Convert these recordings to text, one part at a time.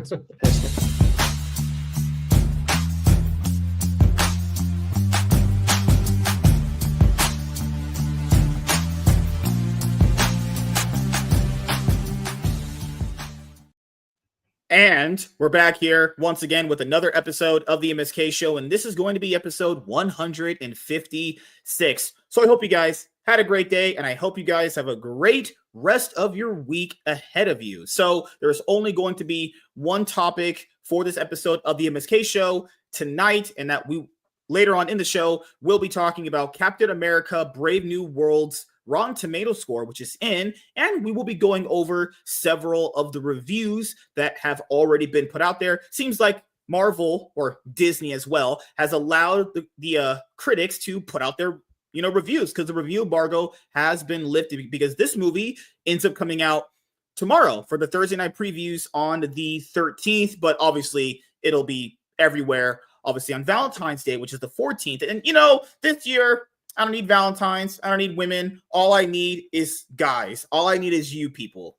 And we're back here once again with another episode of the MSK show, and this is going to be episode 156. So I hope you guys had a great day, and I hope you guys have a great rest of your week ahead of you. So there's only going to be one topic for this episode of the MSK show tonight, and that we later on in the show we'll be talking about Captain America: Brave New World's Rotten Tomato score, which is in, and we will be going over several of the reviews that have already been put out there. Seems like Marvel, or Disney as well, has allowed the critics to put out their reviews, because the review embargo has been lifted, because this movie ends up coming out tomorrow for the Thursday night previews on the 13th, but obviously it'll be everywhere, obviously on Valentine's Day, which is the 14th. And this year, I don't need Valentines. I don't need women. All I need is guys. All I need is you people,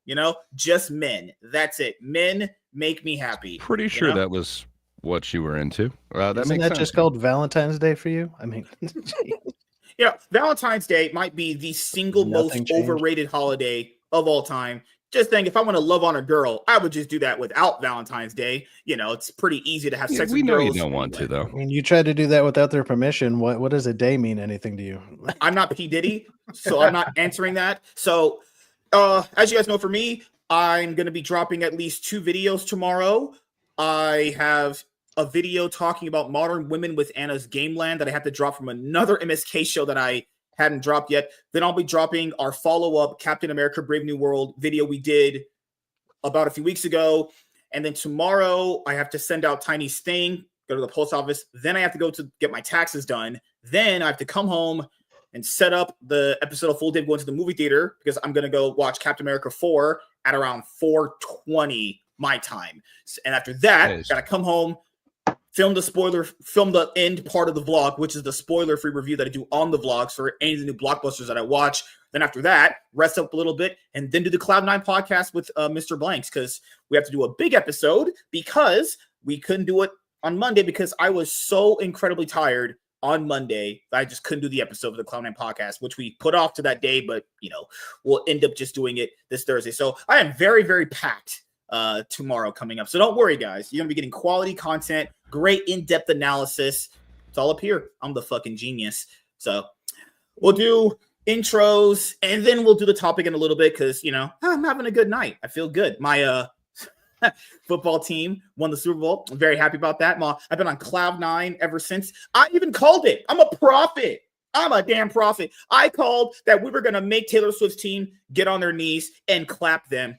just men. That's it. Men make me happy. Pretty sure that was what you were into. Isn't that just called Valentine's Day for you? I mean, Valentine's Day might be the single most overrated holiday of all time. Just think, if I want to love on a girl, I would just do that without Valentine's Day. It's pretty easy to have sex with girls. We know you don't want to, though. I mean, you tried to do that without their permission. What does a day mean anything to you? I'm not P. Diddy, so I'm not answering that. So, as you guys know, for me, I'm going to be dropping at least 2 videos tomorrow. I have a video talking about modern women with Anna's Gameland that I have to drop from another MSK show that I hadn't dropped yet. Then I'll be dropping our follow-up Captain America: Brave New World video we did about a few weeks ago. And then tomorrow I have to send out Tiny's thing, go to the post office. Then I have to go to get my taxes done. Then I have to come home and set up the episode of Full Day going to the movie theater, because I'm going to go watch Captain America 4 at around 4:20 my time. And after that, I got to come home, film the end part of the vlog, which is the spoiler-free review that I do on the vlogs for any of the new blockbusters that I watch. Then after that, rest up a little bit, and then do the Cloud9 podcast with Mr. Blanks, because we have to do a big episode, because we couldn't do it on Monday because I was so incredibly tired on Monday that I just couldn't do the episode of the Cloud9 podcast, which we put off to that day, but we'll end up just doing it this Thursday. So I am very, very packed tomorrow coming up. So don't worry, guys. You're going to be getting quality content, great in-depth analysis. It's all up here. I'm the fucking genius. So we'll do intros, and then we'll do the topic in a little bit, because, I'm having a good night. I feel good. My football team won the Super Bowl. I'm very happy about that. I've been on Cloud9 ever since. I even called it. I'm a prophet. I'm a damn prophet. I called that we were going to make Taylor Swift's team get on their knees and clap them.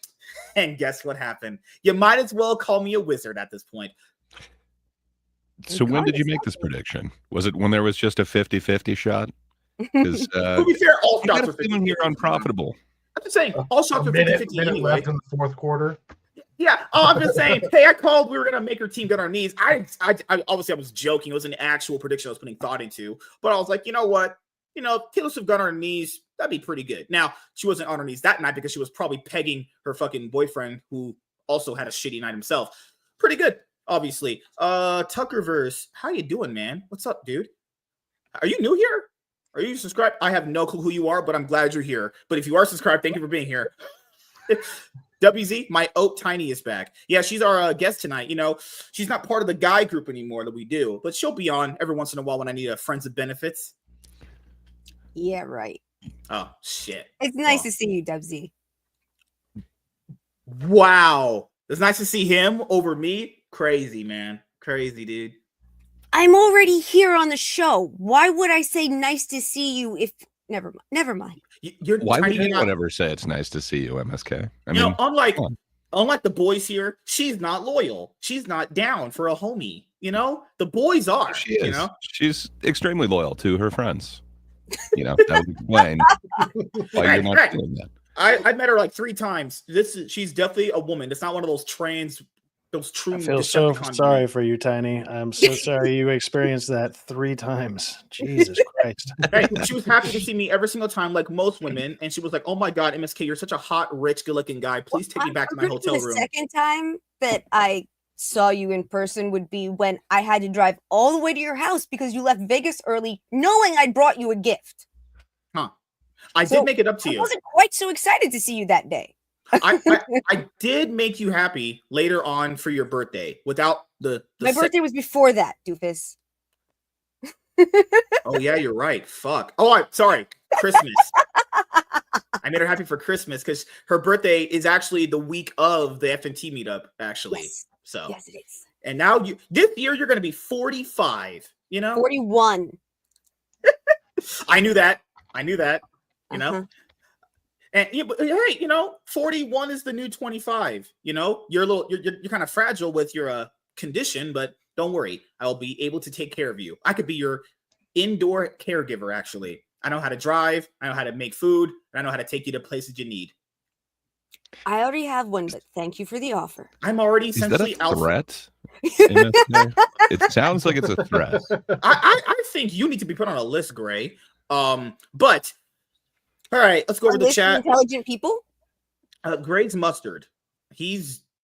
And guess what happened? You might as well call me a wizard at this point. So when did you make this prediction? Was it when there was just a 50-50 shot? Because to be fair, all shots are 50-50. Here unprobable. I'm just saying, all shots are 50-50 anyway. Left in the fourth quarter. Yeah, I'm just saying. Hey, I called. We were gonna make her team get on our knees. I obviously I was joking. It was an actual prediction I was putting thought into. But I was like, you know what? Taylor Swift got on her knees. That'd be pretty good. Now, she wasn't on her knees that night because she was probably pegging her fucking boyfriend, who also had a shitty night himself. Pretty good, obviously. Tuckerverse, how you doing, man? What's up, dude? Are you new here? Are you subscribed? I have no clue who you are, but I'm glad you're here. But if you are subscribed, thank you for being here. WZ, my Oat Tiny is back. Yeah, she's our guest tonight. She's not part of the guy group anymore that we do, but she'll be on every once in a while when I need a Friends of Benefits. Yeah, right. Oh, shit. It's nice to see you, Dubsy. Wow. It's nice to see him over me. Crazy, man. Crazy, dude. I'm already here on the show. Why would I say nice to see you if... Never mind. Why would anyone ever say it's nice to see you, MSK? I mean, unlike the boys here, she's not loyal. She's not down for a homie. The boys are. She is. She's extremely loyal to her friends. That would explain why you're not doing that. I met her like 3 times. She's definitely a woman. It's not one of those true. I feel so sorry for you, Tiny. I'm so sorry you experienced that 3 times. Jesus Christ. Hey, she was happy to see me every single time, like most women, and she was like, "Oh my God, MSK, you're such a hot, rich, good-looking guy. Please take me back to my hotel room." The second time that I saw you in person would be when I had to drive all the way to your house because you left Vegas early, knowing I brought you a gift. Huh. I So, did make it up to I you. wasn't quite so excited to see you that day. I did make you happy later on for your birthday without the My birthday was before that, doofus. Oh yeah, you're right. Fuck. Oh, I'm sorry. Christmas. I made her happy for Christmas because her birthday is actually the week of the FNT meetup, actually. Yes. So Yes, it is. and now this year you're gonna be 45, you know? 41. I knew that. You Uh-huh. know. And yeah, but hey, 41 is the new 25. You're kind of fragile with your condition, but don't worry, I'll be able to take care of you. I could be your indoor caregiver. Actually, I know how to drive, I know how to make food, and I know how to take you to places you need. I already have one, but thank you for the offer. I'm already Is that essentially a out. threat? MSK? It sounds like it's a threat. I think you need to be put on a list, Gray. But all right, let's go over the List of chat. intelligent people. Gray's mustard.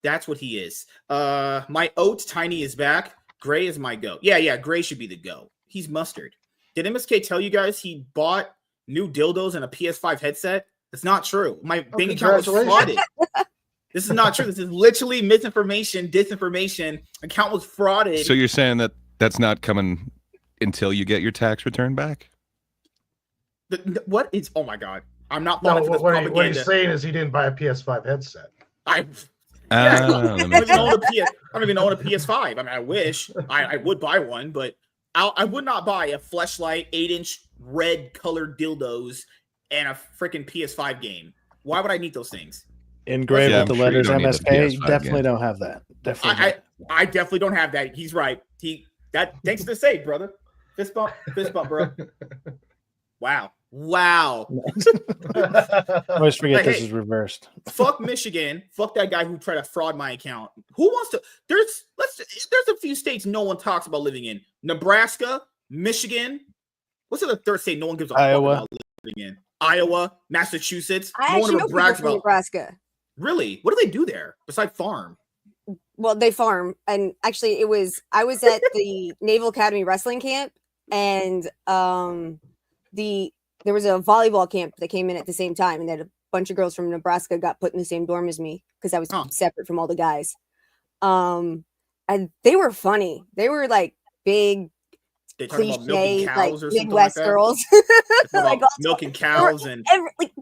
That's what he is. My oat Tiny is back. Gray is my go. Yeah, Gray should be the go. He's mustard. Did MSK tell you guys he bought new dildos and a PS5 headset? It's not true. My bank account was frauded. This is not true. This is literally misinformation, disinformation. Account was frauded. So you're saying that that's not coming until you get your tax return back? What is? Oh my god! I'm not No, falling for this propaganda. what he's saying is he didn't buy a PS5 headset. I That don't makes even own a PS5. I mean, I wish I would buy one, but I would not buy a fleshlight 8-inch red colored dildos and a freaking PS5 game. Why would I need those things? Engraved Yeah, with the I'm sure you letters don't need the MSK. PS5 Definitely game. don't have that. Definitely. I definitely don't have that. He's right. Thanks for the save, brother. Fist bump, bro. Wow. I always forget Hey, this is reversed. Fuck Michigan. Fuck that guy who tried to fraud my account. Who wants to? There's a few states no one talks about living in. Nebraska, Michigan. What's the third state no one gives a Iowa. fuck about living in? Iowa, Massachusetts. I No one actually ever know people brags from about. Nebraska. Really? What do they do there besides farm? Well, they farm, and actually, I was at the Naval Academy wrestling camp, and there was a volleyball camp that came in at the same time, and then a bunch of girls from Nebraska got put in the same dorm as me because I was separate from all the guys. And they were funny. They were like big, They talk about milking cliche, like cows or something Midwest like that. girls. They talk Like, about milking cows and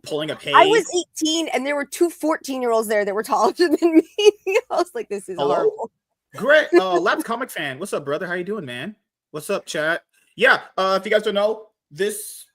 pulling up hay. I was 18, and there were two 14-year-olds there that were taller than me. I was like, "This is horrible." Great. Labs comic fan. What's up, brother? How you doing, man? What's up, chat? Yeah. If you guys don't know, this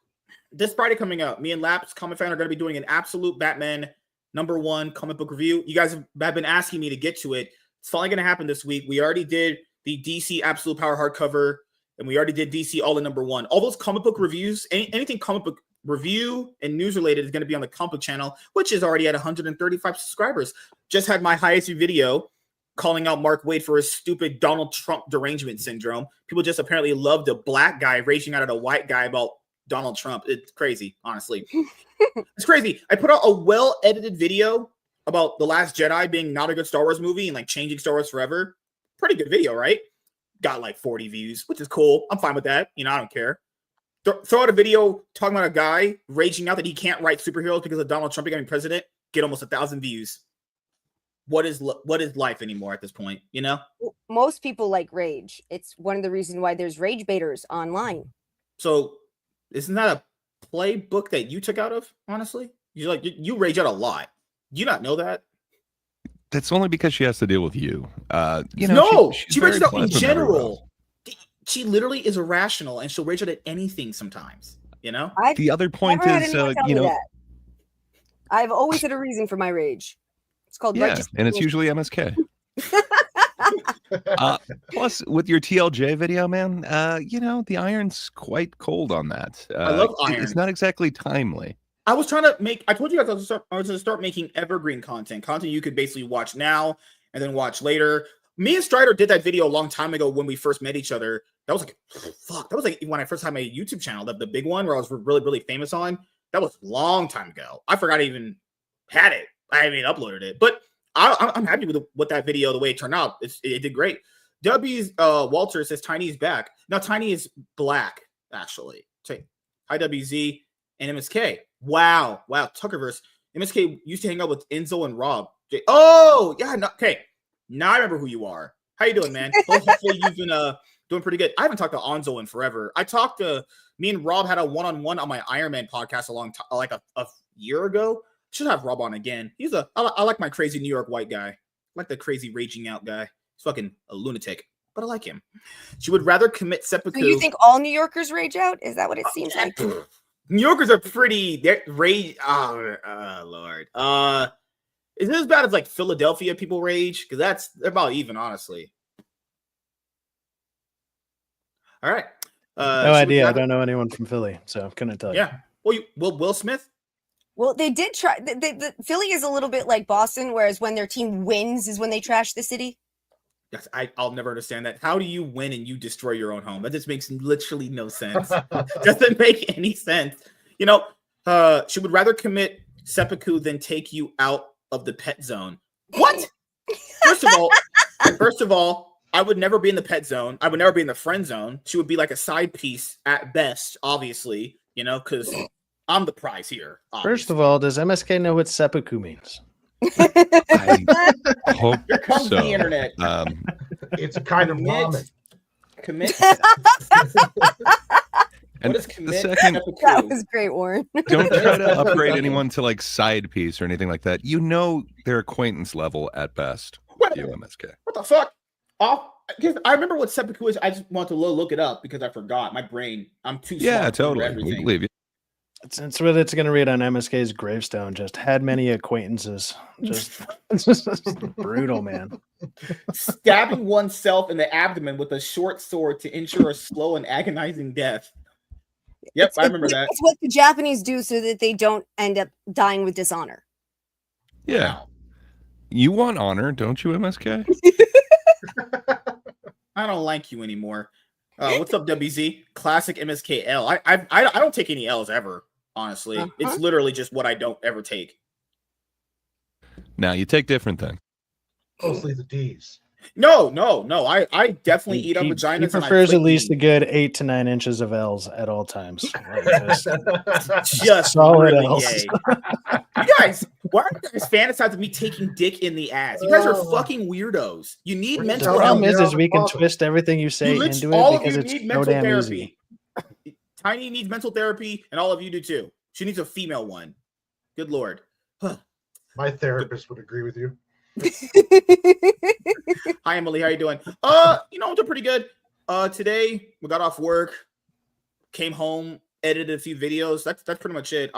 Friday coming up, me and Labs comic fan are going to be doing an absolute Batman #1 comic book review. You guys have been asking me to get to it. It's finally going to happen this week. We already did the DC Absolute Power hardcover, and we already did DC All in #1. All those comic book reviews, anything comic book review and news related is going to be on the comic book channel, which is already at 135 subscribers. Just had my highest video calling out Mark Waid for his stupid Donald Trump derangement syndrome. People just apparently love the black guy raging out at a white guy about Donald Trump. It's crazy, honestly. It's crazy. I put out a well-edited video about The Last Jedi being not a good Star Wars movie and like changing Star Wars forever. Pretty good video, right? Got like 40 views, which is cool. I'm fine with that. I don't care. Throw out a video talking about a guy raging out that he can't write superheroes because of Donald Trump becoming president. Get almost 1,000 views. What is life anymore at this point? Most people like rage. It's one of the reasons why there's rage baiters online. So isn't that a playbook that you took out of? Honestly, you rage out a lot. Do you not know that? That's only because she has to deal with you. She rages out in pleasant general. everywhere. She literally is irrational, and she'll rage out at anything sometimes. The other point Never had is, anyone tell me that. I've always had a reason for my rage. It's called righteous. And it's usually MSK. Plus, with your TLJ video, man, the iron's quite cold on that. I love iron. It's not exactly timely. I was trying to make. I told you guys I was going to start making evergreen content you could basically watch now and then watch later. Me and Strider did that video a long time ago when we first met each other. That was That was like when I first had my YouTube channel, the big one where I was really, really famous on. That was a long time ago. I forgot I even had it. I haven't even uploaded it. But I'm happy with what that video, the way it turned out. It did great. W's Walter says Tiny's back. Now Tiny is black, actually. Hi WZ and MSK. Wow. Tuckerverse. MSK used to hang out with Enzo and Rob. Oh, yeah. Okay. Now I remember who you are. How you doing, man? Hopefully you've been doing pretty good. I haven't talked to Enzo in forever. Me and Rob had a one-on-one on my Iron Man podcast a year ago. Should have Rob on again. I like my crazy New York white guy. I like the crazy raging out guy. He's fucking a lunatic, but I like him. She would rather commit seppuku. So you think all New Yorkers rage out? Is that what it seems like? New Yorkers are they're rage. Oh, Lord. Is it as bad as like Philadelphia people rage? Because they're about even, honestly. All right. No idea. I don't know anyone from Philly, so couldn't tell you. Yeah. Well, Will Smith? Well, they did try. The Philly is a little bit like Boston, whereas when their team wins is when they trash the city. Yes, I'll never understand that. How do you win and you destroy your own home? That just makes literally no sense. Doesn't make any sense. You know, she would rather commit seppuku than take you out of the pet zone. What? First of all, I would never be in the pet zone. I would never be in the friend zone. She would be like a side piece at best, obviously, you know, because I'm the prize here. Obviously. First of all, does MSK know what seppuku means? I hope Here comes so. the internet. It's a kind of ramen. Commit. And What is commit? the second, That was great, Warren. don't try to upgrade anyone to like side piece or anything like that. You know their acquaintance level at best. What? You MSK. What the fuck? I remember what seppuku is. I just want to look it up because I forgot. My brain. I'm too. Yeah, smart to remember totally. We everything. believe you. It's what it's going to read on MSK's gravestone. Just had many acquaintances. Just brutal, man. Stabbing oneself in the abdomen with a short sword to ensure a slow and agonizing death. Yep, I remember that. It's what the Japanese do so that they don't end up dying with dishonor. Yeah. Wow. You want honor, don't you, MSK? I don't like you anymore. What's up, WZ? Classic MSKL. I don't take any L's ever. Honestly, It's literally just what I don't ever take. Now you take different things. Mostly the D's. No. I definitely eat up He vaginas. prefers and I at flick least them. a good 8 to 9 inches of L's at all times. Just Solid really L's. gay. You guys, why are you guys fantasizing me taking dick in the ass? You guys are fucking weirdos. You need The The mental Tell problem health. is we can Awesome. twist everything you say You into all it of because you it's need so mental damn therapy. easy. Tiny needs mental therapy, and all of you do too. She needs a female one. Good lord. My therapist would agree with you. Hi Emily, how you doing? I'm doing pretty good. Today we got off work, came home, edited a few videos. That's pretty much it.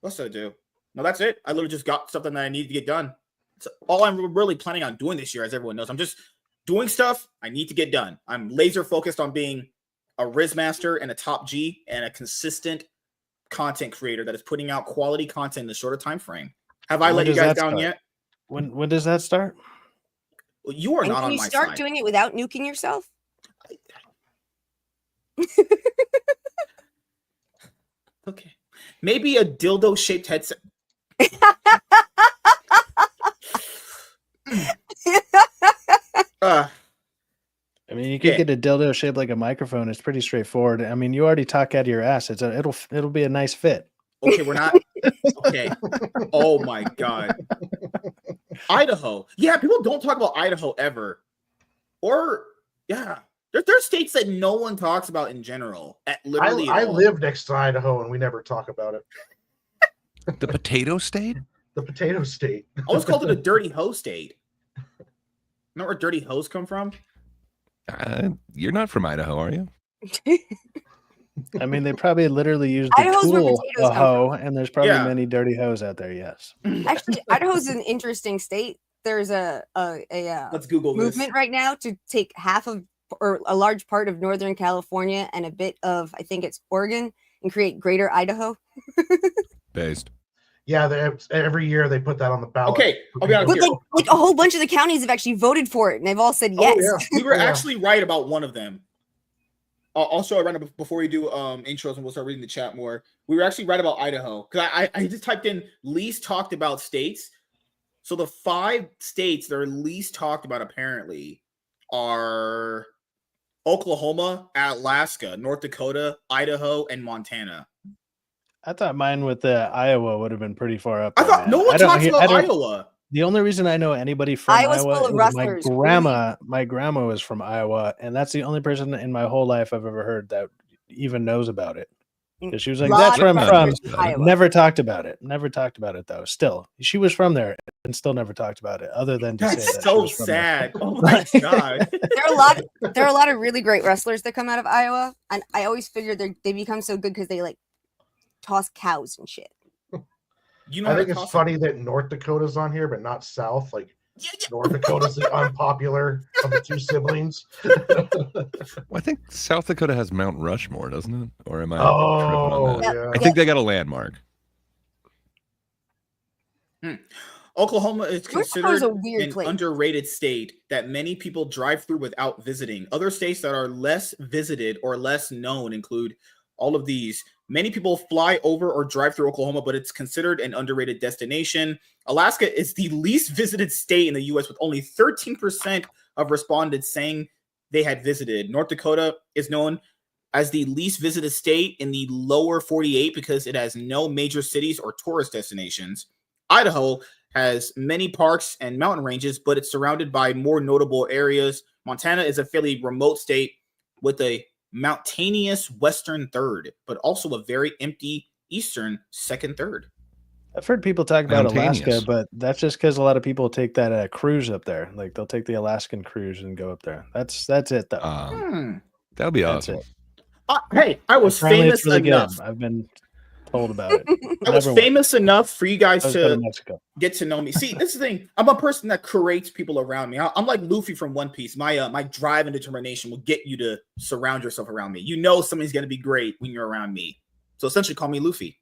What's I do? No, that's it. I literally just got something that I need to get done. It's all I'm really planning on doing this year, as everyone knows. I'm just doing stuff I need to get done. I'm laser focused on being a Riz master and a top G and a consistent content creator that is putting out quality content in a shorter time frame. Have I When let you does guys that down start? yet? When does that start? Well, you are And not can on you my start side. doing it without nuking yourself? Okay. Maybe a dildo shaped headset. I mean, you could get a dildo shaped like a microphone. It's pretty straightforward. I mean, you already talk out of your ass. It'll be a nice fit. Okay, we're not. Okay. Oh my god. Idaho. Yeah, people don't talk about Idaho ever. Or yeah, there's states that no one talks about in general. Literally, I at all. live next to Idaho and we never talk about it. The potato state? The potato state. I always called it a dirty hoe state. Know where dirty hoes come from? You're not from Idaho, are you? I mean, they probably literally use the Idaho's where tool potatoes a come hoe, and there's probably Yeah. many dirty hoes out there. Yes. Actually, Idaho's an interesting state. There's a Let's Google this. movement right now to take half of or a large part of Northern California and a bit of, I think it's Oregon, and create Greater Idaho. Based. Yeah, every year they put that on the ballot. Okay, I'll be honest But here. like a whole bunch of the counties have actually voted for it, and they've all said yes. yeah. We were Yeah. actually right about one of them. I'll show it right now before we do intros, and we'll start reading the chat more. We were actually right about Idaho because I just typed in least talked about states, So the 5 states that are least talked about apparently are Oklahoma, Alaska, North Dakota, Idaho, and Montana. I thought mine with Iowa would have been pretty far up. I There, thought man. no one I don't talks hear- about I don't- Iowa. The only reason I know anybody from Iowa's Iowa full of is wrestlers. my grandma. My grandma was from Iowa, and that's the only person in my whole life I've ever heard that even knows about it. Because she was like, Lot "That's of where I'm wrestlers from." from Iowa. Never talked about it. Never talked about it though. Still, she was from there and still never talked about it, other than to say That's that she so was from there. sad. Oh my god. There are a lot of really great wrestlers that come out of Iowa, and I always figured they become so good because they like toss cows and shit. You know I how think to it's toss funny that North Dakota's on here, but not South. Like Yeah. North Dakota's the unpopular of the 2 siblings. Well, I think South Dakota has Mount Rushmore, doesn't it? Or am I tripping Oh, on that? yeah. I think they got a landmark. Oklahoma is North Dakota's considered a weird an place. underrated state that many people drive through without visiting. Other states that are less visited or less known include all of these. Many people fly over or drive through Oklahoma, but it's considered an underrated destination. Alaska is the least visited state in the U.S. with only 13% of respondents saying they had visited. North Dakota is known as the least visited state in the lower 48 because it has no major cities or tourist destinations. Idaho has many parks and mountain ranges, but it's surrounded by more notable areas. Montana is a fairly remote state with a mountainous western third, but also a very empty eastern second third. I've heard people talk about Alaska, Mountainous. but that's just because a lot of people take that cruise up there. Like they'll take the Alaskan cruise and go up there. That's it though. That would be That's awesome. it. Hey, I was Apparently famous it's really enough. good. I've been told about it. I was Never went. famous enough for you guys I was going to to Mexico. get to know me. See, this is the thing. I'm a person that creates people around me. I'm like Luffy from One Piece. My drive and determination will get you to surround yourself around me. You know somebody's going to be great when you're around me. So essentially, call me Luffy.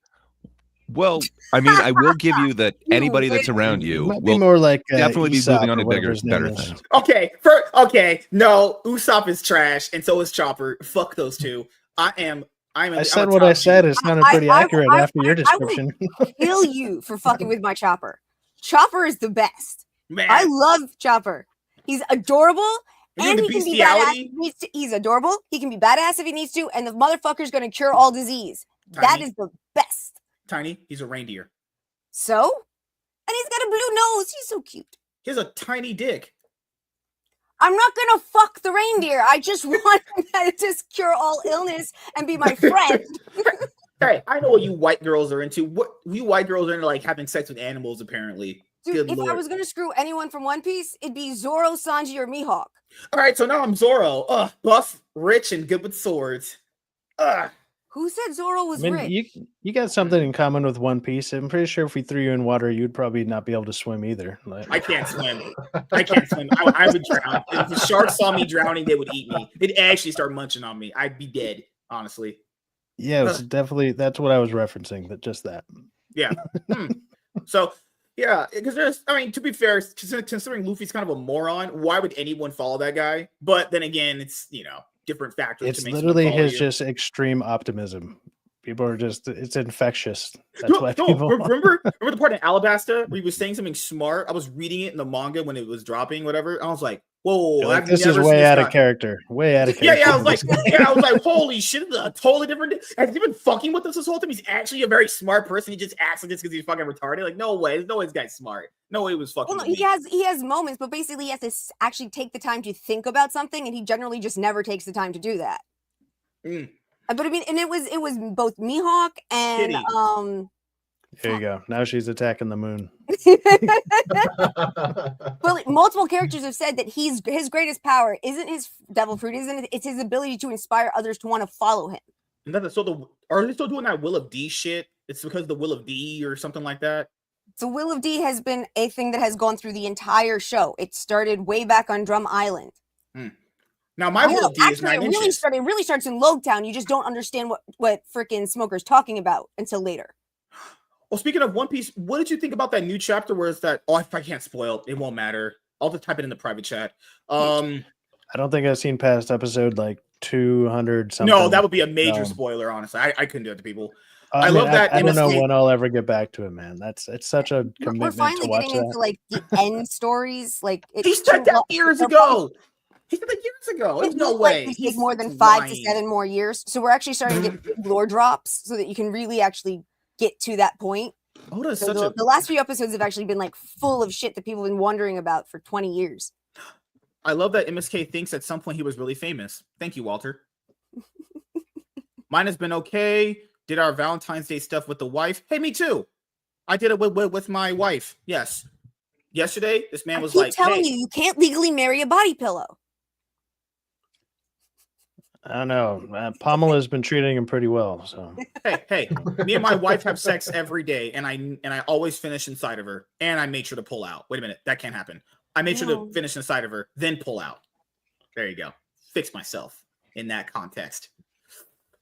Well, I mean, I will give you that You anybody that's literally- around It you might be will more like definitely be Aesop moving on or to whatever bigger, his name better is. things. Okay. No, Usopp is trash, and so is Chopper. Fuck those two. I'm I said what I said. It sounded pretty accurate after your description. I will kill you for fucking with my Chopper. Chopper is the best. Man, I love Chopper. He's adorable. you And the he can be badass bestiality. if he needs to. He's adorable. He can be badass if he needs to. And the motherfucker's going to cure all disease. That Tiny. is the best. Tiny, he's a reindeer. So? And he's got a blue nose. He's so cute. He has a tiny dick. I'm not going to fuck the reindeer. I just want him to just cure all illness and be my friend. Hey, I know what you white girls are into. What you white girls are into, like having sex with animals, apparently. Dude, Good if I lord. was going to screw anyone from One Piece, it'd be Zoro, Sanji, or Mihawk. All right, so now I'm Zoro. Buff, rich, and good with swords. Who said Zoro I was mean, rich? you got something in common with One Piece. I'm pretty sure if we threw you in water, you'd probably not be able to swim either. Like, I can't swim. I would drown. If the sharks saw me drowning, they would eat me. They'd actually start munching on me. I'd be dead, honestly. yeah, it's definitely that's what I was referencing. That just that. Yeah. So, yeah, because to be fair, considering Luffy's kind of a moron, why would anyone follow that guy? But then again, it's, different factors. It's to make someone literally follow his you. just extreme optimism. People are just it's infectious. That's why No, people remember the part in Alabasta where he was saying something smart? I was reading it in the manga when it was dropping, whatever. I was like, whoa, You're like, I've this is never seen way this out of guy. character. Way out of Yeah, character. I was like, holy shit, this is a totally different. Has he been fucking with us this whole time? He's actually a very smart person. He just acts like this because he's fucking retarded. Like, no way, there's no way this guy's smart. No way he was fucking. Well, no, with me. he has moments, but basically he has to actually take the time to think about something, and he generally just never takes the time to do that. But I mean, and it was both Mihawk and Kitty. Here you go. Now she's attacking the moon. well, multiple characters have said that his greatest power isn't his devil fruit, it's his ability to inspire others to want to follow him. And then, are they still doing that Will of D shit? It's because of the Will of D or something like that. So Will of D has been a thing that has gone through the entire show. It started way back on Drum Island. Now my Will of D is 9 inches. It really starts in Logtown. You just don't understand what freaking Smoker's talking about until later. Well, speaking of One Piece, what did you think about that new chapter where it's that? Oh, if I can't spoil, it won't matter. I'll just type it in the private chat. I don't think I've seen past episode like 200 something. No, that would be a major spoiler. Honestly, I couldn't do it to people. I love that I don't know MSK when I'll ever get back to it, man. It's such a We're commitment finally to watch getting into that. like the end stories. Like He said that years ago. He said that years ago. There's no way. Like, take more than He's 5 to lying. 7 more years. So we're actually starting to get big lore drops so that you can really actually get to that point. Oda is So such the last few episodes have actually been like full of shit that people have been wondering about for 20 years. I love that MSK thinks at some point he was really famous. Thank you, Walter. Mine has been okay. Did our Valentine's Day stuff with the wife. Hey, me too. I did it with my wife. Yes. Yesterday, this man was like, telling hey, you can't legally marry a body pillow. I don't know. Pamela's been treating him pretty well. So hey, me and my wife have sex every day, and I always finish inside of her, and I made sure to pull out. Wait a minute, that can't happen. I made sure to finish inside of her, then pull out. There you go. Fix myself in that context.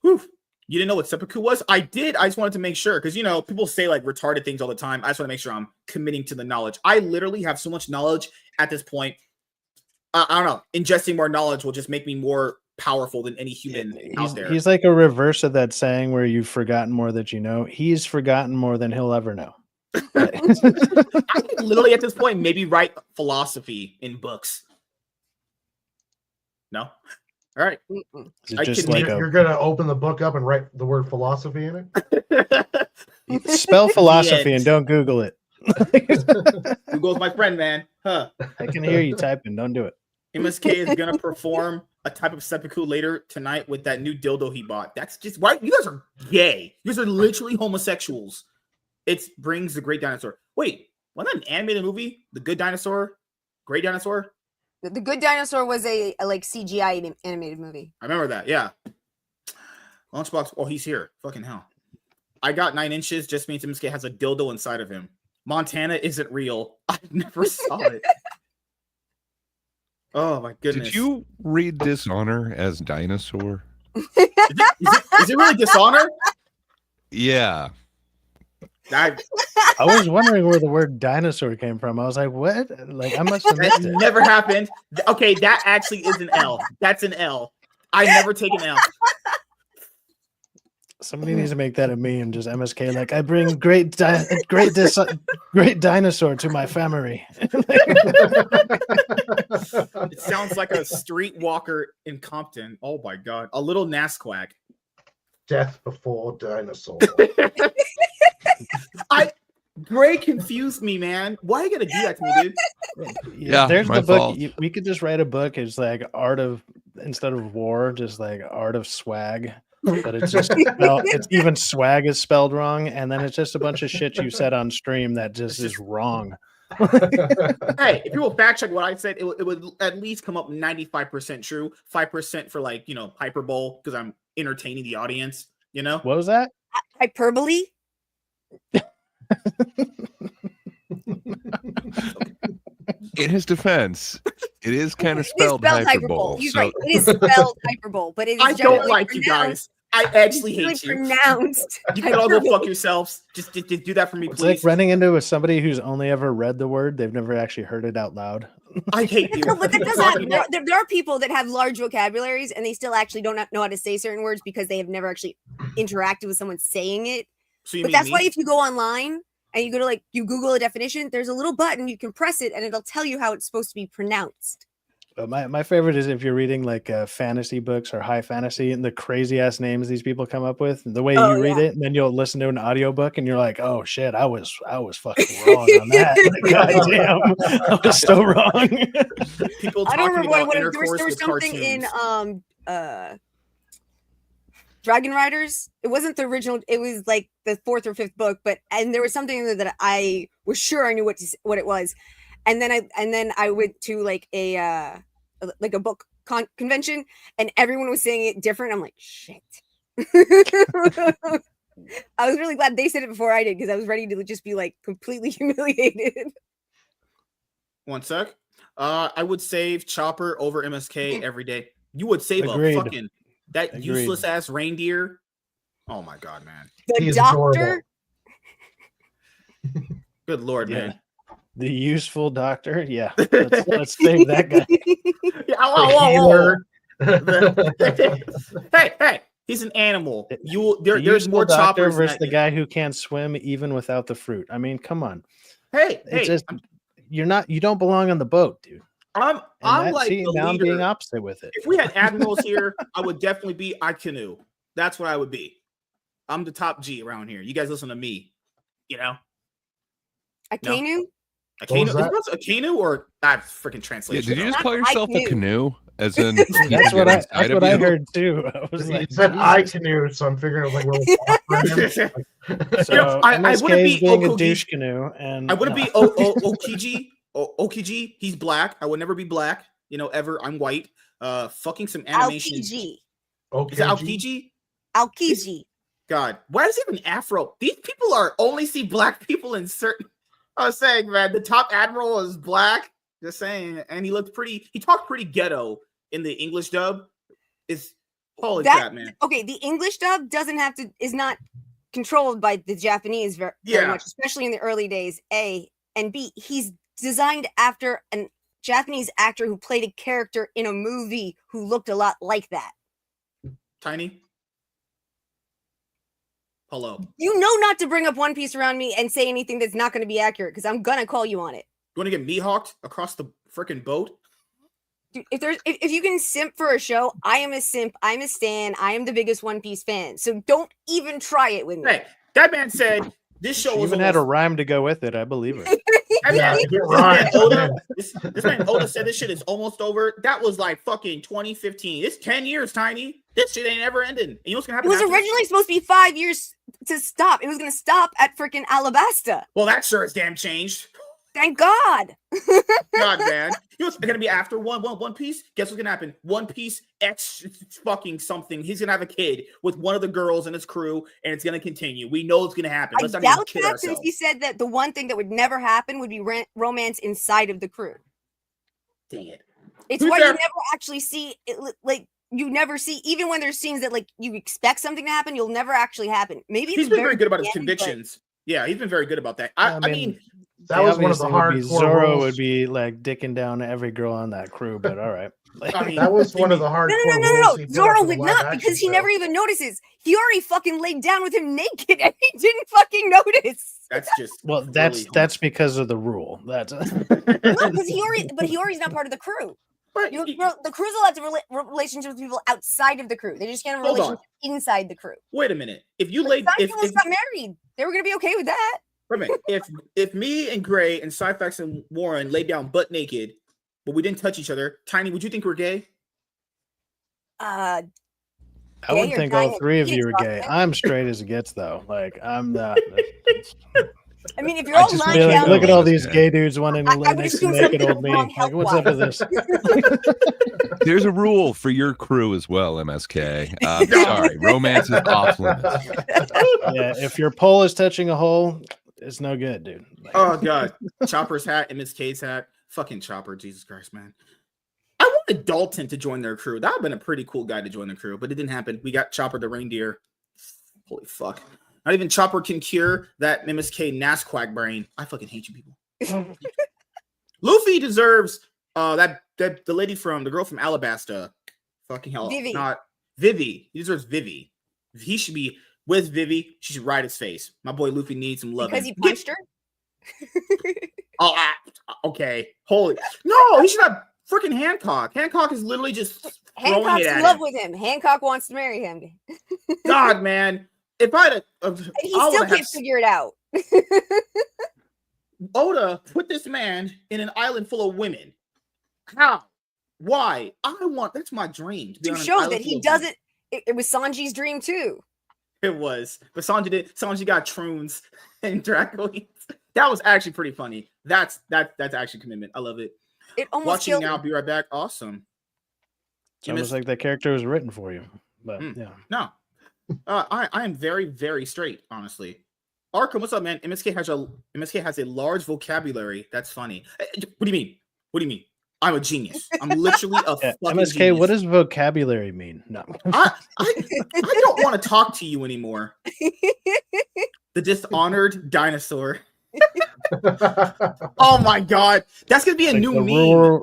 Whew. You didn't know what seppuku was? I did. I just wanted to make sure because people say like retarded things all the time. I just want to make sure I'm committing to the knowledge. I literally have so much knowledge at this point. I don't know. Ingesting more knowledge will just make me more powerful than any human out there. He's like a reverse of that saying where you've forgotten more that you know. He's forgotten more than he'll ever know. I could literally at this point maybe write philosophy in books. No? All right. You're going to open the book up and write the word philosophy in it? Spell philosophy and don't Google it. Google's my friend, man. Huh? I can hear you typing. Don't do it. MSK is going to perform a type of seppuku later tonight with that new dildo he bought. That's just why you guys are gay. You guys are literally homosexuals. It brings the Great Dinosaur. Wait, wasn't that an animated movie? The Good Dinosaur? Great Dinosaur? The Good Dinosaur was a like CGI animated movie. I remember that. Yeah. Lunchbox. Oh, he's here. Fucking hell. I got 9 inches. Just means MSK has a dildo inside of him. Montana isn't real. I never saw it. Oh my goodness. Did you read Dishonor as dinosaur? Is it really Dishonor? Yeah. I was wondering where the word dinosaur came from. I was like, what? Like, I must have missed it. Never happened. Okay, that actually is an L. That's an L. I never take an L. Somebody needs to make that a meme. Just MSK, like, I bring great dinosaur to my family. It sounds like a streetwalker in Compton. Oh my god, a little Nasquag. Death before dinosaur. Gray confused me, man. Why you gotta do that to me, dude? Yeah, there's my the book. fault. We could just write a book. It's like art of, instead of war, just like art of swag. But it's just it's even swag is spelled wrong, and then it's just a bunch of shit you said on stream that just is wrong. Hey, if people fact check what I said, it would at least come up 95% true, 5% for like hyperbole because I'm entertaining the audience. What was that? Hyperbole. In his defense, it is kind of spelled hyperbole. He's so... right. It is spelled hyperbole, but it is I don't like you guys. I actually hate you. Pronounced. You can all go fuck yourselves. Just do that for me, It's please. like running into somebody who's only ever read the word. They've never actually heard it out loud. I hate you. No, but that does happen. There are people that have large vocabularies and they still actually don't know how to say certain words because they have never actually interacted with someone saying it. But that's why if you go online and you go to you Google a definition, there's a little button, you can press it and it'll tell you how it's supposed to be pronounced. My favorite is if you're reading like fantasy books or high fantasy and the crazy ass names these people come up with, the way you read it, and then you'll listen to an audiobook and you're like, oh shit, I was fucking wrong on that. God damn, I was so wrong. People I don't remember what there was something cartoons. in Dragon Riders. It wasn't the original, it was like the 4th or 5th book, and there was something in there that I was sure I knew what it was. And then I went to like a book convention and everyone was saying it different. I'm like, shit. I was really glad they said it before I did because I was ready to just be like completely humiliated. One sec. I would save Chopper over MSK every day. You would save Agreed. a fucking useless ass reindeer. Oh my god, man. The doctor. Good lord, man. The useful doctor. Yeah. Let's save that guy. Hey. He's an animal. The There's usual more doctor choppers versus than the guy who can't swim even without the fruit. I mean, come on. Hey, It's just you don't belong on the boat, dude. I'm like the now I'm leader. being opposite with it. If we had admirals here, I would definitely be Icanu. That's what I would be. I'm the top G around here. You guys listen to me. You know? Icanu? Icanu? Is it Icanu or that freaking translation? Did you just call yourself a canoe? As in, that's what I heard too. I was like, said I canoe, so I'm figuring like we're so I wouldn't be being Okogi. A douche canoe, and I wouldn't be Okiji. Okiji, he's black. I would never be black. Ever. I'm white. Fucking some animation. Aokiji. Is it Aokiji? Aokiji. God, why is it an afro? These people only see black people in certain. I was saying, man, the top admiral is black. Just saying, and he talked pretty ghetto in the English dub. Holy crap, man. Okay, the English dub is not controlled by the Japanese very much, especially in the early days. A and B, he's designed after a Japanese actor who played a character in a movie who looked a lot like that. Tiny. Hello. You know not to bring up One Piece around me and say anything that's not going to be accurate because I'm gonna call you on it. You want to get Mihawked across the freaking boat? Dude, if you can simp for a show, I am a simp. I'm a stan. I am the biggest One Piece fan. So don't even try it with me. Hey, that man said this show she was even had a rhyme to go with it. I believe her. This man Oda said this shit is almost over. That was like fucking 2015. It's 10 years, Tiny. This shit ain't ever ending. And you know what's gonna happen? It was originally supposed to be 5 years to stop. It was gonna stop at freaking Alabasta. Well, that sure is damn changed. Thank God. God, man. You know what's gonna be after One Piece? Guess what's gonna happen? One Piece X fucking something. He's gonna have a kid with one of the girls in his crew, and it's gonna continue. We know it's gonna happen. I doubt that since he said that the one thing that would never happen would be romance inside of the crew. Dang it. It's why you never actually see it, like you never see, even when there's scenes that like you expect something to happen, you'll never actually happen. Maybe he's been very good about his convictions. Yeah, he's been very good about that. I mean that was one of the hard. Zoro would be like dicking down every girl on that crew, but all right. I mean, that was one of the hard. No. Zoro would not because he never even notices. He already fucking laid down with him naked and he didn't fucking notice. That's just that's because of the rule. That's no, because he already's not part of the crew. But the crew's allowed to relationships with people outside of the crew. They just can't have a relationship inside the crew. Wait a minute. If you if got married, they were gonna be okay with that. Wait a minute. If me and Gray and Cyfax and Warren laid down butt naked, but we didn't touch each other, Tiny, would you think we're gay? I wouldn't think all three of you are gay. I'm straight as it gets, though. Like I'm not. I mean, if you're all lying down, look at all these gay dudes wanting to lay next to naked old me. Like, what's up with this? There's a rule for your crew as well, MSK. Sorry, romance is off limits. Yeah, if your pole is touching a hole, it's no good, dude. Like, oh God, Chopper's hat, MSK's hat, fucking Chopper, Jesus Christ, man. I wanted Dalton to join their crew. That would have been a pretty cool guy to join the crew, but it didn't happen. We got Chopper the reindeer. Holy fuck. Not even Chopper can cure that MSK Nasquack brain. I fucking hate you people. Luffy deserves the lady from the girl from Alabasta. Fucking hell. Vivi. Not Vivi. He deserves Vivi. He should be with Vivi. She should ride his face. My boy Luffy needs some love. Because he punched her? Okay. Holy. No, he should have freaking Hancock. Hancock is literally just Hancock's in love with him. Hancock wants to marry him. God, man. If I had he still can't figure it out. Oda put this man in an island full of women. How? Why? That's my dream. To show that he doesn't. It was Sanji's dream too. It was. But Sanji got troons and Dracoins. That was actually pretty funny. That's actually commitment. I love it. It almost watching now. Be right back. Awesome. It's almost like that character was written for you. But yeah. No. I am very, very straight, honestly. Arkham, what's up, man? MSK has a large vocabulary. That's funny. What do you mean? I'm a genius. I'm literally a fucking MSK, genius. What does vocabulary mean? No. I don't want to talk to you anymore. The dishonored dinosaur. Oh my God. That's gonna be a new meme.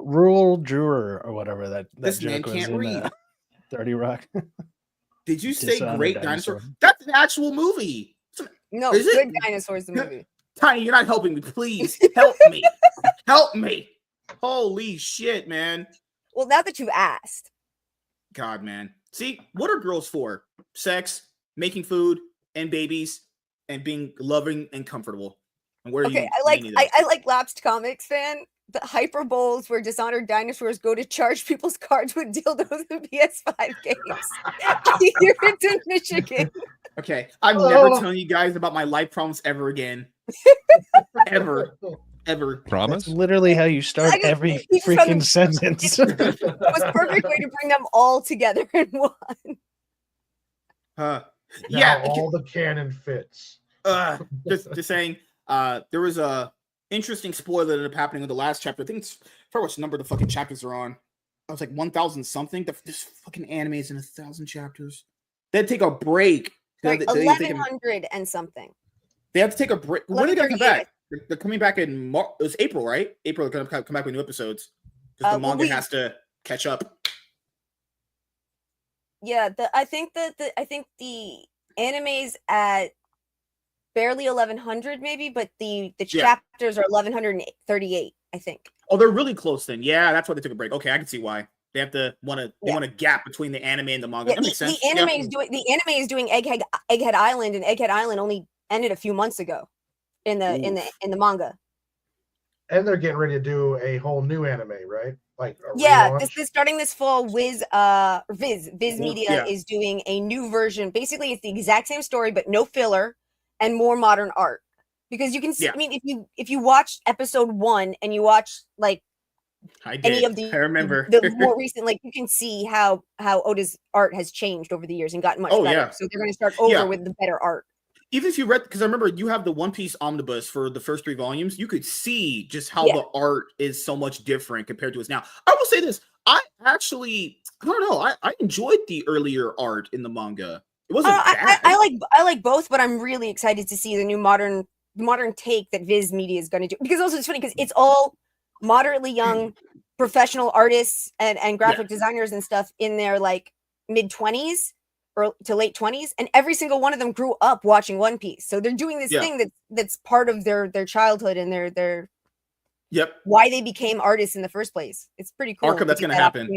Rural juror or whatever that this joke man can't read. 30 Rock. Did you say Dishonored Great Dinosaur. Dinosaur? That's an actual movie. No, Is it? Good Dinosaurs the movie. Tiny, you're not helping me. Please help me. Help me. Holy shit, man. Well, now that you've asked. God, man. See, what are girls for? Sex, making food, and babies, and being loving and comfortable. And where are you? I like Lapsed Comics fan. The hyperboles where Dishonored Dinosaurs go to charge people's cards with dildos and PS5 games. Here in Michigan. Okay, I'm never telling you guys about my life problems ever again. Ever. Promise? That's literally how you start every freaking sentence. It was a perfect way to bring them all together in one. Yeah, all the canon fits. Just saying, there was a interesting spoiler that ended up happening in the last chapter. I think it's for which number the fucking chapters are on. I was like 1,000 something. This fucking anime is in 1,000 chapters. They had to take a break. Like 1,100 and something. They have to take a break. When are they gonna come back? They're coming back in March. It was April, right? April, they're gonna come back with new episodes because the manga has to catch up. Yeah, I think the anime's at barely 1,100, maybe, but the chapters are 1,138. I think. Oh, they're really close then. Yeah, that's why they took a break. Okay, I can see why. They have to want a gap between the anime and the manga. That makes sense. The anime is doing Egghead Island, and Egghead Island only ended a few months ago in the manga. And they're getting ready to do a whole new anime, right? Like this starting this fall. Viz Media is doing a new version. Basically, it's the exact same story, but no filler and more modern art. Because you can see, I mean, if you watch episode 1 and you watch like any of the more recent, like you can see how Oda's art has changed over the years and gotten much better. Yeah. So they're going to start over with the better art. Even if you read, because I remember you have the One Piece omnibus for the first 3 volumes, you could see just how the art is so much different compared to us now. I will say this: I don't know, I enjoyed the earlier art in the manga. It wasn't bad. I like both, but I'm really excited to see the new modern take that Viz Media is going to do. Because also it's funny because it's all moderately young professional artists and graphic designers and stuff in their like mid-20s or to late 20s, and every single one of them grew up watching One Piece. So they're doing this thing that's part of their childhood and their why they became artists in the first place. It's pretty cool. Arkham, that's going to happen.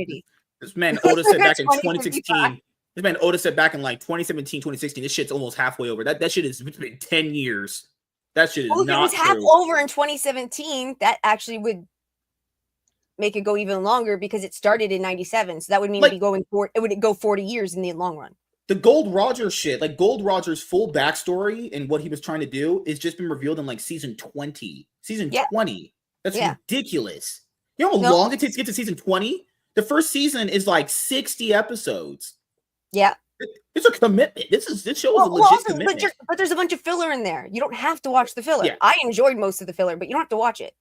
This man Oda said back in 2016. This man Oda said back in like 2017, 2016. This shit's almost halfway over. That shit has been 10 years. That shit is not. If it was half over in 2017, that actually would make it go even longer because it started in 97. So that would mean it would go 40 years in the long run. The Gold Roger shit, like Gold Roger's full backstory and what he was trying to do, is just been revealed in like season 20. Season 20. That's ridiculous. You know how long it takes to get to season 20? The first season is like 60 episodes. Yeah. It's a commitment. This show is a legit commitment. But there's a bunch of filler in there. You don't have to watch the filler. Yeah. I enjoyed most of the filler, but you don't have to watch it.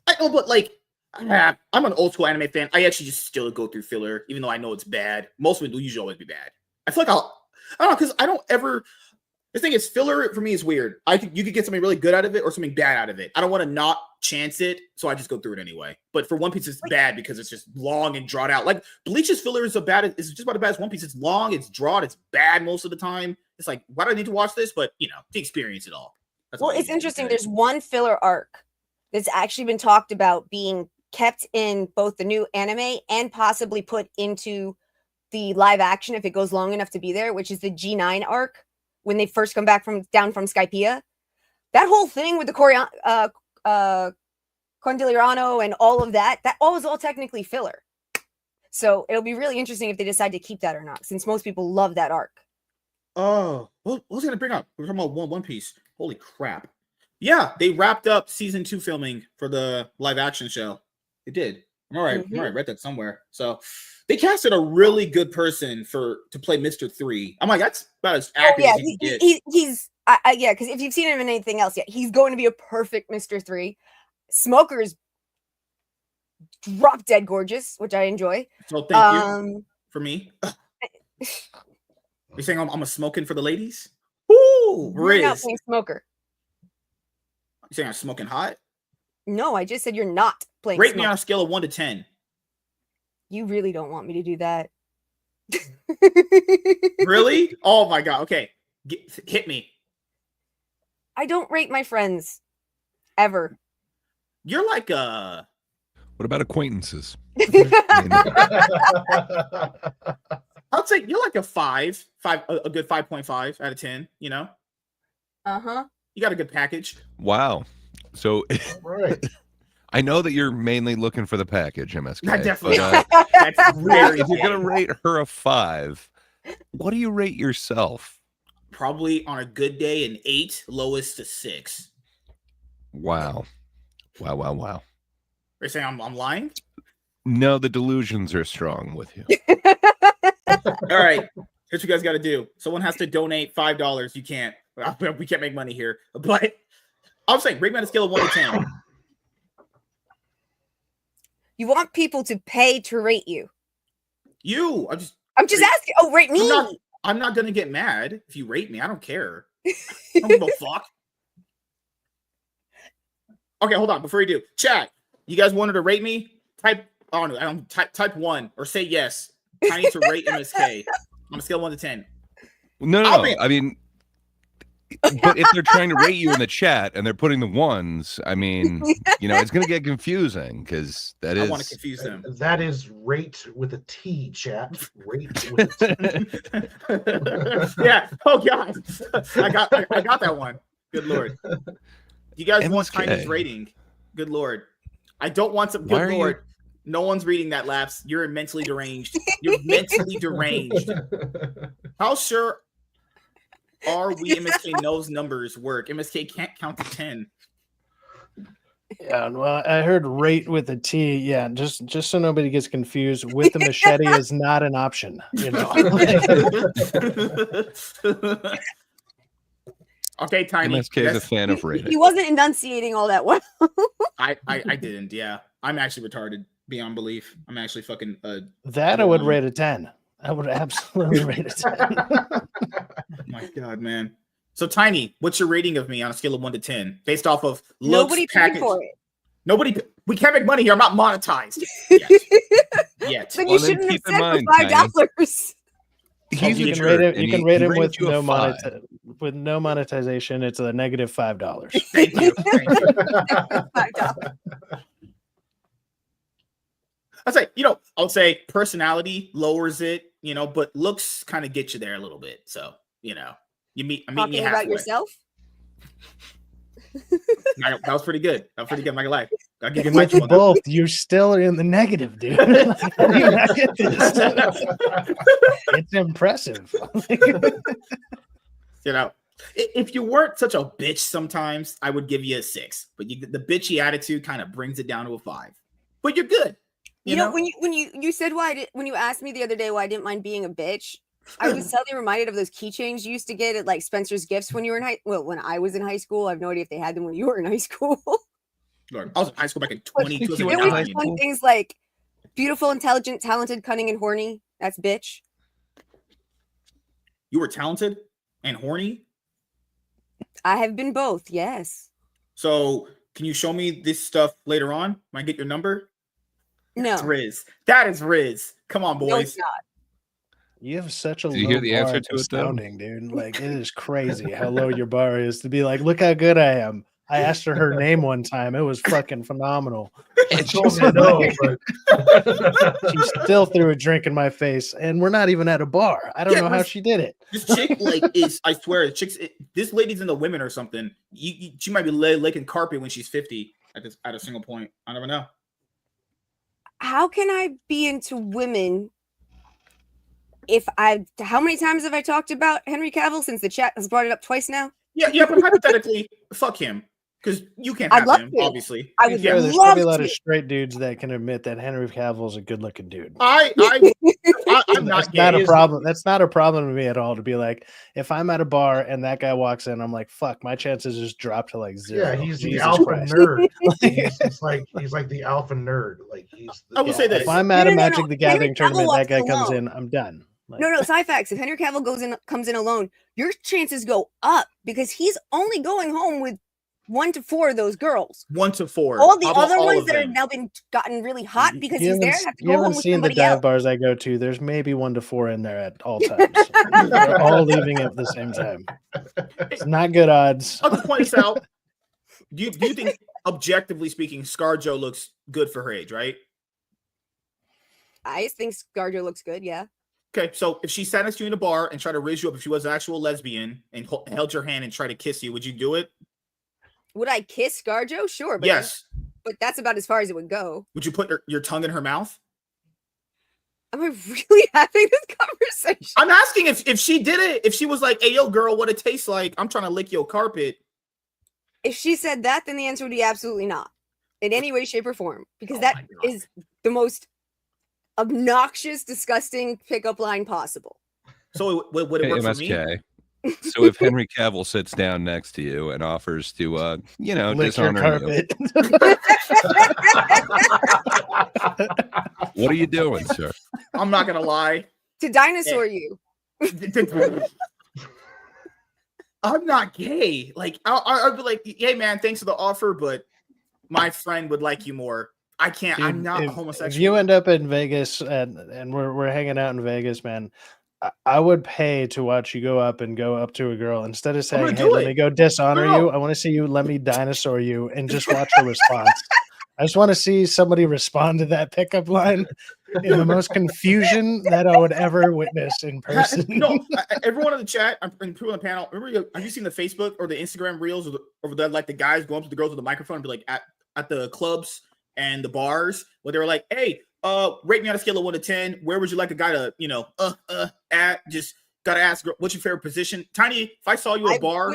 I know, but like, I'm an old school anime fan. I actually just still go through filler, even though I know it's bad. Most of it will usually always be bad. I feel like I don't know, because I don't ever. The thing is, filler for me is weird. You could get something really good out of it or something bad out of it. I don't want to not chance it, so I just go through it anyway. But for One Piece, it's bad because it's just long and drawn out. Like Bleach's filler is it's just about as bad as One Piece. It's long, it's drawn, it's bad most of the time. It's like, why do I need to watch this? But to experience it all. It's interesting. There's one filler arc that's actually been talked about being kept in both the new anime and possibly put into the live action if it goes long enough to be there, which is the G9 arc when they first come back down from Skypiea. That whole thing with the Condiliano and all of that was all technically filler. So it'll be really interesting if they decide to keep that or not, since most people love that arc. Oh, what was I going to bring up? We're talking about One Piece. Holy crap. Yeah, they wrapped up season 2 filming for the live action show. They did. I'm all right. Mm-hmm. I read that somewhere. So they casted a really good person to play Mr. 3. I'm like, that's about as accurate as he can get. He's because if you've seen him in anything else yet, he's going to be a perfect Mr. 3. Smoker's drop dead gorgeous, which I enjoy. So thank you for me. You're saying I'm a smoking for the ladies? Ooh, Riz. You're not playing Smoker. You saying I'm smoking hot? No, I just said you're not playing. Rate me on a scale of 1 to 10. You really don't want me to do that. Really? Oh my god. Okay, hit me. I don't rate my friends ever. You're like a. What about acquaintances? I'd say you're like a 5, a good 5.5 out of 10. You know. Uh-huh. You got a good package. Wow. So Right. I know that you're mainly looking for the package, MSK. I definitely but, not. That's very. if you're gonna rate her a 5, what do you rate yourself? Probably on a good day an 8, lowest to 6. Wow. Wow. You're saying I'm lying? No, the delusions are strong with you. All right. Here's what you guys got to do. Someone has to donate $5. You can't. We can't make money here. But I'm saying rate me on a scale of 1 to 10. You want people to pay to rate you. I'm just asking. Oh, rate me. I'm not gonna get mad if you rate me. I don't care. I don't give a fuck. Okay, hold on. Before you do, chat. You guys wanted to rate me? Type 1 or say yes. I need to rate MSK on a scale of 1 to 10. No. I mean, but if they're trying to rate you in the chat and they're putting the 1s, I mean, it's going to get confusing because I want to confuse them. That is rate with a T, chat. Rate with a T. Yeah. Oh god, I got that one. Good lord. You guys want Tiny's rating? Good lord. I don't want some. Good lord. No one's reading that, Laps. You're mentally deranged. You're mentally deranged. How sure are we MSK knows numbers work? MSK can't count to 10. Yeah, well, I heard rate with a T. Yeah, just so nobody gets confused, with the machete is not an option. Okay, Tiny. MSK is a fan of rating. He wasn't enunciating all that well. I didn't. Yeah, I'm actually retarded beyond belief. I'm actually fucking. That I would rate a 10. I would absolutely rate a 10. Oh my god, man. So Tiny, what's your rating of me on a scale of 1 to 10 based off of looks, nobody package? Paid for it. Nobody. We can't make money here. I'm not monetized yet. Then you shouldn't have said for $5. You can rate him with no monetization. It's a negative $5. Thank you. I'll say personality lowers it, but looks kind of get you there a little bit. So, you meet me halfway. About yourself? That was pretty good. I'm not gonna lie. I'll give you with both. You're still in the negative, dude. It's impressive. If you weren't such a bitch sometimes, I would give you a 6. But the bitchy attitude kind of brings it down to a 5. But you're good. You know, when you said when you asked me the other day why I didn't mind being a bitch, I was suddenly reminded of those keychains you used to get at like Spencer's Gifts when you were when I was in high school. I have no idea if they had them when you were in high school. Lord, I was in high school back in 2012. It was fun things like beautiful, intelligent, talented, cunning, and horny. That's bitch. You were talented and horny? I have been both, yes. So can you show me this stuff later on? Might I get your number? No. That's Riz. That is Riz. Come on, boys. No, it's not. You have such a low bar. The answer to astounding, dude. Like, it is crazy how low your bar is to be like, look how good I am. I asked her name one time. It was fucking phenomenal. She still threw a drink in my face, and we're not even at a bar. I don't know how she did it. This chick, I swear, this lady's into women or something. She might be licking carpet when she's 50 at a single point. I never know. How can I be into women how many times have I talked about Henry Cavill since the chat has brought it up twice now? Yeah, but hypothetically, fuck him. Because you can't have him, obviously. I would there's love probably a lot of straight dudes that can admit that Henry Cavill is a good-looking dude. I'm not gay. Not a problem. That's not a problem to me at all. To be like, if I'm at a bar and that guy walks in, I'm like, fuck, my chances just drop to like 0. Yeah, he's the alpha nerd. he's like the alpha nerd. Like I will say this: if I'm at a Magic the Gathering tournament, that guy comes in, I'm done. Like, no, Cyfax. If Henry Cavill comes in alone, your chances go up because he's only going home with 1 to 4 of those girls. 1 to 4. All the How about other all ones of that have them? now been gotten really hot because You he's there haven't- have to you go home haven't with seen the somebody dive else. bars I go to. There's maybe 1 to 4 in there at all times. They're all leaving at the same time. It's not good odds. I'll just point this out. Do you think, objectively speaking, ScarJo looks good for her age, right? I think ScarJo looks good, yeah. Okay, so if she sat next to you in a bar and tried to raise you up, if she was an actual lesbian and held your hand and tried to kiss you, would you do it? Would I kiss ScarJo? Sure, but Yes. but that's about as far as it would go. Would you put your tongue in her mouth? Am I really having this conversation? I'm asking if she did it, if she was like, hey, yo, girl, what it tastes like? I'm trying to lick your carpet. If she said that, then the answer would be absolutely not. In any way, shape, or form. Because that my God. is the most obnoxious, disgusting pickup line possible. So would it Hey, work for me? MSK. So if Henry Cavill sits down next to you and offers to, Lick your dishonor you, carpet. what are you doing, sir? I'm not gonna lie. To dinosaur you. I'm not gay. Like I'd be like, hey man, thanks for the offer, but my friend would like you more. I can't. Dude, I'm not if homosexual. you end up in Vegas and we're hanging out in Vegas, man, I would pay to watch you go up to a girl instead of saying, gonna "Hey, do let it. me go dishonor No. you." I want to see you let me dinosaur you and just watch her response. I just want to see somebody respond to that pickup line in the most confusion that I would ever witness in person. No, everyone in the chat, I'm people on the panel. Remember, have you seen the Facebook or the Instagram reels of the like the guys going up to the girls with the microphone and be like at the clubs and the bars where they were like, "Hey, rate me on a scale of 1 to 10. Where would you like a guy to, at? Just gotta ask, what's your favorite position?" Tiny, if I saw you at a bar,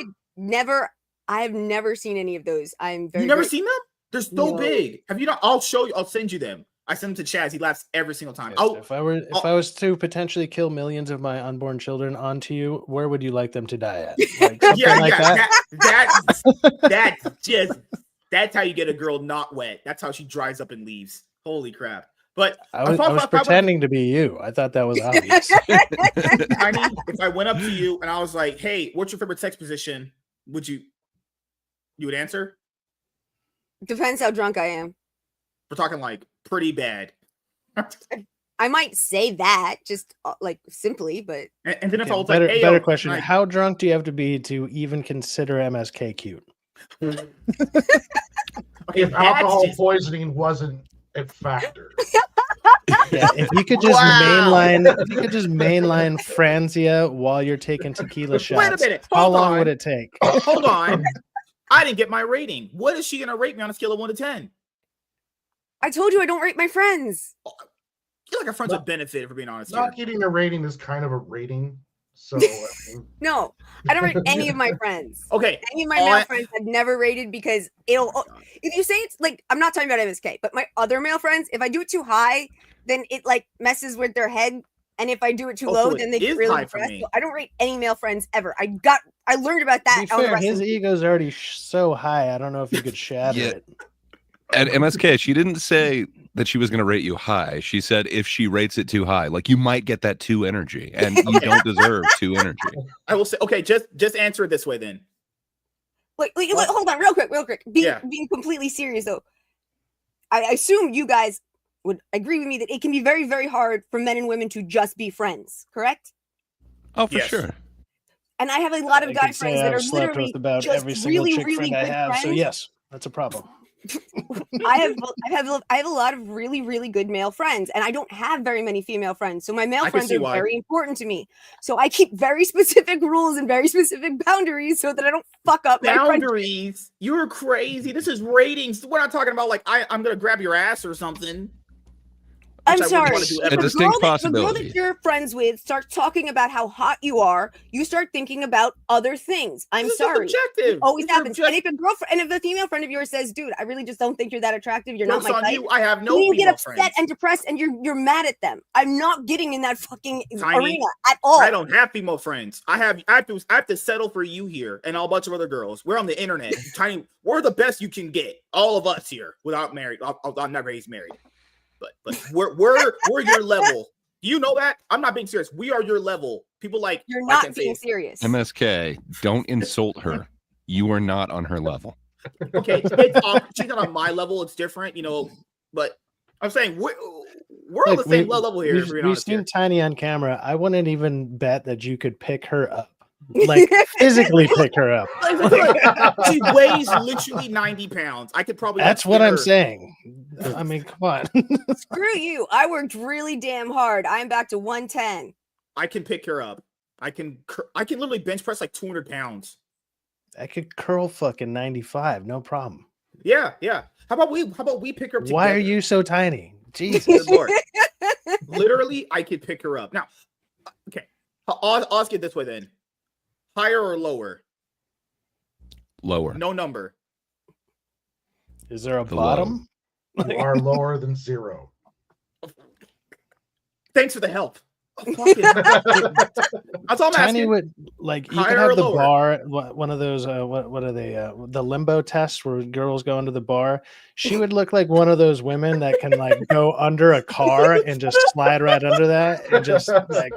I have never seen any of those. I'm very. you never very- seen them? They're so No. big. Have you not? I'll show you. I'll send you them. I send them to Chaz. He laughs every single time. If I was to potentially kill millions of my unborn children onto you, where would you like them to die at? Like something like that? That's how you get a girl not wet. That's how she dries up and leaves. Holy crap! But I was pretending to be you. I thought that was obvious. Tiny, if I went up to you and I was like, "Hey, what's your favorite sex position?" You would answer? Depends how drunk I am. We're talking like pretty bad. I might say that just like simply, but And then if I was better, like, "Hey, better yo, question: like, how drunk do you have to be to even consider MSK cute? okay, If that's alcohol just- poisoning wasn't a factor. Yeah, if you could just Wow. mainline Franzia while you're taking tequila shots. Wait a minute. How Hold long on. would it take? Hold on. I didn't get my rating. What is she gonna rate me on a scale of 1 to 10? I told you I don't rate my friends. You're like a friends with benefit, for being honest. Not Here. getting a rating is kind of a rating. So I mean, No, I don't rate any of my friends. Okay. Any of my male friends I've never rated because if you say it's like, I'm not talking about MSK, but my other male friends, if I do it too high, then it like messes with their head. And if I do it too low, so then it they get is really high for depressed. me. So I don't rate any male friends ever. I learned about To that. be on the fair, his wrestling- ego's already so high. I don't know if you could shatter Yeah. it. At MSK, she didn't say that she was going to rate you high. She said if she rates it too high, like you might get that 2 energy, and you don't deserve 2 energy. I will say, okay, just answer it this way then. Like, hold on, real quick. Being completely serious though, I assume you guys would agree with me that it can be very, very hard for men and women to just be friends, correct? Oh, for Yes. sure. And I have a lot of I guy could say friends that are I've slept literally with about just every single really, chick really friend I good have. So friends. yes, that's a problem. I have a lot of really, really good male friends, and I don't have very many female friends. So my male I can friends see are why. very important to me. So I keep very specific rules and very specific boundaries so that I don't fuck up my friends. Boundaries. You're crazy. This is ratings. We're not talking about like I'm gonna grab your ass or something. I'm which I wouldn't sorry. wanna do If ever. A distinct if a girl possibility. that you're friends with starts talking about how hot you are, you start thinking about other things. I'm This is sorry. objective. It always This is happens. And if a female friend of yours says, "Dude, I really just don't think you're that attractive. You're not Jokes my on type," you. I have no then you get female upset friends. and depressed, and you're mad at them. I'm not getting in that fucking Tiny, arena at all. I don't have female friends. I have to settle for you here and a bunch of other girls. We're on the internet. Tiny, we're the best you can get. All of us here without married. I'm not raised married. But we're your level. Do you know that? I'm not being serious. We are your level. People like You're I not can't being say serious. MSK, don't insult her. You are not on her level. Okay, she's not on my level. It's different, you know. But I'm saying we're on the same level here. We've seen Tiny on camera. I wouldn't even bet that you could pick her up, like physically pick her up. She weighs literally 90 pounds. I could probably. That's what I'm saying. I mean, come on. Screw you. I worked really damn hard. I'm back to 110. I can pick her up. I can literally bench press like 200 pounds. I could curl fucking 95, no problem. Yeah. How about we pick her up together? Why are you so tiny? Jesus. Lord. Literally, I could pick her up. Now, okay. I'll ask it this way then. Higher or lower? Lower. No number. Is there a bottom? You are lower than 0. Thanks for the help. That's all I'm Tiny asking. would like you Higher can have or the lower? bar. One of those. What are they? The limbo tests where girls go into the bar. She would look like one of those women that can like go under a car and just slide right under that and just like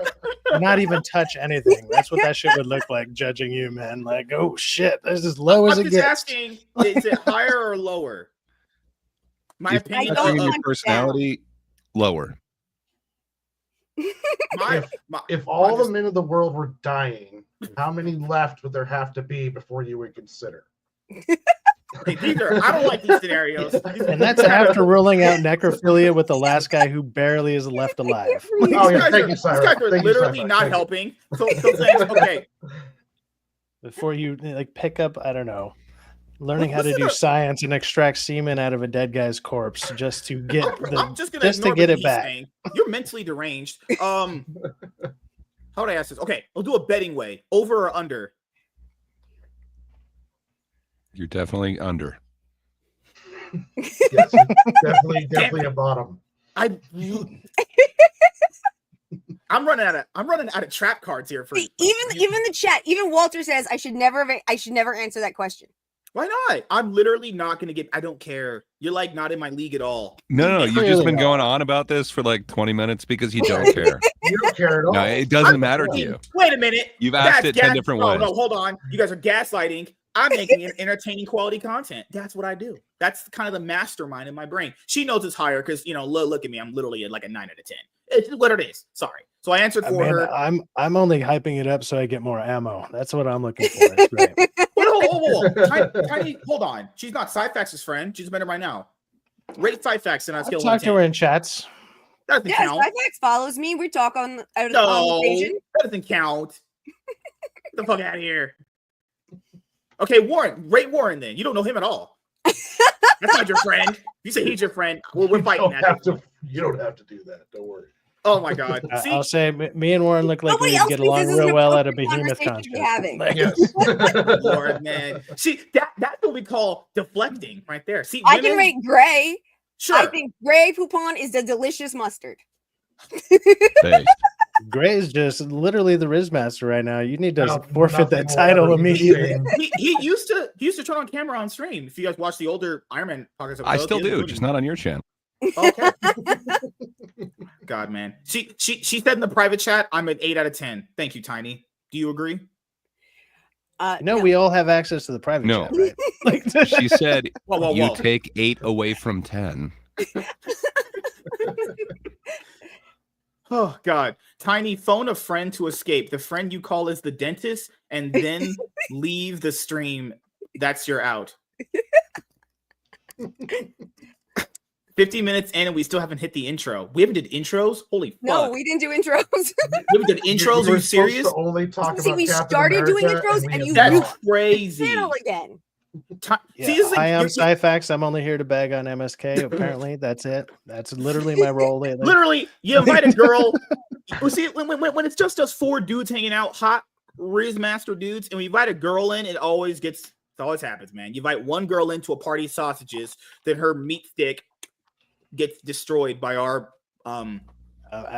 not even touch anything. That's what that shit would look like. Judging you, man. Like, oh shit, that's as low as I'm it just gets. asking, is it higher or lower? My opinion. don't Your understand. personality, lower. If all the men of the world were dying, how many left would there have to be before you would consider? I don't like these scenarios. And that's after ruling out necrophilia with the last guy who barely is left alive. Oh, yeah, thank you, These Cyrus. guys are Thank you, literally Cyrus. not Thank you. helping. So thanks. Okay. Before you like pick up, I don't know, learning how to Listen do up. sance and extract semen out of a dead guy's corpse just to get I'm just gonna just to ignore get what it he's back. saying. You're mentally deranged. How would I ask this? Okay, we'll do a betting way. Over or under? You're definitely under. Yes, definitely a bottom. I'm running out of trap cards here for See, even the chat, even Walter says I should never answer that question. Why not? I'm literally not gonna get. I don't care. You're like not in my league at all. No, you've just Clearly been not. going on about this for like 20 minutes because you don't care. You don't care at all. No, it doesn't matter to you. Wait a minute. You've asked it 10 different ways. No, hold on. You guys are gaslighting. I'm making entertaining quality content. That's what I do. That's kind of the mastermind in my brain. She knows it's higher because look at me. I'm literally at like a 9 out of 10. It's what it is. Sorry. So I answered for her. I'm only hyping it up so I get more ammo. That's what I'm looking for. It's great. Wait, hold. Tiny, hold on. She's not Cyfax's friend. She's met her right now. Rate Cyfax and I I've scale talked to her in chats. That doesn't Yeah, count. Cyfax follows me. We talk on No, occasion. that doesn't count. Get the fuck out of here. Okay, Warren. Rate Warren then. You don't know him at all. That's not your friend. You say he's your friend. Well, we're fighting that. You don't have to do that. Don't worry. Oh my god. See, I'll say me and Warren look like Nobody we else get thinks along this is real an well at a appropriate behemoth conversation to be concert. having. Like, Yes. Lord, man. See, that's what we call deflecting right there. See, I women, can rate Gray. sure. I think Gray Poupon is the delicious mustard. Thanks. Gray is just literally the Riz Master right now. You need to No, forfeit that nothing title will ever be the immediately. same. he used to turn on camera on stream. If you guys watch the older Iron Man podcast, I still do, just not on your channel. Okay. God, man. She said in the private chat, I'm an 8 out of 10. Thank you, Tiny. Do you agree? No, we all have access to the private No. chat, right? Like, She said Whoa. you take 8 away from 10. Oh God, Tiny, phone a friend to escape. The friend you call is the dentist, and then leave the stream. That's your out. 50 minutes in, and we still haven't hit the intro. We haven't did intros. Holy fuck! No, we didn't do intros. We haven't did intros. Are We're you supposed serious? to only talk See, about we Captain started doing America, intros, we and have you- That's not. crazy. Channel again. See, yeah. this is Hi, I'm you're- Cyfax. I'm only here to bag on MSK. Apparently, that's it. That's literally my role lately. literally, you invite a girl. You see, when it's just us 4 dudes hanging out, hot Riz Master dudes, and we invite a girl in, it always happens, man. You invite one girl into a party of sausages, then her meat stick gets destroyed by our I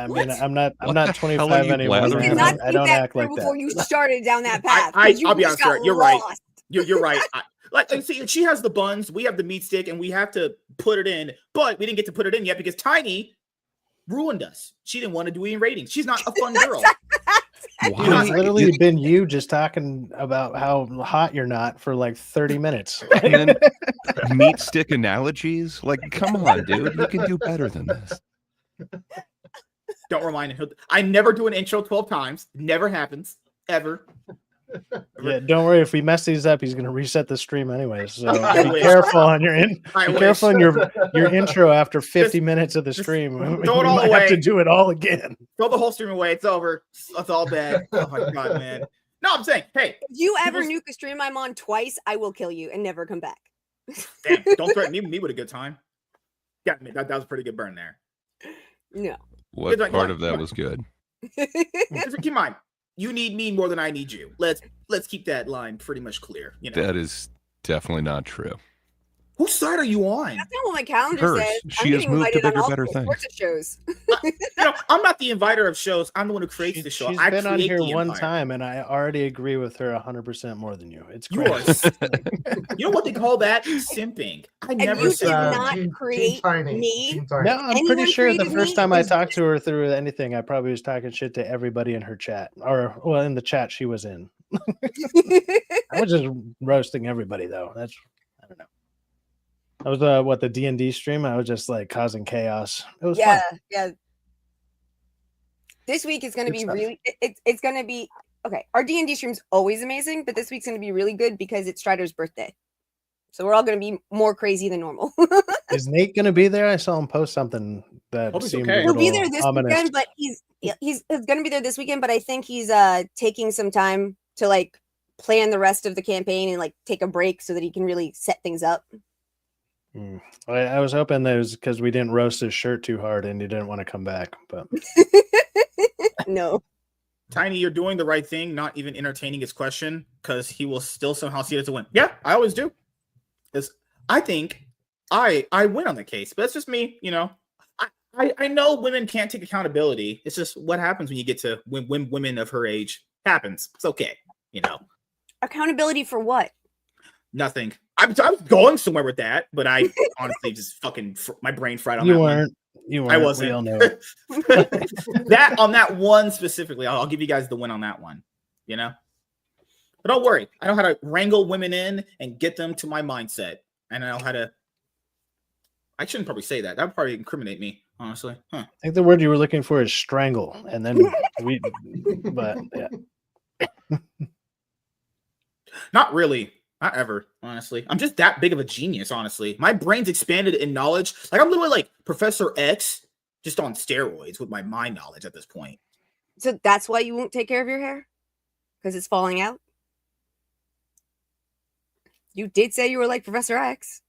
What? mean, I'm not What the hell are 25 you anymore. blathering You did Man. not about? I think don't that act like through before that. you started down that path. I'll 'cause you be just honest, got you're right. lost. You're right. And see, she has the buns, we have the meat stick, and we have to put it in, but we didn't get to put it in yet because Tiny ruined us. She didn't want to do any ratings. She's not a fun girl. It's literally been you just talking about how hot you're not for like 30 minutes. And then meat stick analogies? Like, come on, dude. You can do better than this. Don't remind him. I never do an intro 12 times. Never happens. Ever. Yeah, don't worry. If we mess these up, he's going to reset the stream anyway. So I be wish. careful on your careful in your intro after 50 Just- minutes of the stream. We throw it all might have to away. do it all again. Throw the whole stream away. It's over. It's all dead. Oh my god, man. No, I'm saying, hey, If you ever nuke a stream I'm on twice, I will kill you and never come back. damn, don't threaten me with a good time. Yeah, that was a pretty good burn there. No. What part of that was good? Just keep in mind, you need me more than I need you. Let's keep that line pretty much clear. You know, That is definitely not true. whose side are you on? That's not what my calendar Hers. says. She I'm has getting moved to invited on bigger, all better sorts of shows. You know, I'm not the inviter of shows. I'm the one who creates the show. She's I been on create here the one empire. time, and I already agree with her 100% more than you. It's You crazy. are. You know what they call that? Simping. I And never you said did that. not Team create Tiny. me. Team Tiny. No, I'm Anyone pretty sure the created first me time I was talked to her through anything, I probably was talking shit to everybody in her chat, or well, in the chat she was in. I was just roasting everybody though. I don't know. That was the D&D stream. I was just like causing chaos. It was fun. Yeah. This week is going to Good be stuff. really. It's going to be okay. Our D&D stream's always amazing, but this week's going to be really good because it's Strider's birthday, so we're all going to be more crazy than normal. Is Nate gonna be there? I saw him post something that Hope he's seemed okay. a He'll be little there this ominous. weekend, but he's going to be there this weekend. But I think he's taking some time to like plan the rest of the campaign and like take a break so that he can really set things up. I was hoping that was because we didn't roast his shirt too hard and he didn't want to come back. But No. Tiny, you're doing the right thing, not even entertaining his question, because he will still somehow see it as a win. Yeah, I always do. Because I think I win on the case, but that's just me, you know. I know women can't take accountability. It's just what happens when you get to women of her age. Happens. It's okay, you know. Accountability for what? Nothing. I was going somewhere with that, but I honestly just fucking my brain fried on you that one. weren't. You weren't. I We wasn't. all know it. That on that one specifically, I'll give you guys the win on that one. You know, but don't worry. I know how to wrangle women in and get them to my mindset, and I know how to. I shouldn't probably say that. That would probably incriminate me, honestly. Huh. I think the word you were looking for is strangle, and then we. But yeah, Not really. Not ever, honestly. I'm just that big of a genius, honestly. My brain's expanded in knowledge. Like I'm literally like Professor X, just on steroids with my mind knowledge at this point. So that's why you won't take care of your hair? Because it's falling out? You did say you were like Professor X.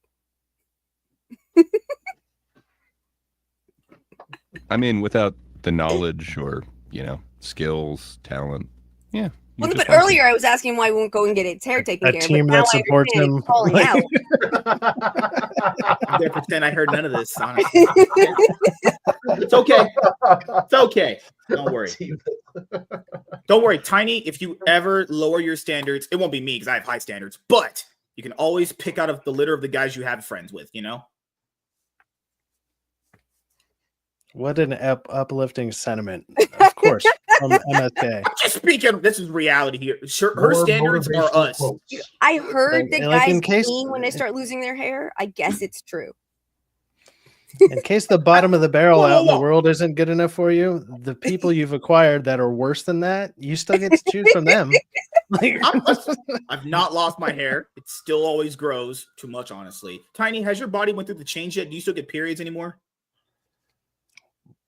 I mean, without the knowledge or, skills, talent. Yeah. Well, but earlier I was asking why he won't go and get its hair taken a care of. team but now that I supports understand him. it's falling like- out. I'm gonna pretend I heard none of this, honestly. It's okay. It's okay. Don't worry. Don't worry, Tiny. If you ever lower your standards, it won't be me because I have high standards, but you can always pick out of the litter of the guys you have friends with, you know? What an uplifting sentiment. Of course, from MSK. I'm just speaking. This is reality here. Sure, her standards are us. I heard that And, like, in guys case- mean when they start losing their hair. I guess it's true. In case the bottom of the barrel Whoa, whoa, out in the whoa. world isn't good enough for you, the people you've acquired that are worse than that, you still get to choose from them. Like, I've not lost my hair. It still always grows too much, honestly. Tiny, has your body went through the change yet? Do you still get periods anymore?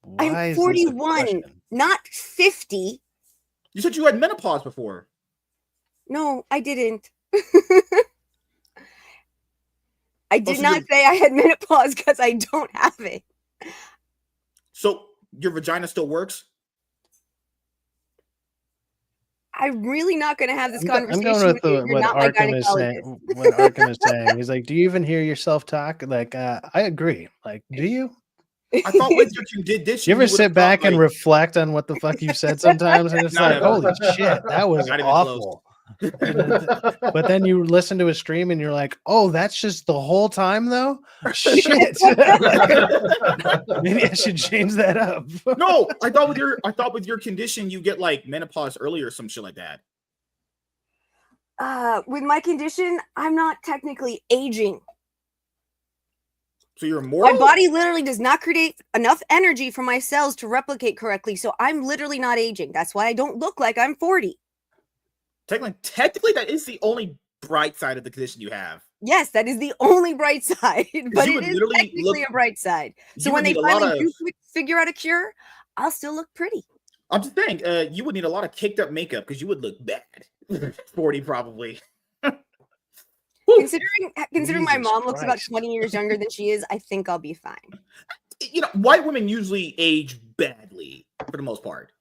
why I'm is this a 41, question? not 50. You said you had menopause before. No, I didn't. I did so not you're- say I had menopause because I don't have it. So your vagina still works? I'm really not going to have this I'm conversation going with with you. You're what not my Arkham is gynecologist. saying. What Arkham is saying, he's like, "Do you even hear yourself talk?" Like, I agree. Like, do you? I thought once you did this, You ever would've sit back thought, and like, reflect on what the fuck you said sometimes, and it's Not like, ever. holy shit, that was Not even close. awful. But then you listen to a stream and you're like, oh, that's just the whole time though? Shit. Maybe I should change that up. No, I thought with your condition you get like menopause early or some shit like that. With my condition, I'm not technically aging. So you're immortal? My body literally does not create enough energy for my cells to replicate correctly. So I'm literally not aging. That's why I don't look like I'm 40. Technically, that is the only bright side of the condition you have. Yes, that is the only bright side, but you it would is literally technically a bright side. So you when would they need a lot finally of- do figure out a cure, I'll still look pretty. I'm just saying, you would need a lot of caked up makeup because you would look bad. 40 probably. Considering my Jesus mom looks about Christ. 20 years younger than she is, I think I'll be fine. You know, white women usually age badly for the most part.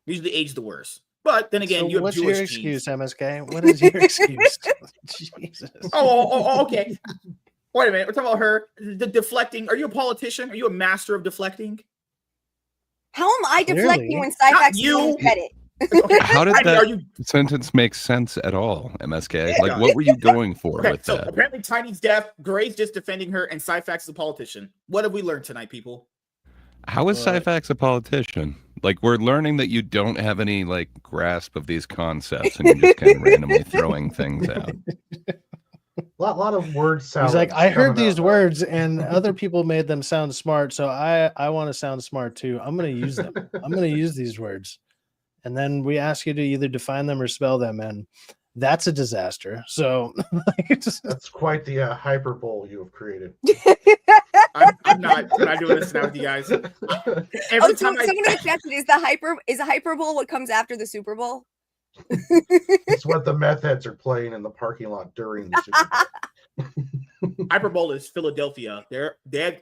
Usually age the worst. But then again, So you have what's Jewish your genes. excuse, MSK? What is your excuse? Jesus. Oh, okay. Wait a minute. We're talking about her. The deflecting. Are you a politician? Are you a master of deflecting? How am I deflecting Clearly. when Cyfax is you. on Reddit? Okay. How did I mean, are that you sentence make sense at all, MSK? Yeah. Like, what were you going for okay? with So that? apparently, Tiny's deaf. Gray's just defending her, and Cyfax is a politician. What have we learned tonight, people? How is Well, Cyfax a politician? Like, we're learning that you don't have any like grasp of these concepts, and you're just kind of randomly throwing things out. lot of word salads. He's like, I heard coming these out. words and other people made them sound smart. So I want to sound smart too. I'm going to use them. I'm going to use these words. And then we ask you to either define them or spell them. And that's a disaster. So That's quite the hyperbole you have created. I'm not doing this now with you guys. Every Oh, time someone in the chat said, is a hyperbole what comes after the Super Bowl? It's what the meth heads are playing in the parking lot during the Super Bowl. hyperbole is Philadelphia. They had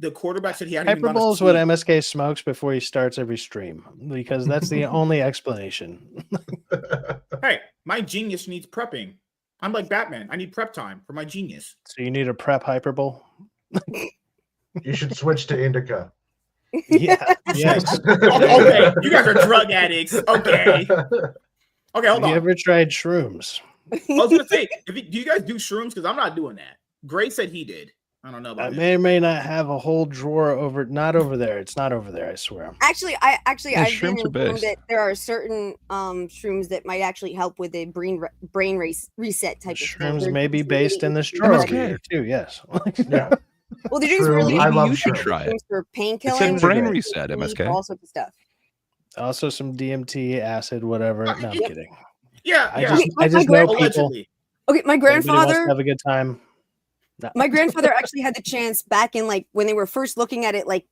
the quarterback said he hadn't even gone to hyperbole is what sleep. MSK smokes before he starts every stream because that's the only explanation. Hey, my genius needs prepping. I'm like Batman. I need prep time for my genius. So you need a prep hyperbole. You should switch to indica. Yeah. Yes. Oh, okay, you guys are drug addicts. Okay, hold Have you on. ever tried shrooms? I was gonna say, do you guys do shrooms? Because I'm not doing that. Gray said he did. I don't know I about may or may not have a whole drawer not over there. It's not over there, I swear. Actually, Yeah, I've been shrooms are informed based. that there are certain shrooms that might actually help with a brain reset type of thing. Shrooms They're may be just based in really this drawer over MSK. here too. Yes. Yeah. Well, they're doing True. really I love you should shrooms. try it. things for It painkilling. said brain great. reset, MSK. All sorts of stuff. Also some DMT, acid, whatever. No, I'm Yep. kidding. Yeah, I yeah. just my know grand- people. Allegedly. Okay, my Everybody wants to grandfather. have a good time. No. My grandfather actually had the chance back in like when they were first looking at it like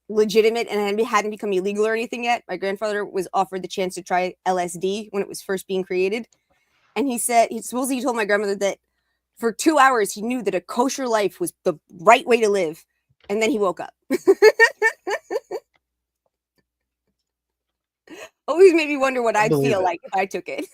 legitimate and it hadn't become illegal or anything yet. My grandfather was offered the chance to try LSD when it was first being created. And he said, he told my grandmother that for 2 hours he knew that a kosher life was the right way to live. And then he woke up. Always made me wonder what I I'd believe feel it. like if I took it.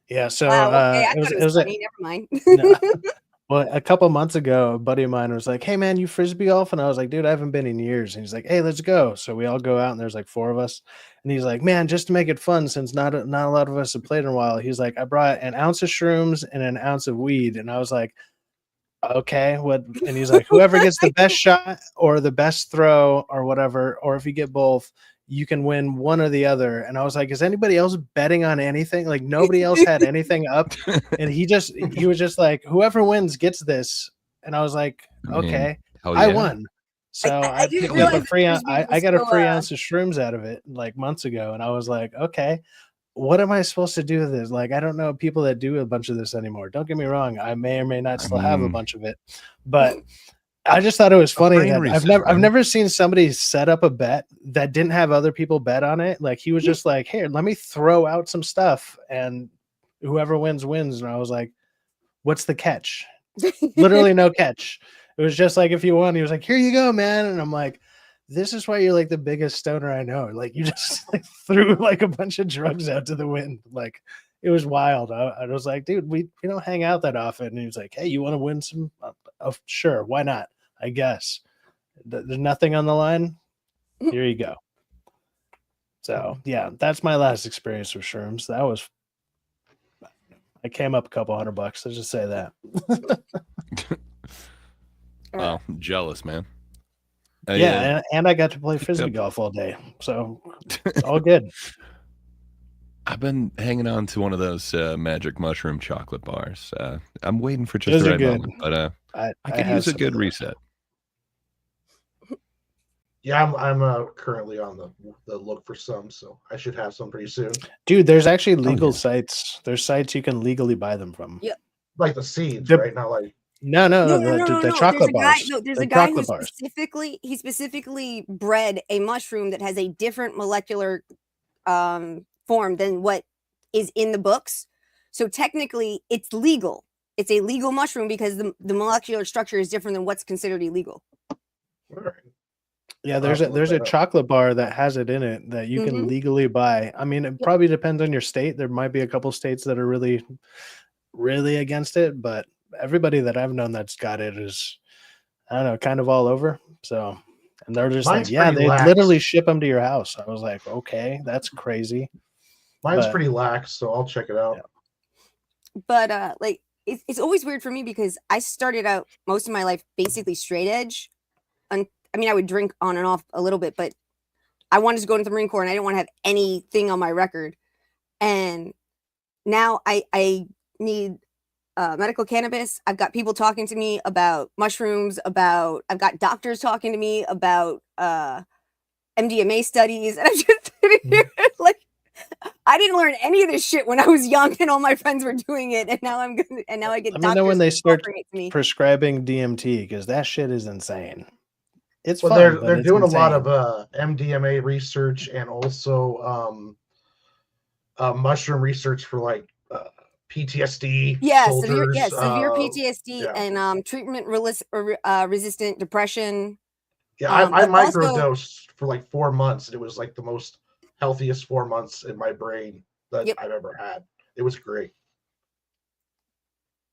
Yeah. So Wow, okay, I it was, thought it it was was funny. Never mind. no. Well, a couple months ago, a buddy of mine was like, "Hey, man, you frisbee golf?" And I was like, "Dude, I haven't been in years." And he's like, "Hey, let's go." So we all go out, and there's like 4 of us. And he's like, "Man, just to make it fun, since not a lot of us have played in a while." He's like, "I brought an ounce of shrooms and an ounce of weed." And I was like, "Okay, what?" And he's like, "Whoever gets the best shot or the best throw or whatever, or if you get both, you can win one or the other." And I was like, "Is anybody else betting on anything?" Like nobody else had anything up. And he was just like, "Whoever wins gets this." And I was like, I mean, "Okay, hell I yeah. won." So I didn't picked up realize a that free. frisbee I was got a so, free ounce of shrooms out of it like months ago, and I was like, "Okay, what am I supposed to do with this?" Like, I don't know people that do a bunch of this anymore. Don't get me wrong; I may or may not still have a mean- bunch of it, but I just thought it was funny brain that reset, I've right? never seen somebody set up a bet that didn't have other people bet on it. Like he was just like, "Here, let me throw out some stuff, and whoever wins wins." And I was like, "What's the catch?" Literally no catch. It was just like if you won, he was like, "Here you go, man." And I'm like, "This is why you're like the biggest stoner I know." Like you just like threw like a bunch of drugs out to the wind. Like it was wild. I was like, "Dude, we don't hang out that often." And he was like, "Hey, you want to win some?" Sure, why not? I guess. There's nothing on the line. Here you go. So yeah, that's my last experience with shrooms. That was, I came up a couple $100. Let's just say that. Wow, I'm jealous, man. Yeah, and I got to play frisbee golf all day, so it's all good. I've been hanging on to one of those magic mushroom chocolate bars. I'm waiting for just the right moment, but I could use a good reset. Yeah, I'm currently on the look for some, so I should have some pretty soon. Dude, there's actually legal sites. There's sites you can legally buy them from. Yeah, like the seeds, right? Not like no, the chocolate bars. There's a guy who specifically bred a mushroom that has a different molecular form than what is in the books. So technically, it's legal. It's a legal mushroom because the molecular structure is different than what's considered illegal. Right. Yeah, there's a chocolate bar that has it in it that you can legally buy. I mean, it probably depends on your state. There might be a couple states that are really, really against it, but everybody that I've known that's got it is, I don't know, kind of all over. So, and they're just Mine's like, yeah, they lax. literally ship them to your house. I was like, okay, that's crazy. Mine's pretty lax, so I'll check it out. Yeah. But like, it's always weird for me because I started out most of my life basically straight edge. I mean, I would drink on and off a little bit, but I wanted to go into the Marine Corps and I didn't want to have anything on my record. And now I need medical cannabis. I've got people talking to me about mushrooms, I've got doctors talking to me about MDMA studies. And I'm just sitting here like, I didn't learn any of this shit when I was young and all my friends were doing it. And now I get doctors. I mean, when they start prescribing DMT, because that shit is insane. It's fun, they're doing insane. A lot of MDMA research and also mushroom research for like PTSD. Severe PTSD and treatment resistant depression. Yeah, I microdosed for like 4 months, and it was like the most healthiest 4 months in my brain that I've ever had. It was great.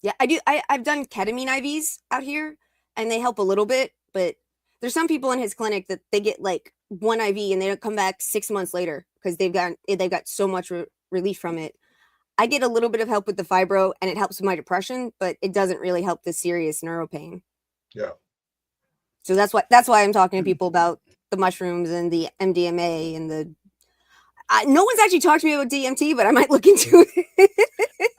Yeah, I've done ketamine IVs out here, and they help a little bit, but there's some people in his clinic that they get like one IV and they don't come back 6 months later because they've got so much relief from it. I get a little bit of help with the fibro and it helps with my depression, but it doesn't really help the serious neuro pain. Yeah. So that's why I'm talking to people about the mushrooms and the MDMA and the. No one's actually talked to me about DMT, but I might look into it.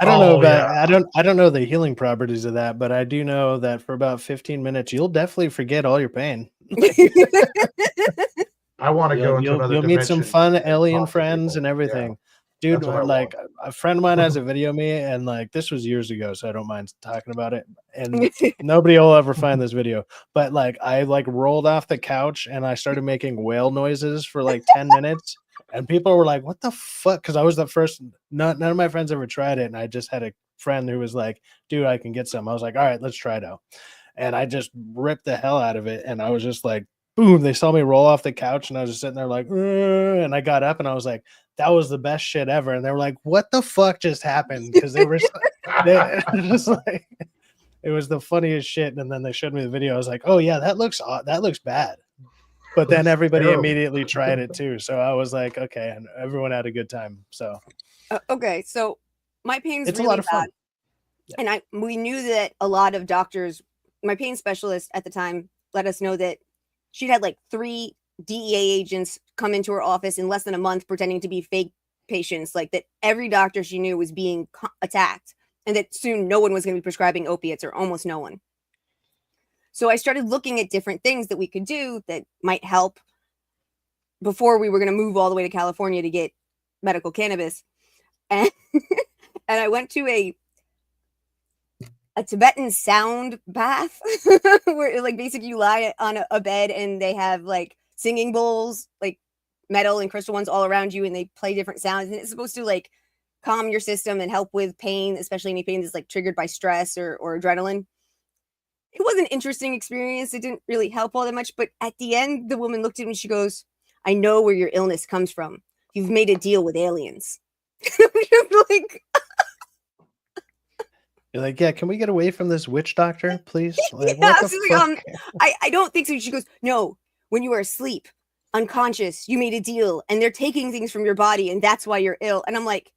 I don't know about I don't know the healing properties of that, but I do know that for about 15 minutes you'll definitely forget all your pain. I want to go into another dimension. You'll meet some fun alien friends and everything. Yeah. Dude, like a friend of mine has a video of me, and like this was years ago, so I don't mind talking about it. And nobody will ever find this video. But like I like rolled off the couch and I started making whale noises for like 10 minutes. And people were like, what the fuck? Because I was the first, none of my friends ever tried it. And I just had a friend who was like, dude, I can get some. I was like, all right, let's try it out. And I just ripped the hell out of it. And I was just like, boom, they saw me roll off the couch. And I was just sitting there like, and I got up and I was like, that was the best shit ever. And they were like, what the fuck just happened? Because they were just like, it was the funniest shit. And then they showed me the video. I was like, oh yeah, that looks bad. But then everybody immediately tried it too. So I was like, okay, and everyone had a good time. So okay, so my pain's it's really a lot of fun. Yeah. And we knew that a lot of doctors, my pain specialist at the time let us know that she'd had like 3 DEA agents come into her office in less than a month pretending to be fake patients, like that every doctor she knew was being attacked and that soon no one was going to be prescribing opiates, or almost no one. So I started looking at different things that we could do that might help before we were going to move all the way to California to get medical cannabis. And and I went to a Tibetan sound bath where like basically you lie on a bed and they have like singing bowls, like metal and crystal ones all around you, and they play different sounds, and it's supposed to like calm your system and help with pain, especially any pain that's like triggered by stress or adrenaline. It was an interesting experience. It didn't really help all that much, but at the end, the woman looked at me and she goes, I know where your illness comes from. You've made a deal with aliens. Like, you're like, yeah, can we get away from this witch doctor, please? Like, yeah, what the fuck? I don't think so. She goes, no, when you were asleep, unconscious. You made a deal, and they're taking things from your body, and that's why you're ill. And I'm like,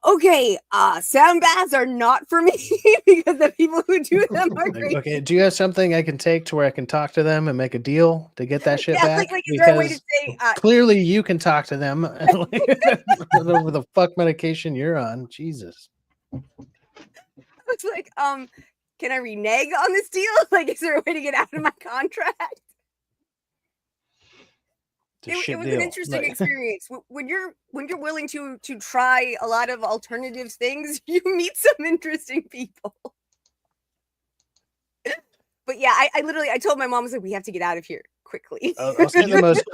okay, sound baths are not for me because the people who do them are crazy. Okay, do you have something I can take to where I can talk to them and make a deal to get that shit back? Like, is there a way to say? Clearly, you can talk to them over the fuck medication you're on. Jesus. It's like, can I renege on this deal? Like, is there a way to get out of my contract? It was an interesting experience. When you're willing to try a lot of alternative things, you meet some interesting people. But yeah, I told my mom, I was like, we have to get out of here quickly. I'll say the most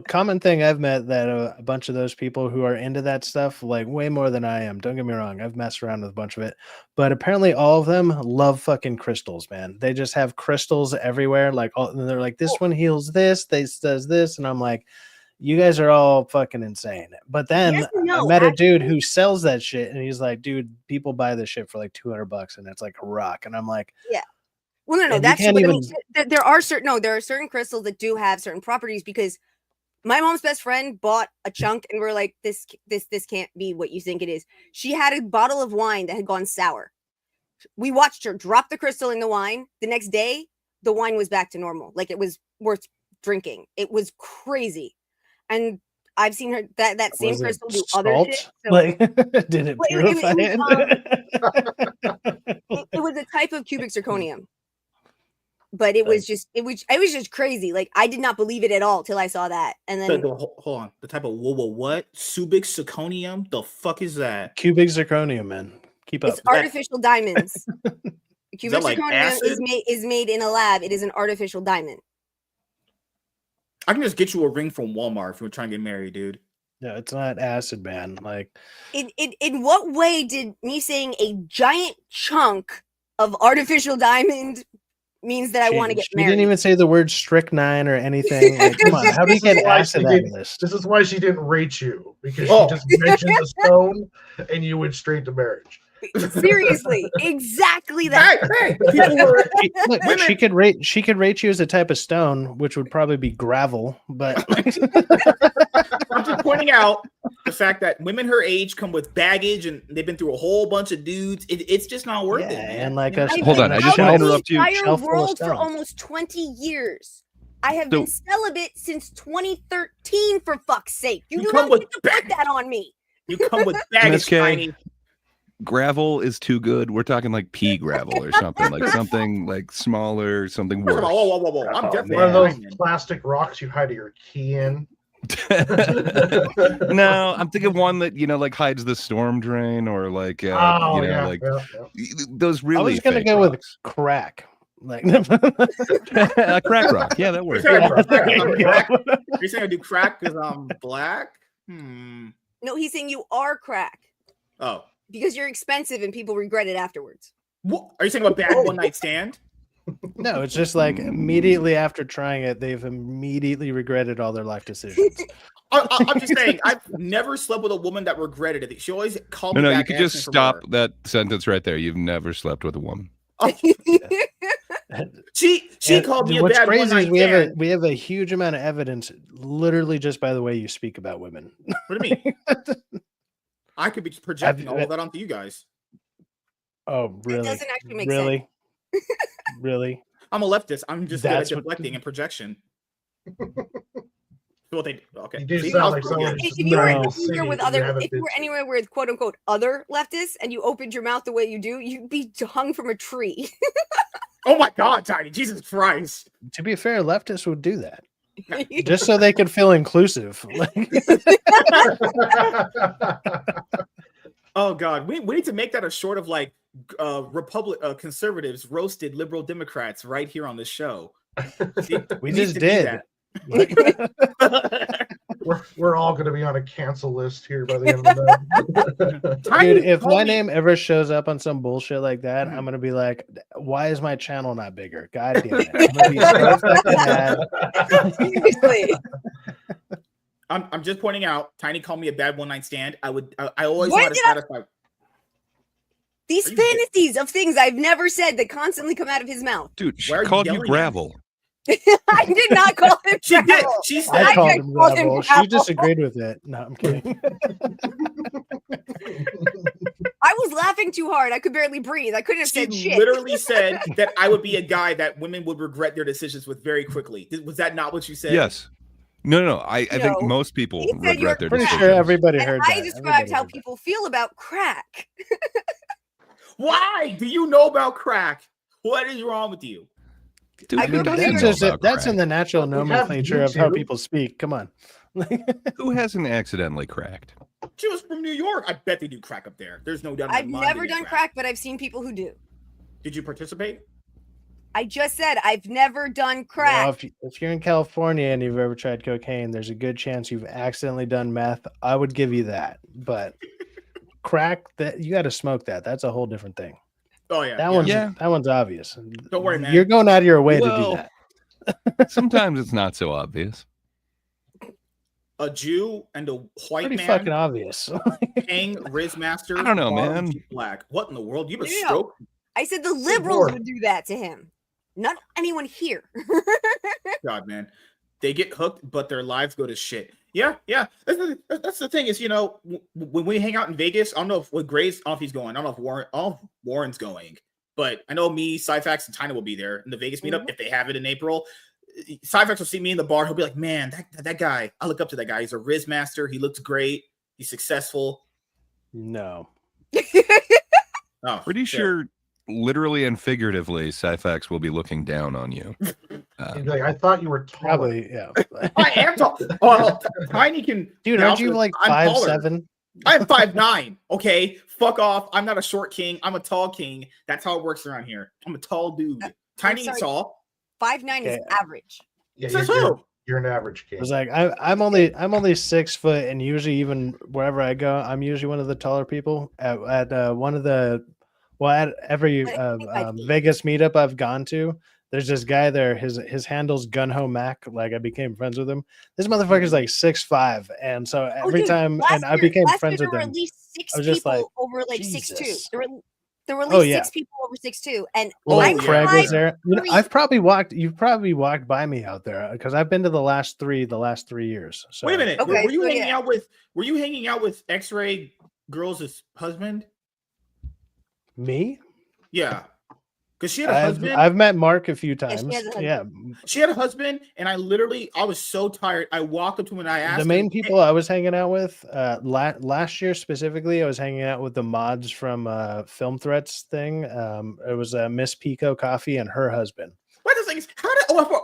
common thing I've met that a bunch of those people who are into that stuff, like way more than I am. Don't get me wrong, I've messed around with a bunch of it, but apparently all of them love fucking crystals, man. They just have crystals everywhere. Like, and they're like, this one heals this, this does this, and I'm like, you guys are all fucking insane. But then I met a dude who sells that shit, and he's like, dude, people buy this shit for like $200, and it's like a rock. And I'm like, yeah. Well, no, that's what I mean. There are certain crystals that do have certain properties, because my mom's best friend bought a chunk, and we're like, this can't be what you think it is. She had a bottle of wine that had gone sour. We watched her drop the crystal in the wine. The next day, the wine was back to normal. Like, it was worth drinking. It was crazy. And I've seen her that same crystal do other shit. So, like, did it purify it? It was a type of cubic zirconium. But it was just crazy. Like, I did not believe it at all till I saw that. And then hold on, the type of what? Cubic zirconium? The fuck is that? Cubic zirconium, man. Keep up. It's artificial diamonds. Cubic like zirconium is made in a lab. It is an artificial diamond. I can just get you a ring from Walmart if you're trying to get married, dude. No, it's not acid, man. Like, in what way did me saying a giant chunk of artificial diamond means that I want to get married? She didn't even say the word strychnine or anything. Like, come on, how do you get acid out of this? This is why she didn't rate you, because she just mentioned the stone and you went straight to marriage. Seriously, exactly that. Look, she could rate you as a type of stone, which would probably be gravel. But I'm just pointing out the fact that women her age come with baggage, and they've been through a whole bunch of dudes. It's just not worth it. And like, hold on, I just want to interrupt you. Entire world for almost 20 years. I have been celibate since 2013. For fuck's sake, you do not get to put that on me. You come with baggage, Tiny. Gravel is too good. We're talking like pea gravel or something, like something like smaller, something worse. Whoa. I'm definitely one of those plastic rocks you hide your key in. No, I'm thinking one that, like, hides the storm drain, or like those really. I was gonna go with crack. Like a crack rock. Yeah, that works. You're saying I do crack because I'm black? No, he's saying you are crack. Oh. Because you're expensive and people regret it afterwards. What? Are you saying a bad one night stand? No, it's just like immediately after trying it, they've immediately regretted all their life decisions. I'm just saying, I've never slept with a woman that regretted it. She always called me back. No, you could just stop that sentence right there. You've never slept with a woman. Oh. She called me a bad one night stand. We have a huge amount of evidence, literally just by the way you speak about women. What do you mean? I could be projecting all of that onto you guys. Oh, really? It doesn't actually make sense. Really? I'm a leftist. I'm just good at deflecting and projection. Okay. You do sound like someone. If you were anywhere with quote unquote other leftists and you opened your mouth the way you do, you'd be hung from a tree. Oh my God, Tiny! Jesus Christ! To be fair, leftists would do that. Just so they could feel inclusive. Oh God, we need to make that a short of like conservatives roasted liberal Democrats right here on this show. We just did. We're all going to be on a cancel list here by the end of the night. Dude, if my name ever shows up on some bullshit like that, I'm going to be like, why is my channel not bigger? God damn it. I'm going to be so fucking mad. Seriously. I'm just pointing out, Tiny called me a bad one night stand. I always want to satisfy. These fantasies of things I've never said that constantly come out of his mouth. Dude, she called you gravel. I did not call him She did. gravel. She I said. called I him called him gravel. She gravel. disagreed with it. No, I'm kidding. I was laughing too hard. I could barely breathe. I couldn't have She said shit. literally said that I would be a guy that women would regret their decisions with very quickly. Was that not what you said? Yes. No. I think No. most people He said you're regret their Pretty decisions. sure everybody And heard I that. described Everybody how heard that. people feel about crack. Why do you know about crack? What is wrong with you? Dude, I who mean, doesn't that's know just about that's in crack? the natural We have nomenclature of how YouTube. people speak. Come on. Who hasn't accidentally cracked? She was from New York. I bet they do crack up there. There's no doubt. in my I've mind never they do done crack, but I've seen people who do. Did you participate? I just said I've never done Well, crack. if you're in California and you've ever tried cocaine, there's a good chance you've accidentally done meth. I would give you that. But crack, that you got to smoke that. That's a whole different thing. Oh yeah. That one's obvious. Don't worry, man. You're going out of your way to Well, do that. Sometimes it's not so obvious. A Jew and a white Pretty man fucking obvious. paying Riz Master. I don't know, Barb man. G. Black. What in the world? You have a No. stroke? I said the liberals Lord. would do that to him. Not anyone here. God, man. They get hooked, but their lives go to shit. Yeah. That's the thing is, when we hang out in Vegas, I don't know if with Gray's, I don't know if he's going. I don't know if Warren's going, but I know me, Cyfax, and Tina will be there in the Vegas meetup if they have it in April. Cyfax will see me in the bar. He'll be like, "Man, that guy. I look up to that guy. He's a Riz Master. He looks great. He's successful." No. Oh, Pretty sure, literally and figuratively, Cyfax will be looking down on you. He'd be like, I thought you were taller. Probably, yeah. I am tall. Oh, Tiny can. Dude, aren't you like I'm taller. 5'7"? I'm 5'9". Okay, fuck off. I'm not a short king. I'm a tall king. That's how it works around here. I'm a tall dude. Tiny and sorry. tall. 5'9" is average. Yeah, Says you're, who? you're an average king. It's like I'm only 6 foot, and usually even wherever I go, I'm usually one of the taller people. At one of the at every But I think my feet- Vegas meetup I've gone to, there's this guy there. His handle's Gunho Mac. Like I became friends with him. This motherfucker's like 6'5", and so every dude, time, last and I year- became last friends year with there him. were at least 6 I was just people like, over like 6'2". Jesus. There were at Oh, least yeah. 6 people over 6'2", and Well, Oh, like yeah, Craig was yeah. there. Three. You've probably walked by me out there because I've been to the last 3 years. So Wait a minute. Okay, were you so hanging yeah. out with? Were you hanging out with X-Ray Girls' husband? Me? Yeah, because she had a husband. I've met Mark a few she times. has a husband. Yeah. She had a husband, and I was so tired. I walked up to him and I asked The him, main people I was hanging out with last year specifically, I was hanging out with the mods from Film Threats thing. It was Miss Pico Coffee and her husband. What the thing is?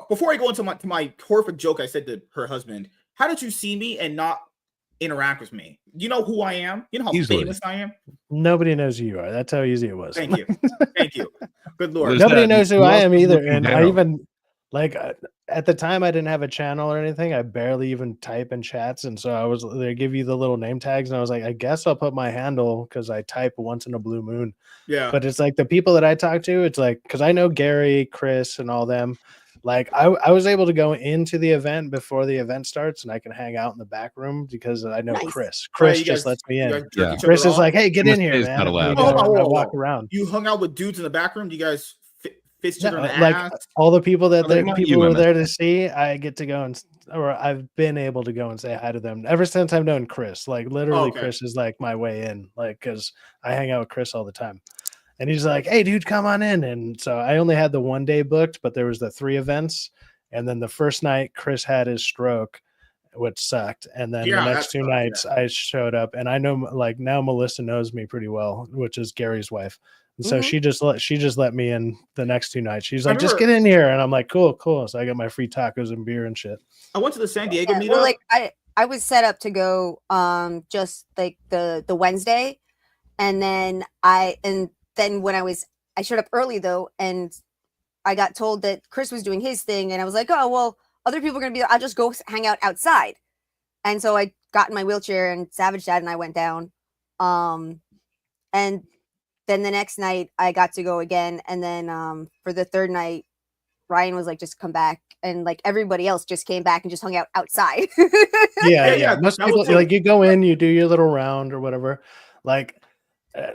Before I go into my horrific joke, I said to her husband, "How did you see me and not interact with me? You know who I am. You know how Easily. famous I am. Nobody knows who you are. That's how easy it was. Thank you, thank you. Good lord. Liz- Nobody that? knows who Who I else am is either. looking And I down? even like at the time I didn't have a channel or anything. I barely even type in chats, and so they give you the little name tags, and I was like, I guess I'll put my handle because I type once in a blue moon. Yeah. But it's like the people that I talk to, it's like because I know Gary, Chris, and all them. Like I was able to go into the event before the event starts, and I can hang out in the back room because I know Nice. Chris. Oh, Chris you just guys- lets me you in. guys jerk Yeah. each other Chris is off? like, "Hey, get in MSK here, is man." not And we allowed. go Oh, and I whoa, walk whoa. around. You hung out with dudes in the back room. Do you guys fist each No, other in the like ass? all the people that Oh, they're the not people you, were there to MSK. see, I get to go or I've been able to go and say hi to them ever since I've known Chris. Like literally, okay. Chris is like my way in, like because I hang out with Chris all the time, and he's like, "Hey, dude, come on in." And so I only had the 1 day booked, but there was the 3 events, and then the first night Chris had his stroke, which sucked, and then Yeah, the that next 2 sucks, nights I showed up, and I know like now Melissa knows me pretty well, which is Gary's wife. And so Mhm. she just let me in the next 2 nights. She's I like, just remember- get in here. And I'm like, cool. So I got my free tacos and beer and shit. I went to the San Diego Yeah, meetup. well, like I was set up to go just like the Wednesday, and then when I showed up early though, and I got told that Chris was doing his thing, and I was like, oh well, other people are gonna be there. I'll just go hang out outside. And so I got in my wheelchair, and Savage Dad and I went down. And then the next night I got to go again, and then for the third night, Ryan was like, just come back, and like everybody else just came back and just hung out outside. Yeah. Yeah, Most that people was like you go in, you do your little round or whatever. Like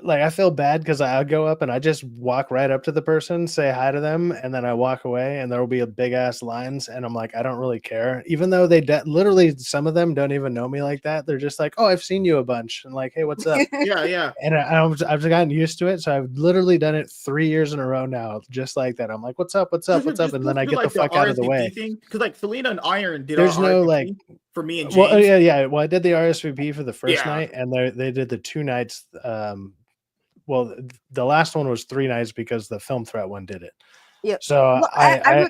like I feel bad because I go up and I just walk right up to the person, say hi to them, and then I walk away, and there will be a big ass lines, and I'm like, I don't really care, even though they literally some of them don't even know me like that. They're just like, oh, I've seen you a bunch, and like, hey, what's up? Yeah. And I've gotten used to it, so I've literally done it 3 years in a row now, just like that. I'm like, what's up, what's up, what's up, and then I get the fuck out of the way. Because like Selena and Iron did There's our no RSVP like for me and well, James. yeah. Well, I did the RSVP for the first Yeah. night, and they did the 2 nights. Well, the last one was 3 nights because the film threat one did it. Yep. So Well, I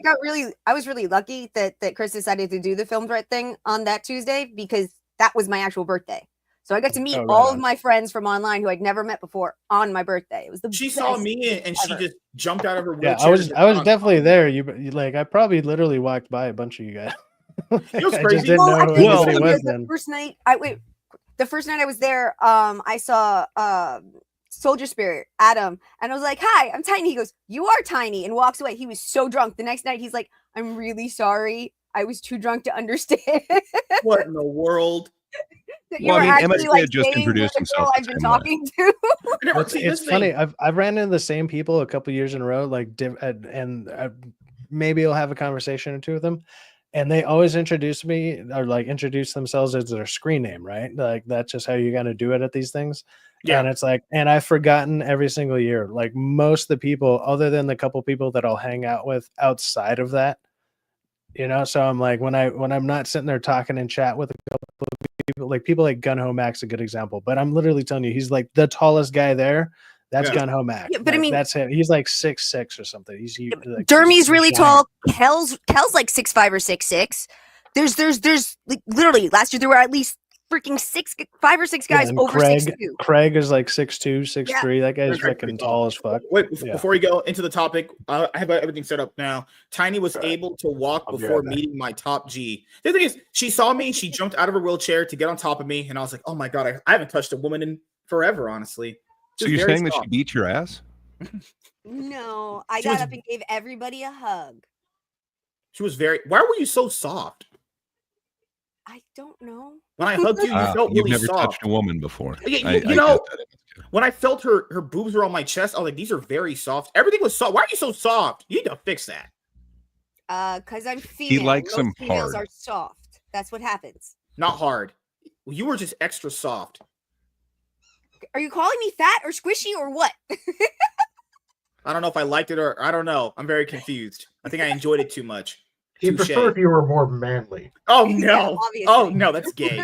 was really lucky that Chris decided to do the film threat thing on that Tuesday because that was my actual birthday. So I got to meet all of my friends from online who I'd never met before on my birthday. It was the she best saw me and she just jumped out of her wheelchair. Yeah, I was definitely there. You like I probably literally walked by a bunch of you guys. It was I crazy. just didn't know who anybody was the then. first night the first night I was there, I saw Soldier Spirit, Adam, and I was like, hi, I'm Tiny. He goes, you are Tiny, and walks away. He was so drunk. The next night, he's like, I'm really sorry. I was too drunk to understand. What in the world? Well, I mean, MSK had just introduced himself. I've been talking to. It's funny. I've ran into the same people a couple years in a row, like, and maybe I'll have a conversation or two with them. And they always introduce me or like introduce themselves as their screen name, right? Like that's just how you're gonna do it at these things. Yeah. And it's like, and I've forgotten every single year, like most of the people, other than the couple people that I'll hang out with outside of that, you know. So I'm like, when I'm not sitting there talking and chat with a couple of people like Gun Ho Mac's a good example, but I'm literally telling you, he's like the tallest guy there. That's Gun Ho Mac. Yeah, but like, I mean, that's him. He's like 6'6" or something. He's like, Dermy's really tall. Kel's like 6'5" or 6'6". There's like literally last year there were at least freaking 5 or 6 guys over 6'2". Craig is like 6'2", 6'3". That guy's fucking tall as fuck. Wait, before we go into the topic, I have everything set up now. Tiny was able to walk before meeting my top G. The thing is, she saw me, she jumped out of her wheelchair to get on top of me, and I was like, oh my god, I haven't touched a woman in forever, honestly. So you're saying that she beat your ass? No, I got up and gave everybody a hug. She was very. Why were you so soft? I don't know. When I hugged you, you felt really soft. You've never touched a woman before. Yeah, you know, when I felt her boobs were on my chest, I was like, these are very soft. Everything was soft. Why are you so soft? You need to fix that. Because I'm female. He likes them females hard. Are soft. That's what happens. Not hard. You were just extra soft. Are you calling me fat or squishy or what? I don't know if I liked it or I don't know. I'm very confused. I think I enjoyed it too much. He'd prefer if you were more manly. Oh no! Yeah, oh no, that's gay.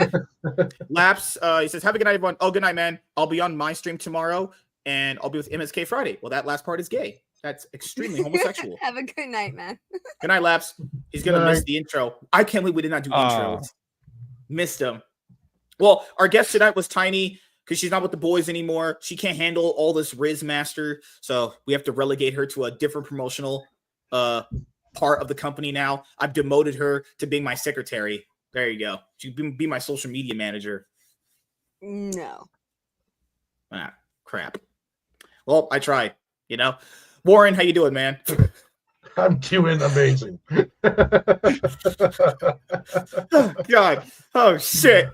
Laps. He says, "Have a good night, everyone." Oh, good night, man. I'll be on my stream tomorrow, and I'll be with MSK Friday. Well, that last part is gay. That's extremely homosexual. Have a good night, man. Good night, Laps. He's gonna miss the intro. I can't believe we did not do intros. Missed him. Well, our guest tonight was Tiny. Because she's not with the boys anymore. She can't handle all this Riz Master. So we have to relegate her to a different promotional part of the company now. I've demoted her to being my secretary. There you go. She'd be my social media manager. No. Ah, crap. Well, I tried, you know. Warren, how you doing, man? I'm doing amazing. Oh, God. Oh, shit.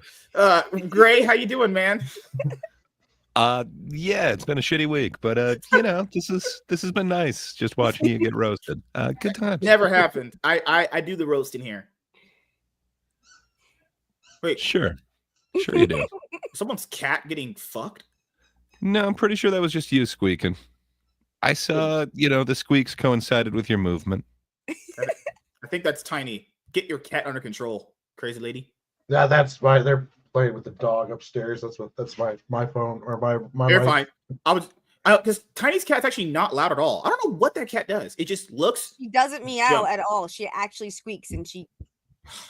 Gray, how you doing, man? Yeah, it's been a shitty week, but you know, this has been nice just watching you get roasted. Good times. Never happened. I do the roasting here. Wait, sure you do. Someone's cat getting fucked? No, I'm pretty sure that was just you squeaking. I saw, you know, the squeaks coincided with your movement. I think that's Tiny. Get your cat under control, crazy lady. Yeah, that's why they're playing with the dog upstairs. That's my phone or my. You're fine. Because Tiny's cat's actually not loud at all. I don't know what that cat does. It just looks. She doesn't meow at all. She actually squeaks, and she.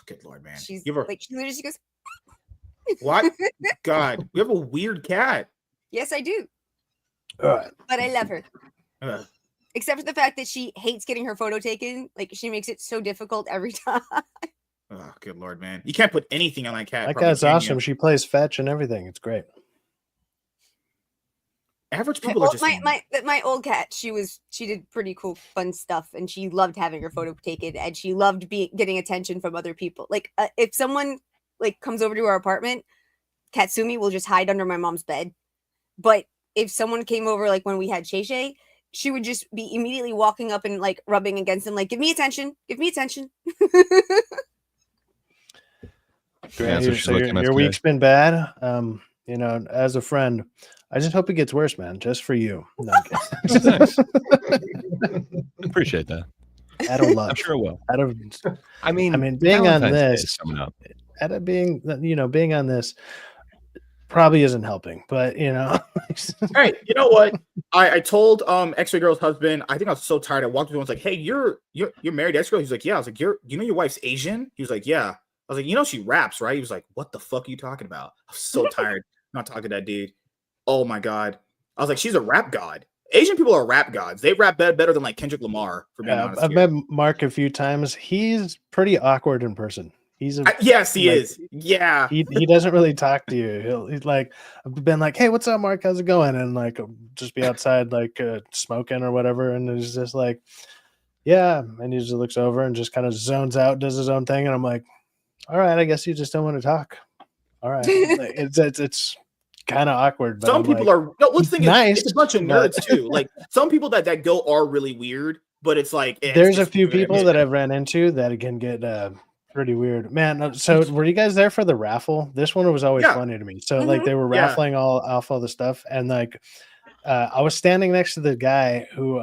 Good Lord, man. She's like she literally goes. What? God, we have a weird cat. Yes, I do. But I love her. Except for the fact that she hates getting her photo taken. Like she makes it so difficult every time. Oh, good Lord, man. You can't put anything on that cat. That cat's awesome. She plays fetch and everything. It's great. Average people are just... My old cat, she did pretty cool, fun stuff, and she loved having her photo taken, and she loved getting attention from other people. Like, if someone, like, comes over to our apartment, Katsumi will just hide under my mom's bed. But if someone came over, like when we had Shay Shay, she would just be immediately walking up and like rubbing against him, like, give me attention, give me attention. Yeah, so she's So like your MSK. week's been bad. You know, as a friend, I just hope it gets worse, man, just for you. No, I'm kidding. Nice. Appreciate that. Out of love. I'm sure it will. Out of, I mean, being on Valentine's Day this, is coming up. out of being, being on this probably isn't helping, but you know. Hey, you know what? I told X-Ray Girl's husband, I think I was so tired. I walked up to him, I was like, hey, you're married to X-Girl? He's like, yeah. I was like, you know your wife's Asian? He was like, yeah. I was like, you know she raps, right? He was like, what the fuck are you talking about? I was so tired not talking to that dude. Oh my god. I was like, she's a rap god. Asian people are rap gods. They rap better than like Kendrick Lamar, for being honest. I've met Mark a few times. He's pretty awkward in person. He's yes, he is. Yeah. He doesn't really talk to you. He's like, I've been like, hey, what's up, Mark? How's it going? And like, just be outside, like smoking or whatever. And he's just like, yeah. And he just looks over and just kind of zones out, does his own thing. And I'm like, all right, I guess you just don't want to talk. All right. Like, it's kind of awkward. But some people are let's think nice, it's a bunch of nerds too. Like some people that go are really weird, but it's like there's a few people that I've ran into that can get pretty weird, man. So were you guys there for the raffle? This one was always funny to me. So like they were raffling off all the stuff, and like I was standing next to the guy who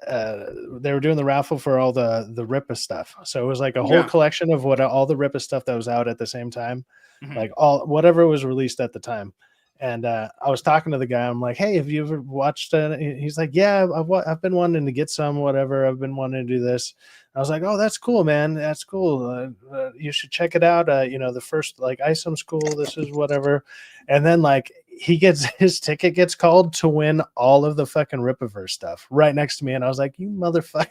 they were doing the raffle for all the Rippa stuff. So it was like a whole collection of all the Rippa stuff that was out at the same time, like whatever was released at the time. And I was talking to the guy. I'm like, hey, have you ever watched it? He's like, yeah, I've been wanting to get some, whatever. I've been wanting to do this. I was like, oh, that's cool, man. That's cool. You should check it out. The first like ISOM school, this is whatever. And then like his ticket gets called to win all of the fucking Rippaverse stuff right next to me. And I was like, you motherfucker.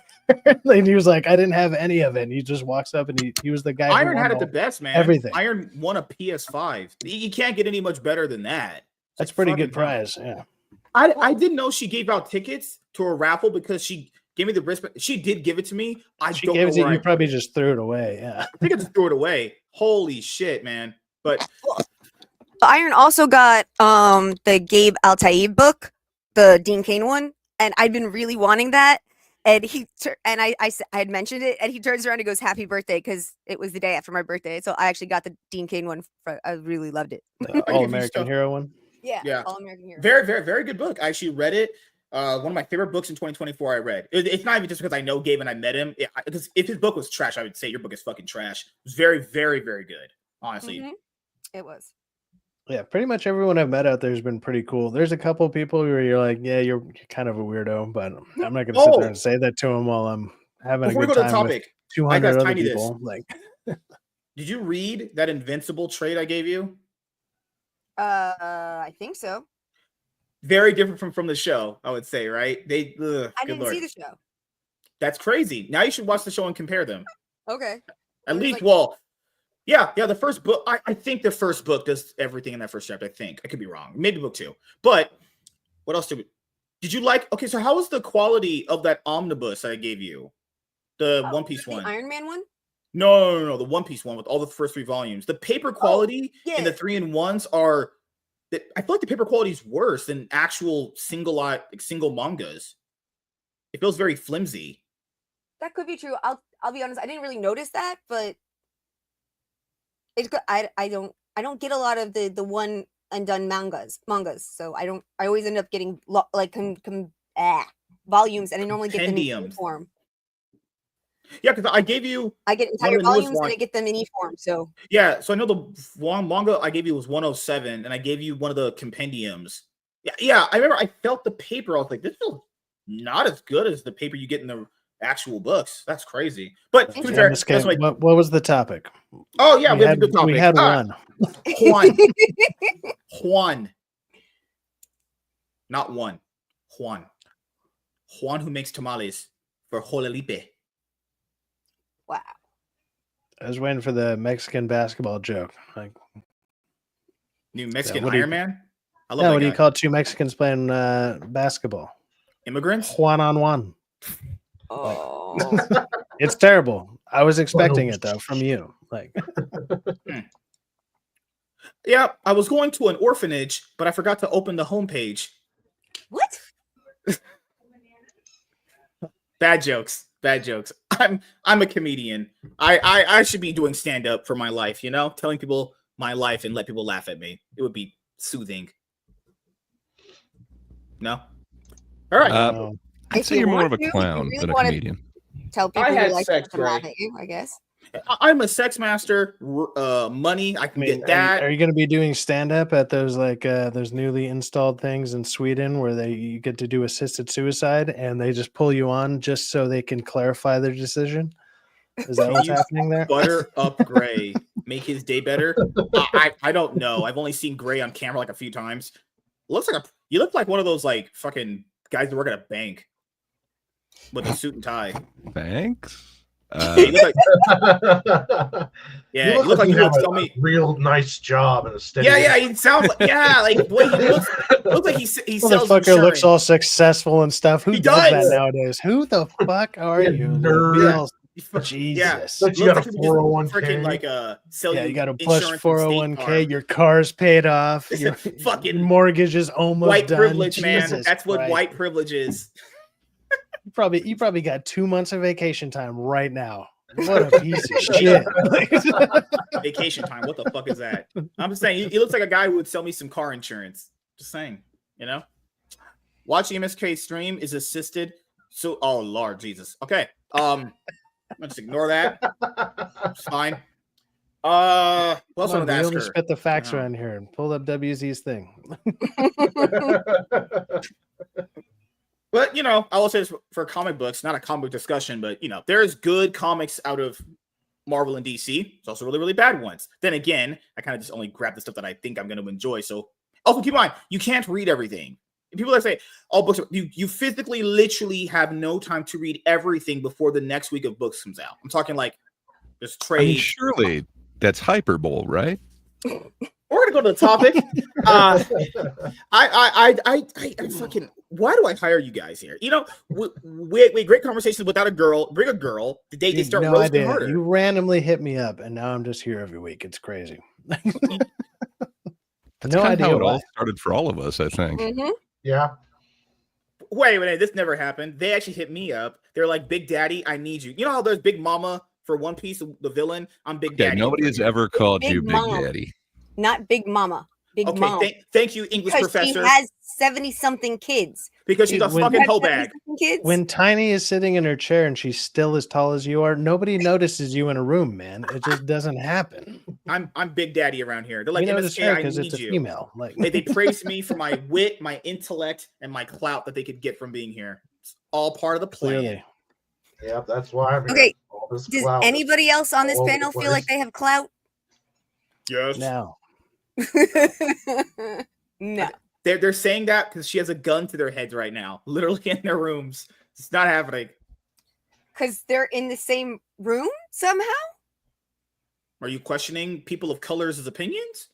And he was like, I didn't have any of it. And he just walks up and he was the guy. Iron had it the best, man. Everything. Iron won a PS5. You can't get any much better than that. That's pretty good prize. Yeah. I didn't know she gave out tickets to a raffle because she gave me the wristband. She did give it to me. You probably just threw it away. Yeah. I think I just threw it away. Holy shit, man. But Iron also got the Gabe Altaib book, the Dean Cain one, and I've been really wanting that. And I had mentioned it, and he turns around and goes, "Happy birthday," because it was the day after my birthday. So I actually got the Dean Cain one. I really loved it. All American Hero one. Yeah. All American Hero. Very, very, very good book. I actually read it. One of my favorite books in 2024 I read. It's not even just because I know Gabe and I met him. Because if his book was trash, I would say your book is fucking trash. It was very, very, very good. Honestly. Mm-hmm. It was. Yeah, pretty much everyone I've met out there has been pretty cool. There's a couple of people where you're like, yeah, you're kind of a weirdo, but I'm not going to sit there and say that to them while I'm having Before a good we go to time the topic, with 200 other people. Like, did you read that Invincible trade I gave you? I think so. Very different from the show, I would say, right? I didn't see the show. That's crazy. Now you should watch the show and compare them. Okay. At least, well, yeah. The first book, I think the first book does everything in that first chapter. I think I could be wrong. Maybe book 2. But what else did you like? Okay, so how was the quality of that omnibus I gave you? The One Piece one. The Iron Man one? No. The One Piece one with all the first 3 volumes. The paper quality in the 3-in-1s are. I feel like the paper quality is worse than actual single mangas. It feels very flimsy. That could be true. I'll be honest. I didn't really notice that, but it's good. I don't get a lot of the one and done mangas. So I always end up getting volumes, and I normally get them in e-form. Yeah, because I get entire volumes and I get them in e-form. So yeah, so I know the one manga I gave you was 107, and I gave you one of the compendiums. Yeah. I remember I felt the paper. I was like, this feels not as good as the paper you get in the actual books. That's crazy. But to be fair, what was the topic? Oh yeah, we had a good topic. We had one. Juan. Not one. Juan who makes tamales for Jolalipe. Wow. I was waiting for the Mexican basketball joke. Like New Mexican Iron Man? I love that. What do you call 2 Mexicans playing basketball? Immigrants? Juan on one. Oh. It's terrible. I was expecting it though from you. Like Yeah, I was going to an orphanage, but I forgot to open the homepage. What? Bad jokes. Bad jokes. I'm a comedian. I should be doing stand up for my life, you know, telling people my life and let people laugh at me. It would be soothing. No. All right. I'd say you're more of a clown than a comedian. Tell people I had you like sex, to laugh right? at you, I guess. I'm a sex master. Money, I can get that. Are you going to be doing stand up at those those newly installed things in Sweden where you get to do assisted suicide and they just pull you on just so they can clarify their decision? Is that what's happening there? Butter up Gray, make his day better. I don't know. I've only seen Gray on camera like a few times. You look like one of those like fucking guys that work at a bank with a suit and tie. Thanks. You look like you have would tell me real nice job in a steady. Yeah, he sounds like like boy, he looks like he sells Motherfucker insurance. looks all successful and stuff. Who He does does. that nowadays? Who the fuck are You you? nerd. Jesus. But you got a 401k. Freaking like sell Yeah, you you got a plus insurance and State 401k. Farm. Your car's paid off. Your Fucking mortgage is almost white done. privilege, man. Jesus That's what Christ. white privilege is. You probably got 2 months of vacation time right now. What a piece of shit. Vacation time. What the fuck is that? I'm just saying, he looks like a guy who would sell me some car insurance. Just saying, you know. Watching MSK stream is assisted. So, oh Lord Jesus. Okay. Let's just ignore that. It's fine. What else I wanted to ask her? Spit the facts around here and pull up WZ's thing. But you know, I will say this for comic books, not a comic book discussion, but you know, there's good comics out of Marvel and DC. There's also really, really bad ones. Then again, I kind of just only grab the stuff that I think I'm going to enjoy. So also keep in mind, you can't read everything. People that say all books, you physically, literally have no time to read everything before the next week of books comes out. I'm talking like just trade. I mean, surely that's hyperbole, right? We're gonna go to the topic. I fucking. Why do I hire you guys here? You know, we had great conversations without a girl. Bring a girl. The day they start roasting harder. You randomly hit me up, and now I'm just here every week. It's crazy. That's no idea how it why. all started for all of us, I think. Mm-hmm. Yeah. Wait, this never happened. They actually hit me up. They're like, "Big Daddy, I need you." You know how there's Big Mama for One Piece, the villain. I'm Big Daddy. Nobody has ever called you Big Mom. Daddy. Not Big Mama. Big Okay, Mom. thank you, English Because professor. she has 70-something kids. Because she's a fucking hoe bag. Kids? When Tiny is sitting in her chair and she's still as tall as you are, nobody notices you in a room, man. It just doesn't happen. I'm Big Daddy around here. They're like, We notice MSK, her I because need it's a you. female. Like They praise me for my wit, my intellect, and my clout that they could get from being here. It's all part of the plan. clearly. Yeah, that's why I'm here. Okay. All this Does clout anybody else on this all over panel the feel like place. they have clout? Yes. Now, No. They're saying that because she has a gun to their heads right now, literally in their rooms. It's not happening. Because they're in the same room somehow? Are you questioning people of color's opinions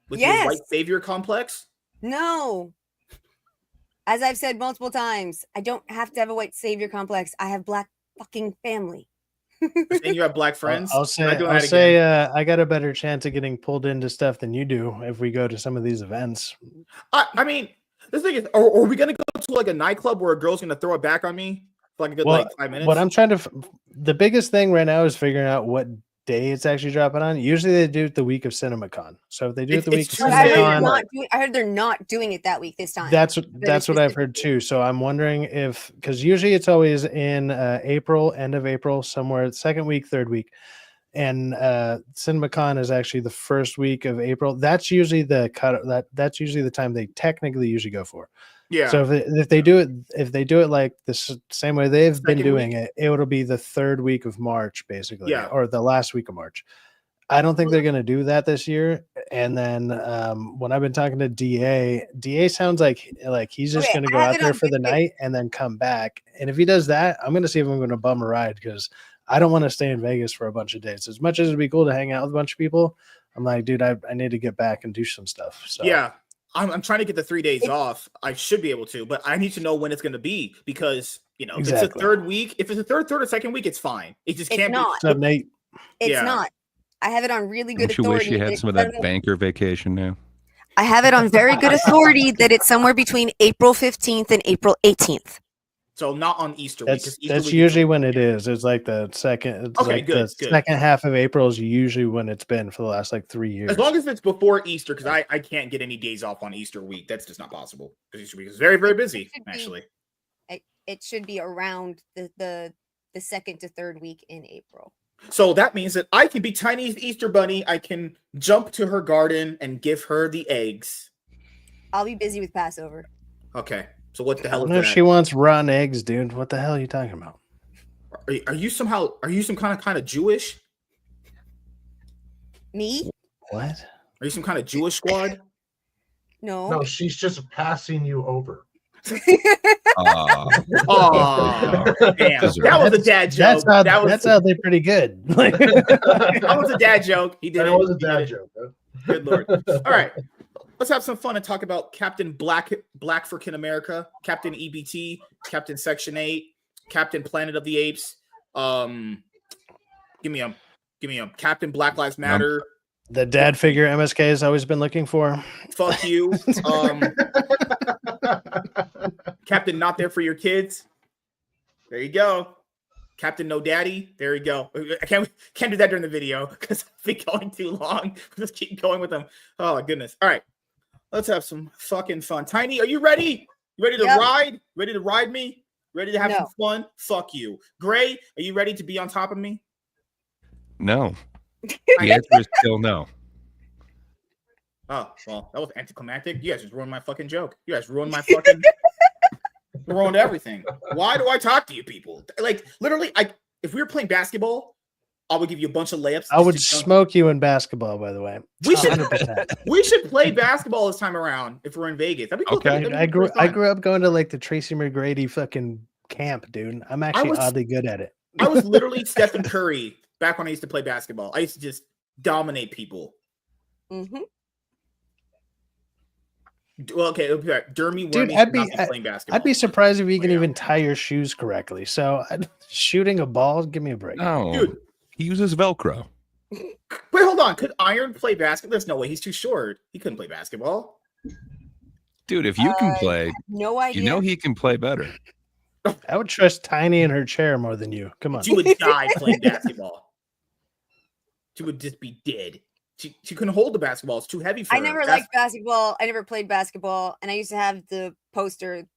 with Yes. your white savior complex? No. As I've said multiple times, I don't have to have a white savior complex. I have black fucking family. And you have black friends. I'll We're not doing that say again. I got a better chance of getting pulled into stuff than you do if we go to some of these events. I mean, this thing is, are we gonna go to like a nightclub where a girl's gonna throw it back on me for like a good like 5 minutes? What I'm trying to, the biggest thing right now is figuring out what day it's actually dropping on. Usually they do it the week of CinemaCon. So if they do it the week of Tuesday. CinemaCon, I heard they're not doing it that week this time. that's what I've heard too. So I'm wondering if, because usually it's always in April, end of April, somewhere second week, third week, and CinemaCon is actually the first week of April. That's usually the cut. That's usually the time they technically usually go for. Yeah. So if they do it like this same way they've been Second doing it, it'll be the third week of March, basically, Yeah. or the last week of March. I don't think they're going to do that this year. And then when I've been talking to DA sounds like he's just going to go out there for the night and then come back. And if he does that, I'm going to see if I'm going to bum a ride because I don't want to stay in Vegas for a bunch of days. As much as it'd be cool to hang out with a bunch of people, I'm like, dude, I need to get back and do some stuff. So yeah. I'm trying to get the 3 days off. I should be able to, but I need to know when it's going to be because, you know, Exactly. if it's a third week, if it's a third or second week, it's fine. It just It's can't not. What's up, Nate? It's Yeah. not. I have it on really good Don't you authority. wish you had some of that banker vacation now? I have it on very good authority that it's somewhere between April 15th and April 18th. So not on Easter week. That's usually when it is. It's like the second. It's Okay, like good, the good. second half of April is usually when it's been for the last like 3 years. As long as it's before Easter, because I can't get any days off on Easter week. That's just not possible. Because Easter week is very, very busy, actually. It should be around the second to third week in April. So that means that I can be Tiny's Easter bunny. I can jump to her garden and give her the eggs. I'll be busy with Passover. Okay. So what the I hell don't is know that? if she wants rotten eggs, dude. What the hell are you talking about? Are you some kind of Jewish? Me? What? Are you some kind of Jewish squad? No. No, she's just passing you over. Oh, damn. That was a dad joke. That's how they're pretty good. That was a dad joke. He did That it. was a He dad did it. joke. Huh? Good Lord. All right. Let's have some fun and talk about Captain Black Freaking America, Captain EBT, Captain Section 8, Captain Planet of the Apes. Give me a Captain Black Lives Matter. The dad figure MSK has always been looking for. Fuck you. Captain Not There for Your Kids. There you go. Captain No Daddy. There you go. I can't do that during the video because I've been going too long. Just keep going with them. Oh goodness. All right. Let's have some fucking fun. Tiny, are you ready? You ready to ride? Ready to ride me? Ready to have some fun? Fuck you. Gray, are you ready to be on top of me? No. The answer is still no. Oh, well, that was anticlimactic. You guys just ruined my fucking joke. You guys ruined my fucking ruined everything. Why do I talk to you people? Like literally, if we were playing basketball, I would give you a bunch of layups. I would smoke you in basketball, by the way. We should 100%. We should play basketball this time around if we're in Vegas. That'd be cool. Okay. Dude, I grew up going to like the Tracy McGrady fucking camp, dude. I'm actually oddly good at it. I was literally Stephen Curry back when I used to play basketball. I used to just dominate people. Mm-hmm. Well, okay, Dermy, dude, playing basketball. I'd be surprised if you can even tie your shoes correctly. So shooting a ball, give me a break. No, dude, he uses Velcro. Wait, hold on. Could Iron play basketball? There's no way. He's too short. He couldn't play basketball. Dude, if you can play, no idea. You know he can play better. I would trust Tiny in her chair more than you. Come on. She would die playing basketball. She would just be dead. She couldn't hold the basketball. It's too heavy for her. I never liked basketball. I never played basketball. And I used to have the poster,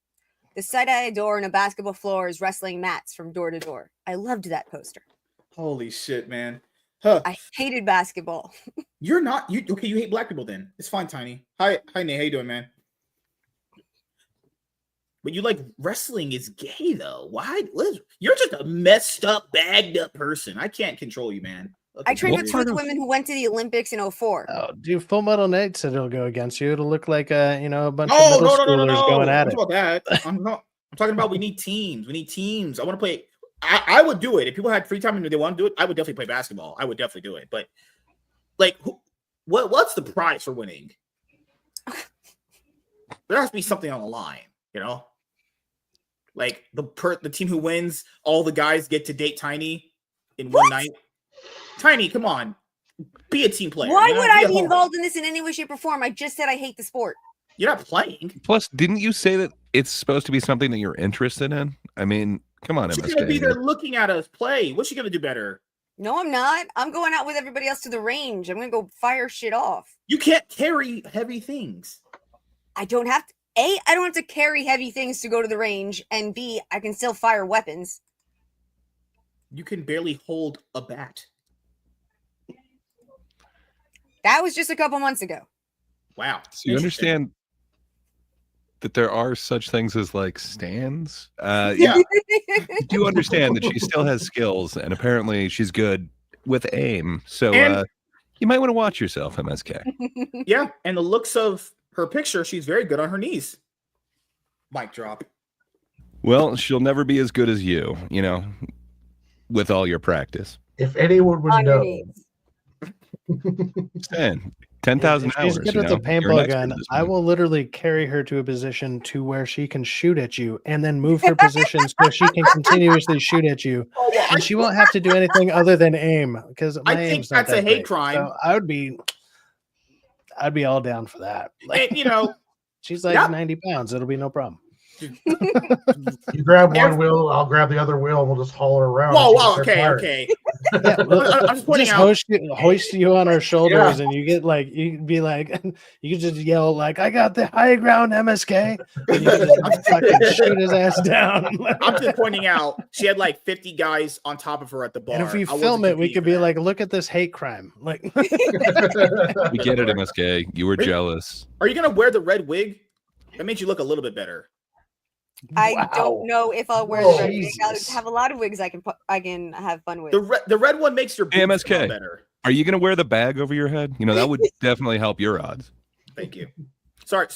the sight I adore in a basketball floor is wrestling mats from door to door. I loved that poster. Holy shit, man. Huh. I hated basketball. You're not you okay, you hate black people then. It's fine, Tiny. Hi Nate, how you doing, man? But you like wrestling is gay though. Why? You're just a messed up, bagged up person. I can't control you, man. I trained with two of the women who went to the Olympics in 2004. Oh, dude, Full Metal Nate said it'll go against you. It'll look like a bunch of middle schoolers going at it. About that. I'm talking about we need teams. We need teams. I want to play. I would do it if people had free time and they want to do it. I would definitely play basketball. I would definitely do it. But like, what's the prize for winning? There has to be something on the line, you know. Like the team who wins, all the guys get to date Tiny in one night. Tiny, come on. Be a team player. Why would I be involved in this in any way, shape, or form? I just said I hate the sport. You're not playing. Plus, didn't you say that it's supposed to be something that you're interested in? I mean, come on, She's MSK. gonna be there looking at us play. What's she gonna do better? No, I'm not. I'm going out with everybody else to the range. I'm gonna go fire shit off. You can't carry heavy things. I don't have to. A, I don't have to carry heavy things to go to the range, and B, I can still fire weapons. You can barely hold a bat. That was just a couple months ago. Wow. So you understand that there are such things as like stands? Yeah. You do understand that she still has skills, and apparently she's good with aim. So you might want to watch yourself, MSK. Yeah, and the looks of her picture, she's very good on her knees. Mic drop. Well, she'll never be as good as you, with all your practice. If anyone would know. And 10,000 If hours. she's good you with the know? You're an paintball expert gun, at this I point. will literally carry her to a position to where she can shoot at you and then move her position so she can continuously shoot at you. Oh, well, And she won't have to do anything other than aim because my I think aim's not that's a that hate great. crime. So I'd be all down for that. Like, and, you know, she's like yeah. 90 pounds. It'll be no problem. You grab one wheel, I'll grab the other wheel, and we'll just haul her around. whoa, until whoa, she gets okay, tired. okay. Yeah, I'm just pointing just out. hoist you on our shoulders, and you get like you can be like you can just yell like I got the high ground MSK, and you can just fucking shoot his ass down. I'm just pointing out she had like 50 guys on top of her at the bar. And if we I wasn't film it, we competing could for be that. like, look at this hate crime. Like We get it, MSK. You were Are you- jealous. Are you gonna wear the red wig? That made you look a little bit better. I don't know if I'll wear Whoa. the red wig. I Jesus. have a lot of wigs I can have fun with. The red one makes your Hey, boobs come MSK. out better. Are you going to wear the bag over your head? You know, that would definitely help your odds. Thank you. Sorry,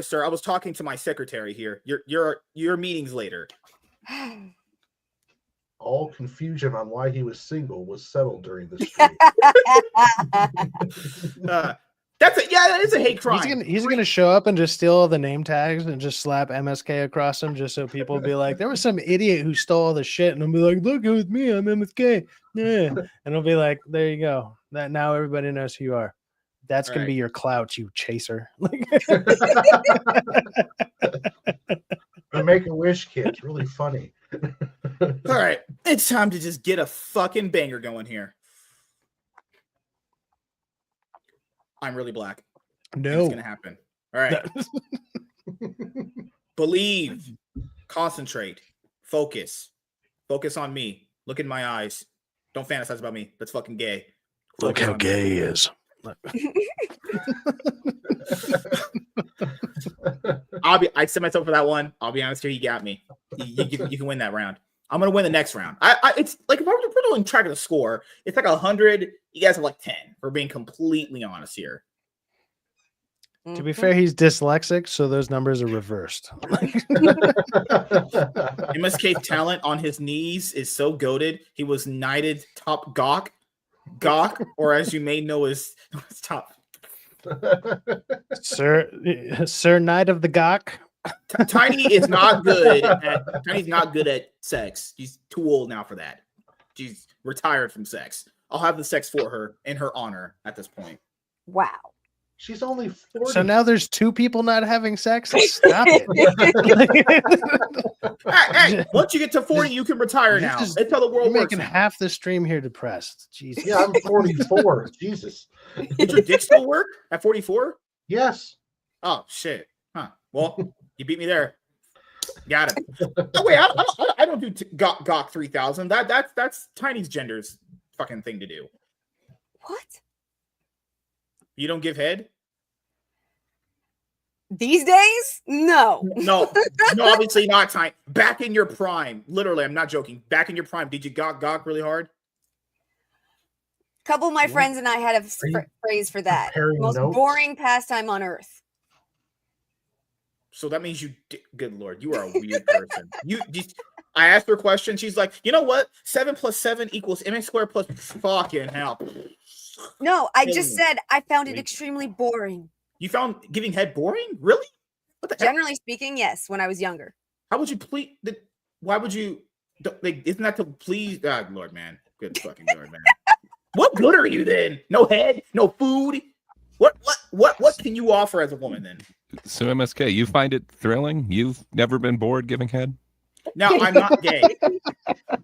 sir. I was talking to my secretary here. Your meeting's later. All confusion on why he was single was settled during this stream. That is a hate crime. he's gonna show up and just steal all the name tags and just slap MSK across them, just so people will be like, there was some idiot who stole all the shit, and I'll be like, look, it was me, I'm MSK. Yeah, and it'll be like, there you go. That now everybody knows who you are. That's gonna be your clout, you chaser. The Make-A-Wish kid's really funny. All right, it's time to just get a fucking banger going here. I'm really black. No, It's gonna happen. All right. Believe. Concentrate. Focus. Focus on me. Look in my eyes. Don't fantasize about me. That's fucking gay. Look Focus how on gay he is. I set myself for that one. I'll be honest here. You got me. You can win that round. I'm gonna win the next round. It's like if I were doing track of the score, it's like 100. You guys have like 10. For being completely honest here. To be fair, he's dyslexic, so those numbers are reversed. MSK's talent on his knees is so goated. He was knighted top gawk, or as you may know as top. Sir Knight of the Gawk. Tiny is not good. Tiny's not good at sex. She's too old now for that. She's retired from sex. I'll have the sex for her in her honor at this point. Wow. She's only 40. So now there's two people not having sex. Stop it. Hey, once you get to 40, you can retire now. That's how the world You're works. making half the stream here depressed. Jesus. Yeah, I'm 44. Jesus. Did your dick still work at 44? Yes. Oh shit. Huh. Well, you beat me there. Got it. Oh, wait, I don't do Gawk 3000. That's Tiny's gender's fucking thing to do. What? You don't give head? These days? No. No, obviously not. Tiny. Back in your prime, literally, I'm not joking. Back in your prime, did you gawk really hard? A couple of my friends and I had a phrase for that. Most boring pastime on earth. So that means good Lord, you are a weird person. I asked her a question. She's like, you know what? 7 + 7 = mx squared plus fucking hell. No, I just said I found it extremely boring. You found giving head boring? Really? What the heck? Generally speaking, yes, when I was younger. How would you please? Why would you? Like, isn't that to please? God, Lord, man. Good fucking Lord, man. What good are you then? No head, no food. What can you offer as a woman then? So MSK, you find it thrilling? You've never been bored giving head? Now, I'm not gay.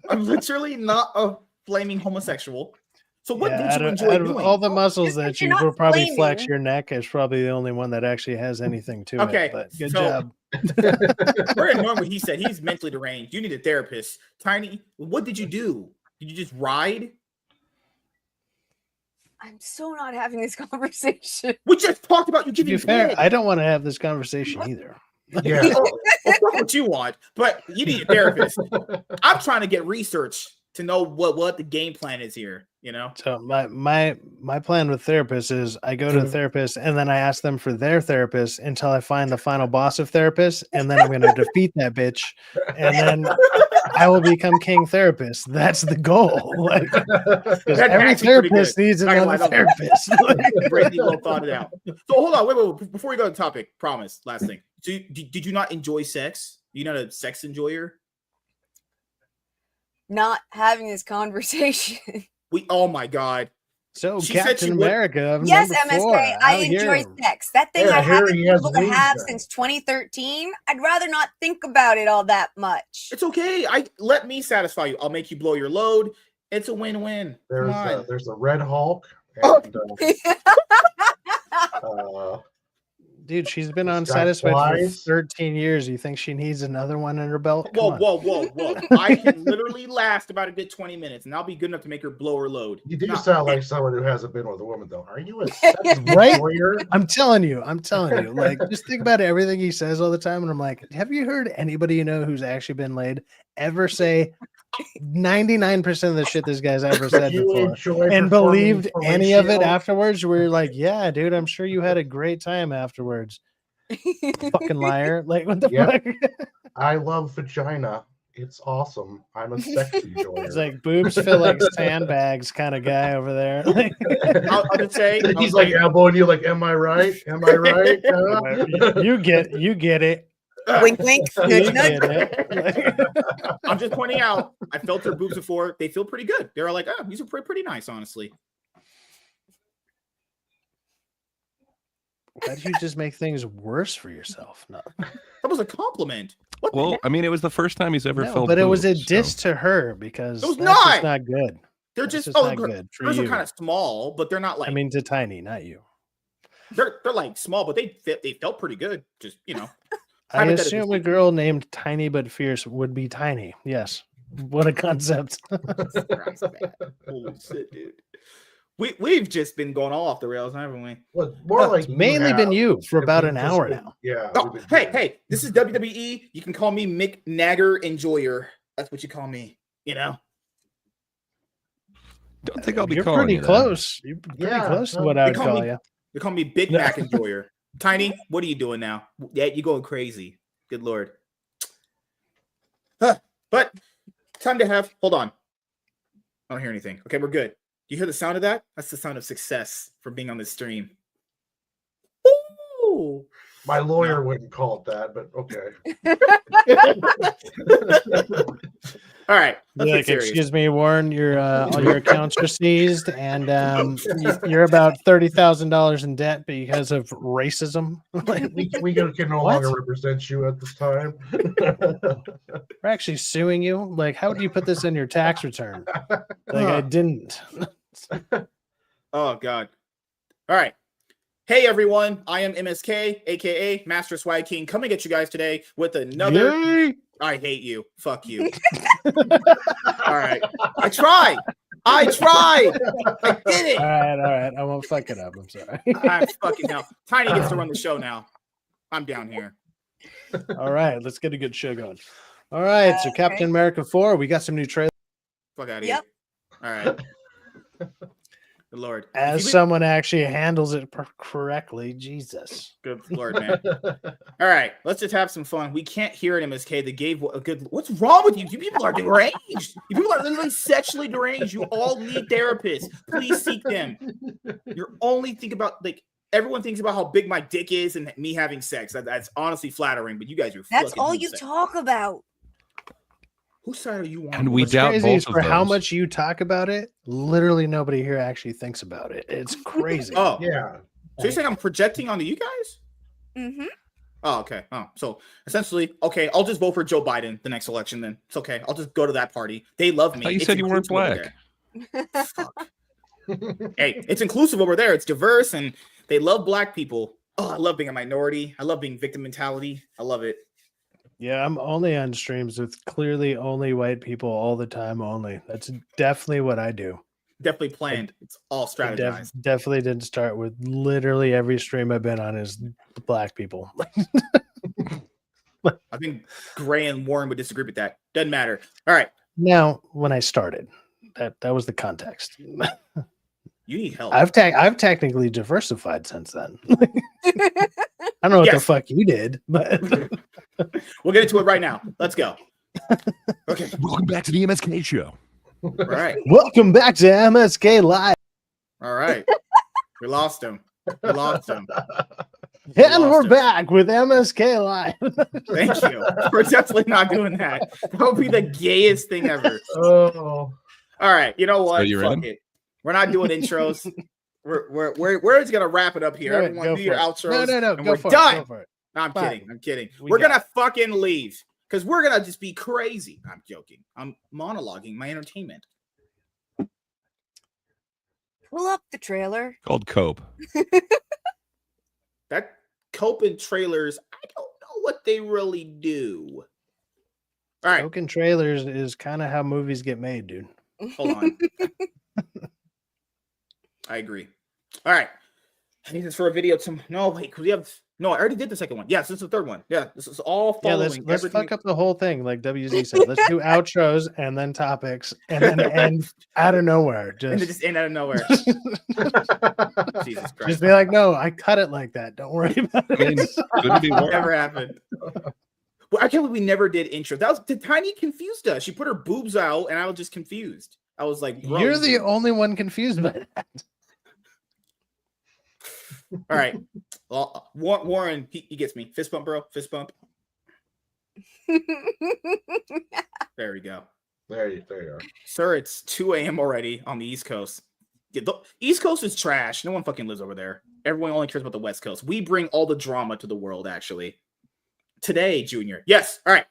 I'm literally not a flaming homosexual. So what did you enjoy doing? All the muscles that you will probably flaming. flex, your neck is probably the only one that actually has anything to Okay, it. But good so- job. We're ignoring what he said. He's mentally deranged. You need a therapist. Tiny, what did you do? Did you just ride? I'm so not having this conversation. We just talked about you To be giving fair, head. I don't want to have this conversation either. Yeah. Well, fuck what you want, but you need a therapist. I'm trying to get research to know what the game plan is here. You know. So my plan with therapists is I go to a therapist and then I ask them for their therapist until I find the final boss of therapists, and then I'm going to defeat that bitch, and then I will become king therapist. That's the goal. Like, because That's every actually pretty therapist good. needs Not gonna another lie, that therapist. Like, Greatly well thought it out. So hold on, wait. Before we go to the topic, promise. Last thing. So did you not enjoy sex? You're not a sex enjoyer? Not having this conversation. Oh my god. so She said she Captain would- America. Yes, number MSK. 4, I out enjoy here. sex. That thing Yeah, I haven't Harry been has able to wings have now. since 2013. I'd rather not think about it all that much. It's okay. Let me satisfy you. I'll make you blow your load. It's a win-win. Come on. There's a Red Hulk. Oh. And, Dude, she's been This guy unsatisfied for flies. 13 years. You think she needs another one in her belt? Come Whoa, on. whoa. I can literally last about a good 20 minutes, and I'll be good enough to make her blow her load. you do Nah. sound like someone who hasn't been with a woman, though. Are you a sex Right? enjoyer? I'm telling you. Like, just think about everything he says all the time. And I'm like, have you heard anybody you know who's actually been laid ever say 99% of the shit this guy's ever said You before enjoy and performing believed any of it fellatio? afterwards? Where you're like, yeah, dude, I'm sure you had a great time afterwards. Fucking liar. Like, what the Yep. fuck? I love vagina. It's awesome. I'm a sex enjoyer. It's like boobs feel like sandbags kind of guy over there. Like, I'll just say He's like elbowing you, like, "Am I right? Am I right?" you get it. Wink, wink. You Nudge, nudge. get it. Like, I'm just pointing out. I felt her boobs before. They feel pretty good. They're like, oh, these are pretty nice, honestly. why do you just make things worse for yourself? No, That was a compliment. What the Well, heck? I mean, it was the first time he's ever no, felt. but it was a boobs, diss so. to her because It was that's just not. not good. They're That's just not good for hers are you. kind of small, but they're not like I mean, to Tiny, not you. they're like small, but they felt pretty good. Just I hypothetically assume a speaking. girl named Tiny but Fierce would be tiny. Yes. What a concept. Christ, man. Holy shit, dude. We've just been going all off the rails, haven't we? Well, more like It's mainly been you for about an We've just hour been- now. Yeah. Oh, we've been- hey, this is WWE. You can call me Mick Nagger Enjoyer. That's what you call me. Don't think I'll be You're calling pretty you that. close. You're pretty Yeah, close to no, what I they would call call me- you. They call me Big No. Mac Enjoyer. Tiny, what are you doing now? Yeah, you going crazy. Good lord. But time to have. Hold on. I don't hear anything. Okay, we're good. You hear the sound of that? That's the sound of success from being on this stream. Ooh. My lawyer wouldn't call it that, but okay. All right. Let's Be get like, serious. excuse me, Warren, your all your accounts are seized, and you're about $30,000 in debt because of racism. Like, We can no What? longer represent you at this time. we're actually suing you. Like, how would you put this in your tax return? Like, I didn't. Oh God. All right. Hey everyone, I am MSK, aka Master Swag King, coming at you guys today with another. Yay! I hate you. Fuck you. All right. I tried. I did it. All right. I won't fuck it up. I'm sorry. I'm fucking hell. Tiny gets to run the show now. I'm down here. All right, let's get a good show going. All right, so Okay. Captain America 4, we got some new trailers. Fuck out of Yep. here. All right. Good lord. As If you- someone actually handles it correctly, Jesus. Good lord, man. All right, let's just have some fun. We can't hear an MSK that gave a good. What's wrong with you? You people are deranged. You people are literally sexually deranged. You all need therapists. Please seek them. You're only thinking about everyone thinks about how big my dick is and me having sex. That's honestly flattering. But you guys are. That's fucking all you insane. talk about. Whose side are you on? And we What's doubt crazy is both for of how those. much you talk about it, literally nobody here actually thinks about it. It's crazy. Oh, Yeah. so you're saying I'm projecting onto you guys? Mm-hmm. Oh, okay. Oh, so essentially, okay, I'll just vote for Joe Biden the next election then. It's okay. I'll just go to that party. They love me. thought you It's said you weren't inclusive over black. there. Hey, it's inclusive over there. It's diverse and they love black people. Oh, I love being a minority. I love being victim mentality. I love it. Yeah, I'm only on streams with clearly only white people all the time only. That's definitely what I do. Definitely planned. It's all I strategized. definitely didn't start with literally every stream I've been on is black people. I think Gray and Warren would disagree with that. Doesn't matter. All right. Now, when I started, That was the context. You need help. I've technically diversified since then. I don't know what the fuck you did, but we'll get into it right now. Let's go. Okay. Welcome back to the MSK show. All right. Welcome back to MSK Live. All right. We lost him. And we're back with MSK Live. Thank you. We're definitely not doing that. That would be the gayest thing ever. Oh. All right. You know what? So you Fuck ready? it. We're not doing intros. We're just gonna wrap it up here. Right, Everyone do your outros. No. And Go we're for done. it. Go for it. No, I'm Fine. kidding. I'm kidding. We We're got gonna fucking leave because we're gonna just be crazy. I'm joking. I'm monologuing my entertainment. Pull up the trailer. Called Cope. That cope and trailers, I don't know what they really do. All right, Broken trailers is kind of how movies get made, dude. hold on. I agree. All right. I think this for a video. No, wait, because we have. No, I already did the second one. Yes, this is the third one. Yeah, this is all Yeah, following. let's fuck up the whole thing, like WZ said. Let's do outros and then topics, and then end out of nowhere. And it just end out of nowhere. Jesus Christ. Just be like, no, I cut it like that. Don't worry about I mean, it. couldn't be worse. Never happened. Well, I can't believe we never did intro. That was the Tiny confused us. She put her boobs out, and I was just confused. I was like, bro, You're the only one confused by that. all right. Well, Warren, he gets me. Fist bump, bro. Fist bump. There we go. There you are. Sir, it's 2 a.m. already on the East Coast. Yeah, the East Coast is trash. No one fucking lives over there. Everyone only cares about the West Coast. We bring all the drama to the world, actually. Today, Junior. Yes. All right.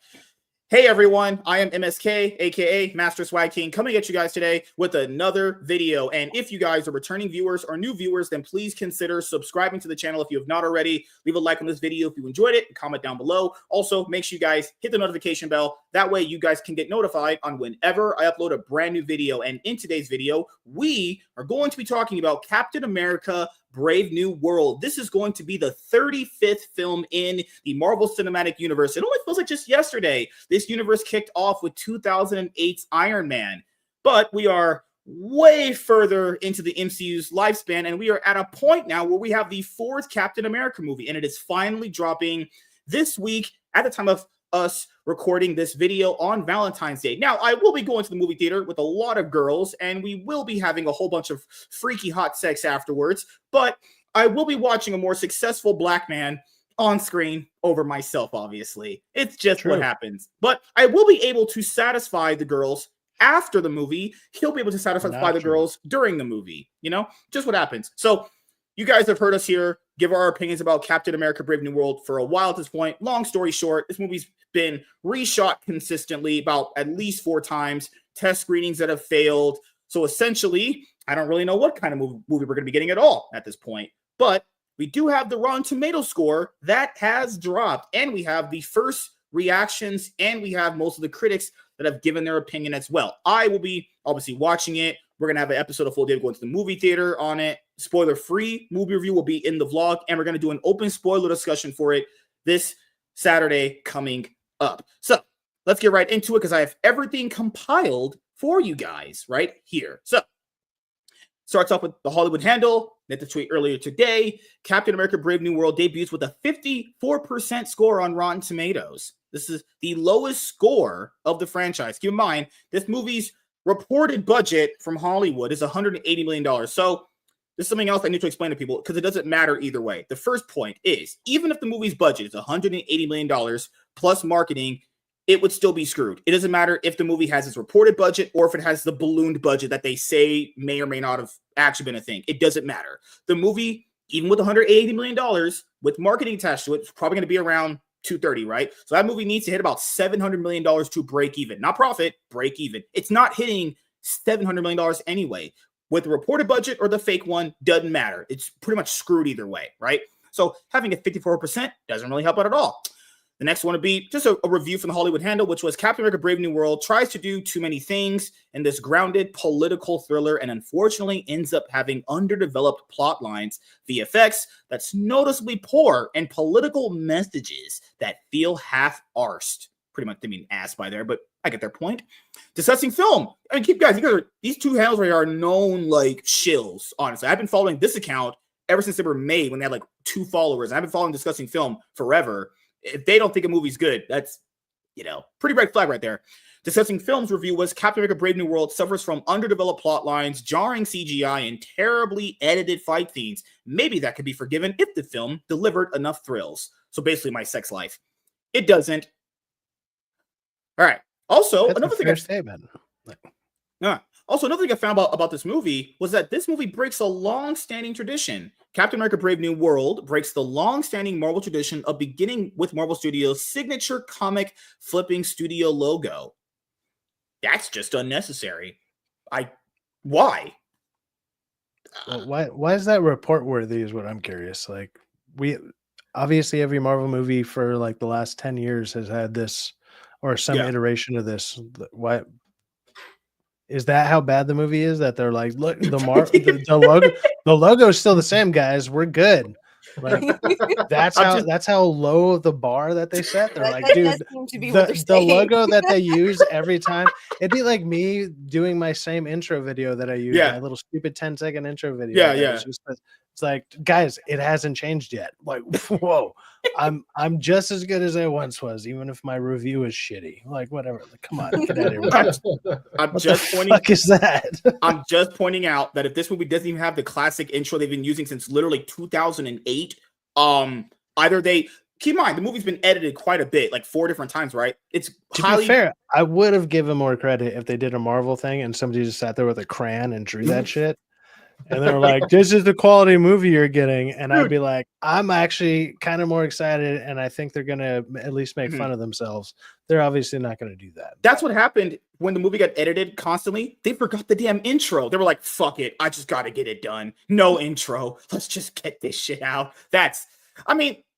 Hey, everyone. I am MSK, a.k.a. Master Swag King, coming at you guys today with another video. And if you guys are returning viewers or new viewers, then please consider subscribing to the channel if you have not already. Leave a like on this video if you enjoyed it and comment down below. Also, make sure you guys hit the notification bell. That way, you guys can get notified on whenever I upload a brand new video. And in today's video, we are going to be talking about Captain America Brave New World. This is going to be the 35th film in the Marvel Cinematic Universe. It only feels like just yesterday this universe kicked off with 2008's Iron Man. But we are way further into the MCU's lifespan, and we are at a point now where we have the 4th Captain America movie, and it is finally dropping this week at the time of us recording this video on Valentine's Day. Now, I will be going to the movie theater with a lot of girls, and we will be having a whole bunch of freaky hot sex afterwards, but I will be watching a more successful black man on screen over myself, obviously. It's just what happens. But I will be able to satisfy the girls after the movie. He'll be able to satisfy the girls during the movie. You know, just what happens. So you guys have heard us here give our opinions about Captain America Brave New World for a while at this point. Long story short, this movie's been reshot consistently about at least 4 times, test screenings that have failed. So essentially, I don't really know what kind of movie we're going to be getting at all at this point. But we do have the Rotten Tomatoes score that has dropped, and we have the first reactions, and we have most of the critics that have given their opinion as well. I will be obviously watching it. We're going to have an episode of Full Day going to the movie theater on it. Spoiler-free movie review will be in the vlog, and we're going to do an open spoiler discussion for it this Saturday coming up. So let's get right into it because I have everything compiled for you guys right here. So starts off with the Hollywood Handle. Net the tweet earlier today. Captain America Brave New World debuts with a 54% score on Rotten Tomatoes. This is the lowest score of the franchise. Keep in mind, this movie's reported budget from Hollywood is $180 million. So this is something else I need to explain to people because it doesn't matter either way. The first point is, even if the movie's budget is $180 million plus marketing, it would still be screwed. It doesn't matter if the movie has its reported budget or if it has the ballooned budget that they say may or may not have actually been a thing. It doesn't matter. The movie, even with $180 million with marketing attached to it, it's probably going to be around 230, right? So that movie needs to hit about $700 million to break even. Not profit, break even. It's not hitting $700 million anyway. With the reported budget or the fake one, doesn't matter. It's pretty much screwed either way, right? So having a 54% doesn't really help out at all. The next one would be just a review from the Hollywood Handle, which was Captain America Brave New World tries to do too many things in this grounded political thriller and unfortunately ends up having underdeveloped plot lines, VFX that's noticeably poor, and political messages that feel half-arsed. pretty much, I mean, ass by there, but I get their point. Discussing film. I mean, these two handles right here are known like shills, honestly. I've been following this account ever since they were made when they had like 2 followers. I've been following Discussing Film forever. If they don't think a movie's good, that's, pretty red flag right there. Discussing Film's review was Captain America Brave New World suffers from underdeveloped plot lines, jarring CGI, and terribly edited fight scenes. Maybe that could be forgiven if the film delivered enough thrills. So basically my sex life. It doesn't. All right. Also, another thing I found about this movie was that this movie breaks a long-standing tradition. Captain America Brave New World breaks the long-standing Marvel tradition of beginning with Marvel Studios' signature comic flipping studio logo. That's just unnecessary. Why? Well, why is that report worthy is what I'm curious. Like, we obviously every Marvel movie for like the last 10 years has had this or some iteration of this. Why is that how bad the movie is that they're like, look, the logo is still the same, guys. We're good. Like that's how low the bar that they set. They're like, dude, the logo that they use every time. It'd be like me doing my same intro video that I use, my little stupid 10-second intro video. It's like, guys, it hasn't changed yet. Like, whoa, I'm just as good as I once was, even if my review is shitty. Like, whatever. Like, come on, get out of here. Fuck is that? I'm just pointing out that if this movie doesn't even have the classic intro they've been using since literally 2008, either they keep in mind the movie's been edited quite a bit, like 4 different times, right? It's to be fair, I would have given more credit if they did a Marvel thing and somebody just sat there with a crayon and drew that shit. And they're like, this is the quality movie you're getting. And I'd be like, I'm actually kind of more excited. And I think they're going to at least make fun of themselves. They're obviously not going to do that. That's what happened when the movie got edited constantly. They forgot the damn intro. They were like, fuck it. I just got to get it done. No intro. Let's just get this shit out.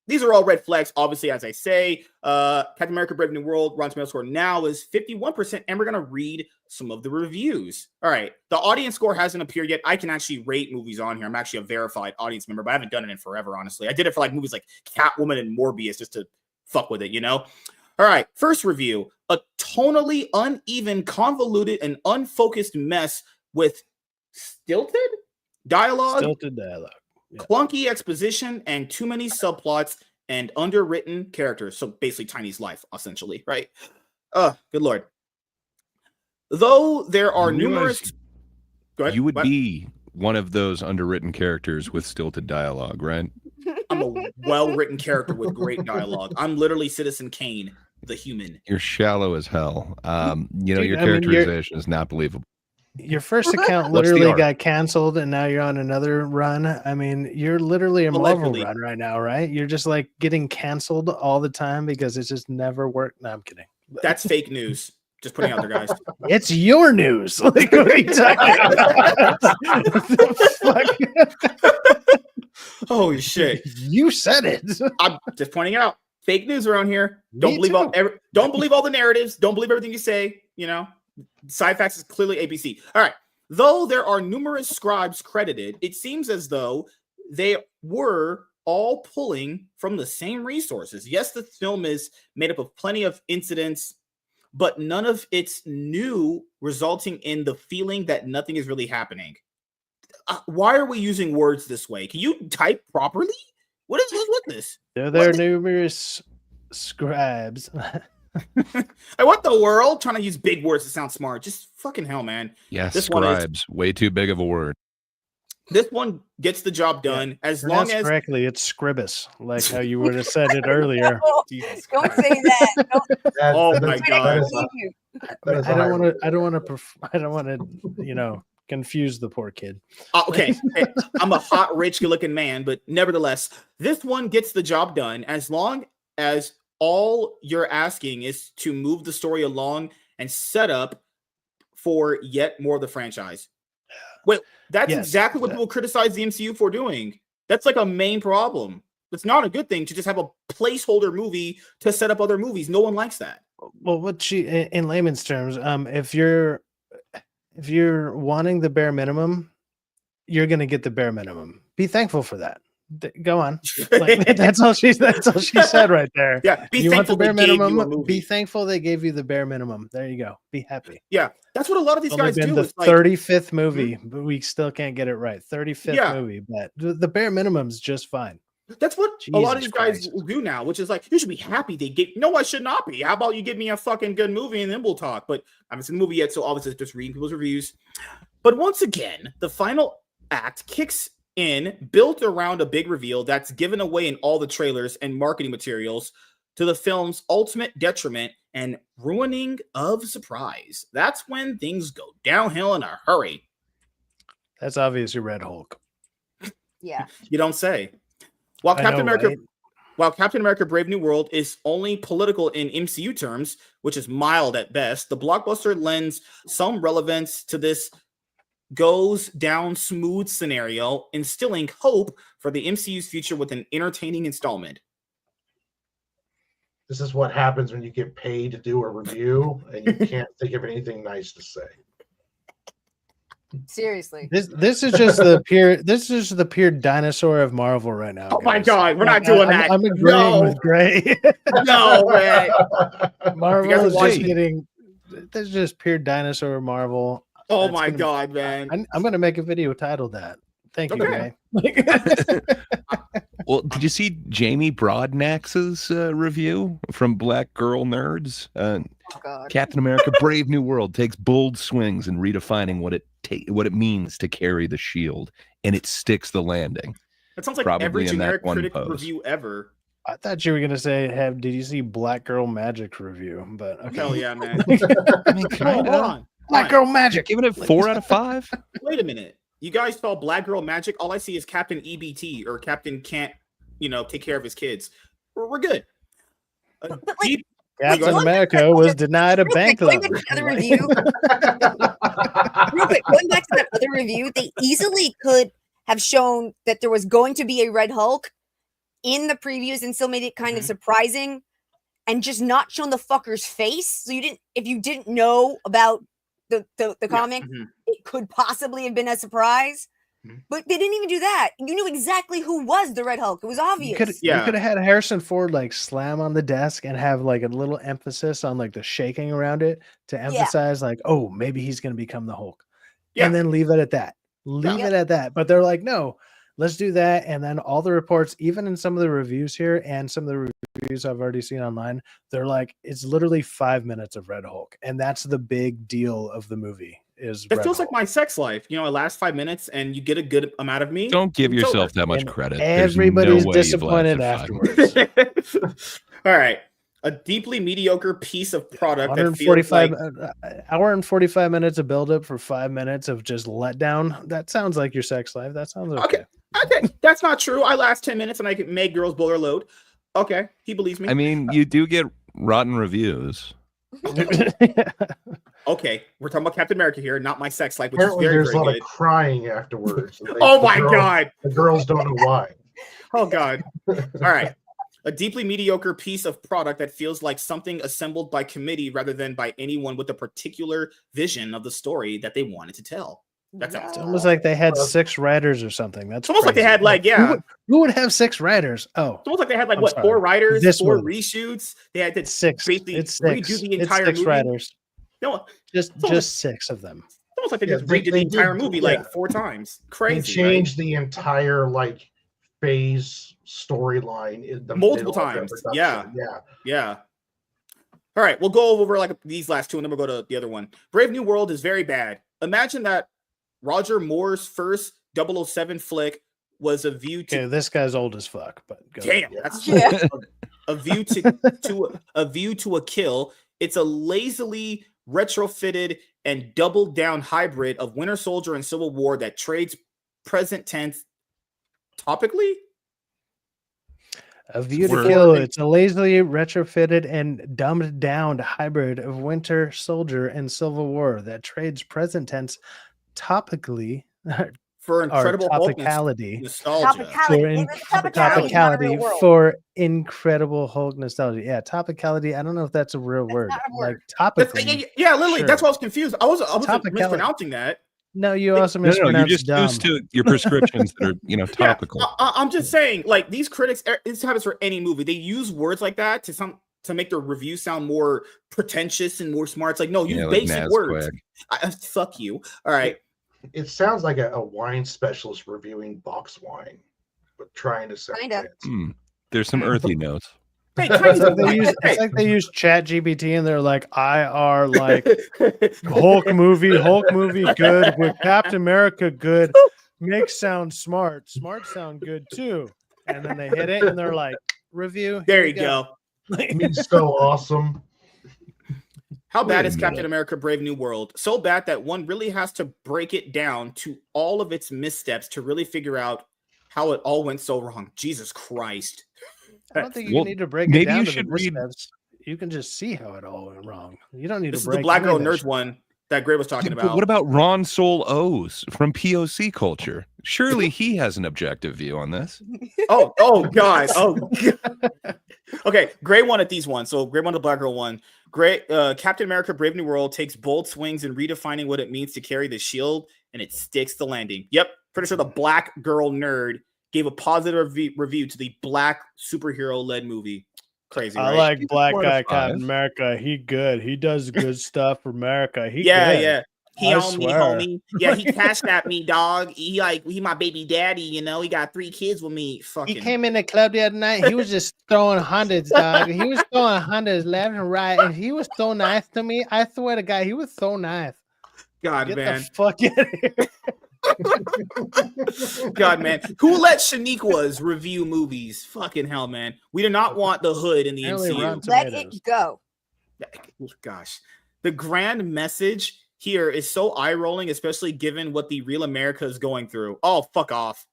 These are all red flags, obviously, as I say. Captain America Brave New World, Rotten Tomatoes score now is 51%, and we're going to read some of the reviews. All right, the audience score hasn't appeared yet. I can actually rate movies on here. I'm actually a verified audience member, but I haven't done it in forever, honestly. I did it for like movies like Catwoman and Morbius just to fuck with it, All right, first review. A tonally uneven, convoluted, and unfocused mess with stilted dialogue. Clunky exposition and too many subplots and underwritten characters. So basically Tiny's life, essentially, right? Good Lord. Though there are numerous... Go ahead. You would be one of those underwritten characters with stilted dialogue, right? I'm a well-written character with great dialogue. I'm literally Citizen Kane, the human. You're shallow as hell. Your characterization is not believable. Your first account literally got canceled and now you're on another run. I mean, you're literally a Marvel run right now, right? You're just like getting canceled all the time because it's just never worked. No, I'm kidding. That's fake news. Just putting out there, guys. It's your news. Like, what are you talking about? Fuck? Holy shit. You said it. I'm just pointing out fake news around here. Don't believe all the narratives. Don't believe everything you say, Sci-Fax is clearly ABC. All right. Though there are numerous scribes credited, it seems as though they were all pulling from the same resources. Yes, the film is made up of plenty of incidents, but none of it's new, resulting in the feeling that nothing is really happening. Why are we using words this way? Can you type properly? What is this? There are numerous scribes. I want the world trying to use big words to sound smart. Just fucking hell, man. Yes, scribes. Way too big of a word. This one gets the job done as long as correctly. It's scribus, like how you would have said it earlier. Don't say that. Oh my god! I don't want to. Confuse the poor kid. Okay, I'm a hot, rich, good-looking man, but nevertheless, this one gets the job done as long as all you're asking is to move the story along and set up for yet more of the franchise. Well, that's exactly what people criticize the MCU for doing. That's like a main problem. It's not a good thing to just have a placeholder movie to set up other movies. No one likes that. Well, in layman's terms, if you're wanting the bare minimum, you're going to get the bare minimum. Be thankful for that. Go on. Like, that's all she said right there. Yeah, be You want the thankful they bare gave you a minimum? movie. Be thankful they gave you the bare minimum. There you go. Be happy. Yeah, that's what a lot of these Only guys been do. the Is like, 35th movie, but we still can't get it right. 35th Yeah. movie, but the bare minimum's just fine. that's what a lot of Jesus these guys Christ. will do now, which is like, you should be happy they get. No, I should not be. How about you give me a fucking good movie and then we'll talk? But I haven't seen the movie yet, so obviously just reading people's reviews. But once again, the final act kicks in, built around a big reveal that's given away in all the trailers and marketing materials, to the film's ultimate detriment and ruining of surprise. That's when things go downhill in a hurry. That's obviously Red Hulk. Yeah. You don't say. While I Captain know, America, right? while Captain America: Brave New World is only political in MCU terms, which is mild at best, the blockbuster lends some relevance to this goes down smooth scenario, instilling hope for the MCU's future with an entertaining installment. This is what happens when you get paid to do a review and you can't think of anything nice to say. Seriously. This is just the pure dinosaur of Marvel right now. Oh my guys. God, we're not Like, doing I'm- that. I'm agreeing No. with Gray. No way. Marvel You guys is just watching- getting. This is just pure dinosaur Marvel. Oh That's my gonna- God, man. I'm gonna make a video titled that. Thank you, Okay. Gray. Well, did you see Jamie Broadnax's review from Black Girl Nerds? Oh, God. Captain America: Brave New World takes bold swings in redefining what it means to carry the shield, and it sticks the landing. That sounds like Probably every in that generic one critic post. review ever. I thought you were gonna say, did you see Black Girl Magic review? But okay. Hell yeah, man. I mean, Hold on. Black Girl Magic. giving it 4 out of 5. Wait a minute. You guys saw Black Girl Magic? All I see is Captain EBT or Captain can't, take care of his kids. We're good. But, like, Deep- Captain Real America was denied a Real bank quick, loan. going back to the other review. Real quick, going back to that other review, they easily could have shown that there was going to be a Red Hulk in the previews and still made it kind of surprising and just not shown the fucker's face. So if you didn't know about the comic, mhm. it could possibly have been a surprise. Mhm. But they didn't even do that. You knew exactly who was the Red Hulk. It was obvious. You Yeah. could have had Harrison Ford like slam on the desk and have like a little emphasis on like the shaking around it to emphasize like, oh, maybe he's going to become the Hulk. Yeah. And then leave it at that. Leave Yeah. it at that. But they're like, no, let's do that. And then all the reports, even in some of the reviews here and some of the reviews I've already seen online, they're like, it's literally 5 minutes of Red Hulk. And that's the big deal of the movie is That Red feels Hulk. like my sex life. It lasts 5 minutes and you get a good amount of me. Don't give It's over. yourself that much And credit. There's everybody's no way you've disappointed lasted 5 minutes. afterwards. All right. A deeply mediocre piece of product that feels 145 like hour and 45 minutes of build up for 5 minutes of just letdown. That sounds like your sex life. That sounds okay. okay, that's not true. I last 10 minutes and I can make girls blow their load. Okay, he believes me. I mean, you do get rotten reviews. Okay, we're talking about Captain America here, not my sex life, which Apparently, is very, there's a lot very of good. crying afterwards. and Oh the my girls- God. The girls don't know why. Oh God. All right. A deeply mediocre piece of product that feels like something assembled by committee rather than by anyone with a particular vision of the story that they wanted to tell. That's It's almost like they had 6 writers or something. That's It's almost like they crazy. had like, yeah. Who would have 6 writers? Oh, It's almost like they had like I'm what, sorry. 4 writers, This 4 movie. reshoots. They had to it's 6. basically It's redo 6. the It's entire 6 movie. writers. No, Just almost- just 6 of them. it's almost like they Yeah, just they- redid the they entire did- movie yeah. like 4 times. They Crazy. Right? changed the entire phase storyline in the Multiple middle of their times. production. Yeah. Yeah. Yeah. All right, we'll go over like these last 2 and then we'll go to the other one. Brave New World is very bad. Imagine that Roger Moore's first 007 flick was a view to Okay, this guy's old as fuck, but go damn, Yeah. that's Yeah. a view to a view to a kill. It's a lazily retrofitted and doubled down hybrid of Winter Soldier and Civil War that trades present tense topically. A View to We're- Kill. It's a lazily retrofitted and dumbed down hybrid of Winter Soldier and Civil War that trades present tense topically For or incredible Hulk topicality. nostalgia. For topicality for incredible Hulk nostalgia. Yeah, topicality. I don't know if that's a real word. not a Like word. That's- topically. yeah, literally. Sure. That's why I was confused. I was Topicality. mispronouncing that. No, you also No, you're mispronounced just dumb. used to your prescriptions that are, topical. I'm just saying, like, these critics, this happens for any movie. They use words like that to make their review sound more pretentious and more smart. It's like, no, use Like basic words. Fuck you. All right. It sounds like a wine specialist reviewing box wine, but trying to sound Kinda. fancy. There's some earthy notes. Hey, It's like they use Chat GPT and they're like, IR, like Hulk movie good with Captain America good. Makes sound smart. Smart sound good too. And then they hit it and they're like, review. There you go. Me's so awesome. How bad is Captain America Brave New World? So bad that one really has to break it down to all of its missteps to really figure out how it all went so wrong. Jesus Christ. I don't think you need to break it maybe down. You to should the read. missteps. You can just see how it all went wrong. You don't need This to is the break Black Girl any of that Nerds shit. one that Gray was talking But about. what about Ron Soul O's from POC Culture? Surely he has an objective view on this. Oh God. Okay, Gray wanted these ones. So Gray wanted the Black Girl one. Gray, Captain America Brave New World takes bold swings in redefining what it means to carry the shield, and it sticks the landing. Yep, pretty sure the Black Girl Nerd gave a positive review to the black superhero-led movie. Crazy, right? I like black guy 4 to 5. Captain America. He good. He does good stuff for America. He Yeah, good. yeah. He I on me, swear. homie. Yeah, he cashed at me, dog. He my baby daddy, you know. He got 3 kids with me. Fucking. He came in the club the other night. He was just throwing hundreds, dog. He was throwing hundreds left and right, and he was so nice to me. I swear to God, he was so nice. God, Get man. the fuck out of here. God, man. Who let Shaniquas review movies? Fucking hell, man. We do not want the hood in the Apparently MCU. Rotten Let Tomatoes. it go. Gosh. The grand message here is so eye-rolling, especially given what the real America is going through. Oh, fuck off.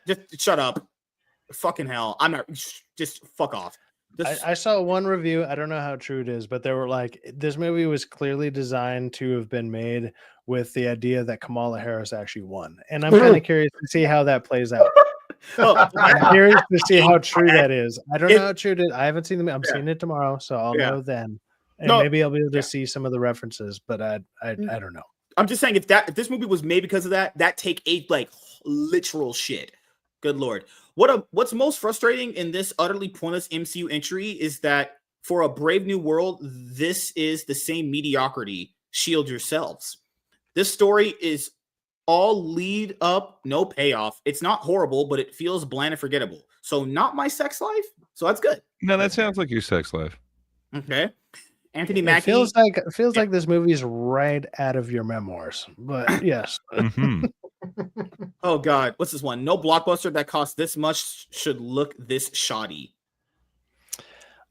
Just shut up. Fucking hell. I'm not. Just fuck off. I saw one review. I don't know how true it is, but they were like, this movie was clearly designed to have been made with the idea that Kamala Harris actually won. And I'm kind of curious to see how that plays out. I'm curious to see how true that is. I don't know how true it is. I haven't seen the I'm seeing it tomorrow, so I'll know then. And maybe I'll be able to see some of the references, but I don't know. I'm just saying if this movie was made because of that take 8 like literal shit. Good Lord. What's most frustrating in this utterly pointless MCU entry is that for a Brave New World, this is the same mediocrity. Shield yourselves. This story is all lead up, no payoff. It's not horrible, but it feels bland and forgettable. So not my sex life. So that's good. No, that sounds like your sex life. Okay. Anthony Mackie. It feels like this movie is right out of your memoirs. But yes. Mm-hmm. Oh God, what's this one? No blockbuster that costs this much should look this shoddy.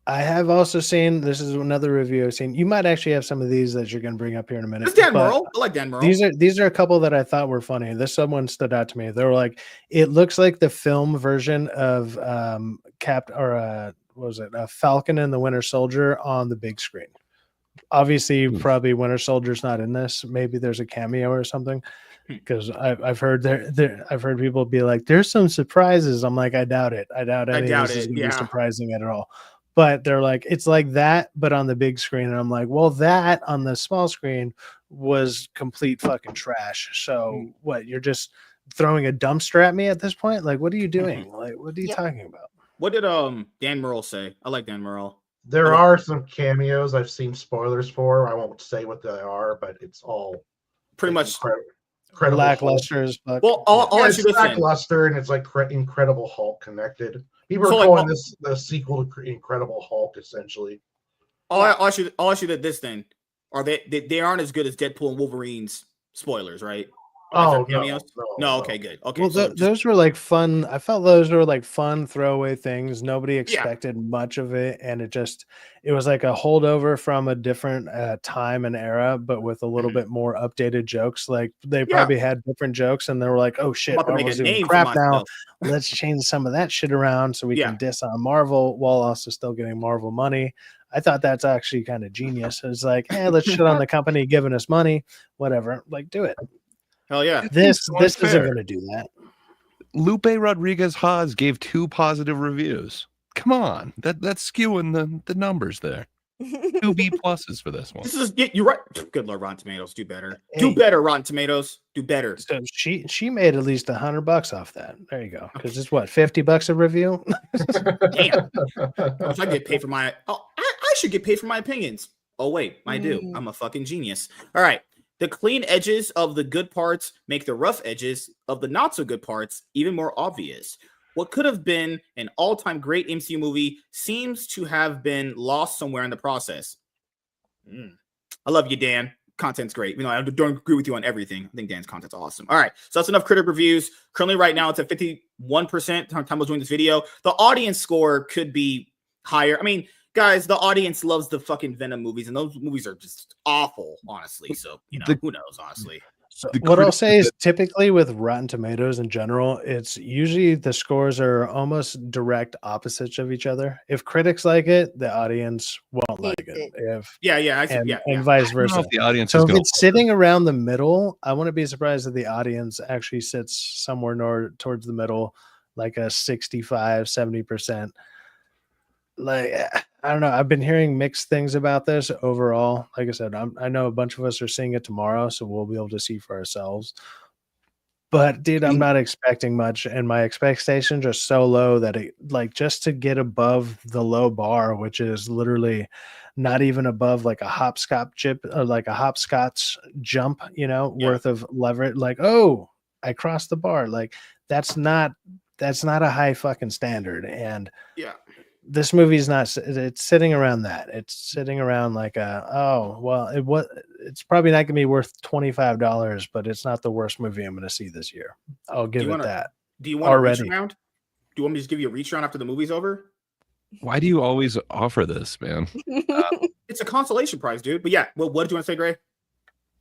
I have also seen, this is another review I've seen. You might actually have some of these that you're going to bring up here in a minute. It's Dan Murrell. I like Dan Murrell. These are a couple that I thought were funny. Someone stood out to me. They were like, it looks like the film version of what was it? Falcon and the Winter Soldier on the big screen. Obviously, probably Winter Soldier's not in this. Maybe there's a cameo or something. Because I've heard I've heard people be like, there's some surprises. I'm like, I doubt it. I doubt any of this is going to be surprising at all. But they're like, it's like that, but on the big screen. And I'm like, well, that on the small screen was complete fucking trash. So what? You're just throwing a dumpster at me at this point? Like, what are you doing? Like, what are you talking about? What did Dan Murrell say? I like Dan Murrell. There are some cameos I've seen spoilers for. I won't say what they are, but it's all pretty much incredible. Lackluster as fuck. Well, it's lackluster, and it's like Incredible Hulk connected. People are calling this the sequel to Incredible Hulk, essentially. I'll ask you this then: are they aren't as good as Deadpool and Wolverine's spoilers, right? Oh no. Okay, good. Okay, well, so those were like fun. I felt those were like fun throwaway things. Nobody expected much of it, and it was like a holdover from a different time and era, but with a little bit more updated jokes. Like they probably had different jokes, and they were like, "Oh shit, Marvel's doing crap now. Let's change some of that shit around so we can diss on Marvel while also still getting Marvel money." I thought that's actually kind of genius. It's like, hey, let's shit on the company giving us money, whatever. Like, do it. Hell yeah. This isn't going to do that. Lupe Rodriguez Haas gave 2 positive reviews. Come on. That's skewing the numbers there. 2 B pluses for this one. This is you're right. Good Lord, Rotten Tomatoes, do better. Do better, Rotten Tomatoes. Do better. So she made at least $100 off that. There you go. Because it's what, $50 a review? Damn. If I get paid for my I should get paid for my opinions. Oh wait, I do. I'm a fucking genius. All right. The clean edges of the good parts make the rough edges of the not so good parts even more obvious. What could have been an all-time great MCU movie seems to have been lost somewhere in the process. I love you, Dan. Content's great. You know, I don't agree with you on everything. I think Dan's content's awesome. All right, so that's enough critic reviews. Currently, right now, it's at 51%. Time I was doing this video. The audience score could be higher. I mean, guys, the audience loves the fucking Venom movies, and those movies are just awful, honestly. So, you know, who knows, honestly. So what I'll say is typically with Rotten Tomatoes in general, it's usually the scores are almost direct opposites of each other. If critics like it, the audience won't like it. And vice versa. If the audience so if it's sitting around the middle, I wouldn't be surprised if the audience actually sits somewhere towards the middle, like a 65, 70%. Like, I don't know. I've been hearing mixed things about this overall. Like I said, I know a bunch of us are seeing it tomorrow, so we'll be able to see for ourselves. But dude, I'm not expecting much, and my expectations are so low that it, like, just to get above the low bar, which is literally not even above like a hopscotch chip or like a hopscotch jump, you know, worth of leverage. Like, oh, I crossed the bar. Like, that's not a high fucking standard. And this movie's not, it's sitting around that. It's sitting around like it's probably not gonna be worth $25, but it's not the worst movie I'm gonna see this year. I'll give it that. Do you want a reach around? Do you want me to just give you a reach around after the movie's over? Why do you always offer this, man? It's a consolation prize, dude. But yeah, well, what do you want to say, Gray?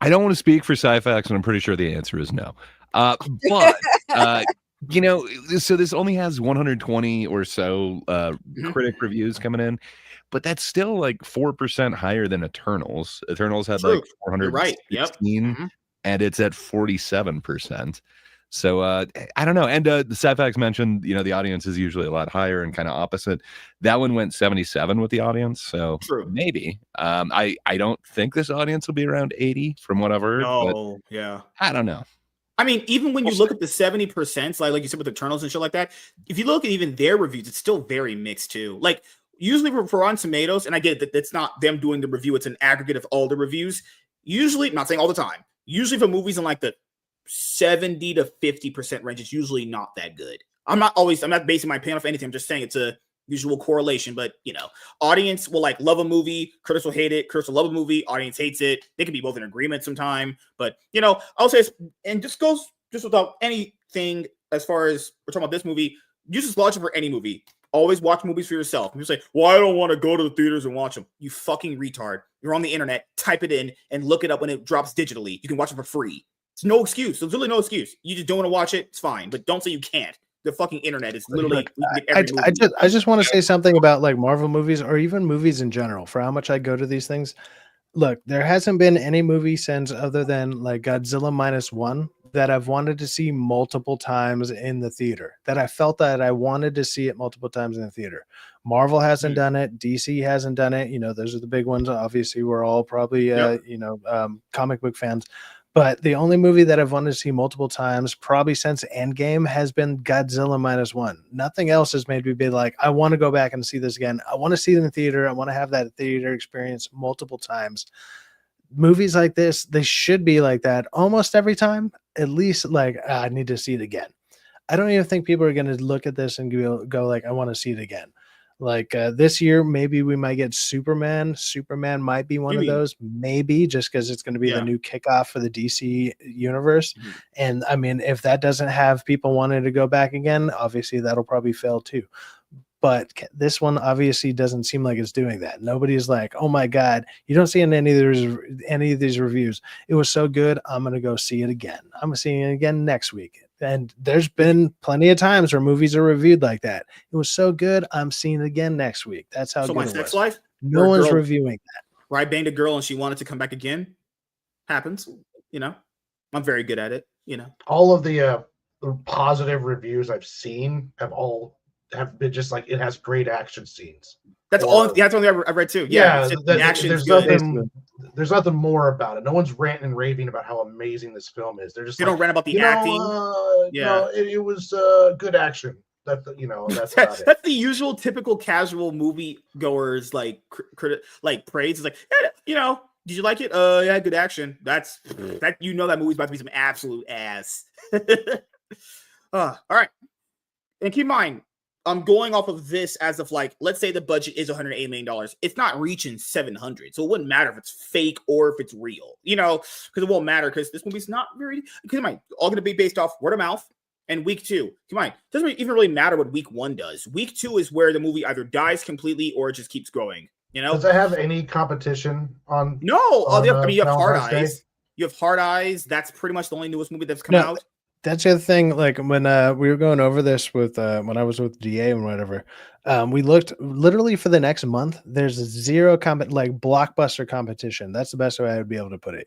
I don't want to speak for Sci-Fax, and I'm pretty sure the answer is no. But you know, so this only has 120 or so critic reviews coming in, but that's still like 4% higher than Eternals. Eternals had like 416, and it's at 47%. So I don't know. And the Sci-Fax mentioned, you know, the audience is usually a lot higher and kind of opposite. That one went 77 with the audience, so maybe. I don't think this audience will be around 80 from what I've heard. No, I don't know. I mean, even when you look at the 70%, like you said with Eternals and shit like that, if you look at even their reviews, it's still very mixed too. Like usually for Rotten Tomatoes, and I get that that's not them doing the review, it's an aggregate of all the reviews. Usually, I'm not saying all the time, usually for movies in like the 70 to 50% range, it's usually not that good. I'm not basing my opinion off anything. I'm just saying it's a usual correlation, but you know, audience will like love a movie, critics will hate it, critics will love a movie, audience hates it. They can be both in agreement sometime, but you know, I'll say, and just goes just without anything as far as we're talking about this movie, use this logic for any movie. Always watch movies for yourself. You say, well, I don't want to go to the theaters and watch them. You fucking retard. You're on the internet, type it in and look it up when it drops digitally. You can watch it for free. It's no excuse. There's really no excuse. You just don't want to watch it. It's fine, but don't say you can't. The fucking internet is literally. I just want to say something about like Marvel movies or even movies in general. For how much I go to these things, look, there hasn't been any movie since other than like Godzilla -1 that I've wanted to see multiple times in the theater. That I felt that I wanted to see it multiple times in the theater. Marvel hasn't done it. DC hasn't done it. You know, those are the big ones. Obviously, we're all probably comic book fans. But the only movie that I've wanted to see multiple times, probably since Endgame, has been Godzilla -1. Nothing else has made me be like, I want to go back and see this again. I want to see it in the theater. I want to have that theater experience multiple times. Movies like this, they should be like that almost every time. At least like, I need to see it again. I don't even think people are going to look at this and go like, I want to see it again. Like this year, maybe we might get Superman. Superman might be one of those, maybe just because it's going to be the new kickoff for the DC universe. And I mean, if that doesn't have people wanting to go back again, obviously that'll probably fail too. But this one obviously doesn't seem like it's doing that. Nobody's like, oh my God, you don't see in any of these reviews. It was so good. I'm going to go see it again. I'm going to see it again next week. And there's been plenty of times where movies are reviewed like that. It was so good. I'm seeing it again next week. That's how good my it sex was. life. No one's reviewing that. Where I banged a girl and she wanted to come back again. Happens. You know, I'm very good at it. You know, all of the positive reviews I've seen have been just like, it has great action scenes. That's all. That's the only I read too. Yeah, the action's good. There's nothing more about it. No one's ranting and raving about how amazing this film is. They're just don't rant about the acting. No, it was good action. That's about it. That's the usual typical casual movie goers like praise. It's like, did you like it? Yeah, good action. That's that that movie's about to be some absolute ass. All right. And keep in mind, I'm going off of this as of let's say the budget is $108 million. It's not reaching 700. So it wouldn't matter if it's fake or if it's real, because it won't matter because this movie's not very, because all going to be based off word of mouth and week 2. Come on. It doesn't even really matter what week 1 does. Week 2 is where the movie either dies completely or it just keeps growing, Does it have any competition on? No. You have Hard Eyes. You have Hard Eyes. That's pretty much the only newest movie that's come out. That's the other thing. Like when we were going over this with when I was with DA and whatever, we looked literally for the next month. There's zero blockbuster competition. That's the best way I would be able to put it.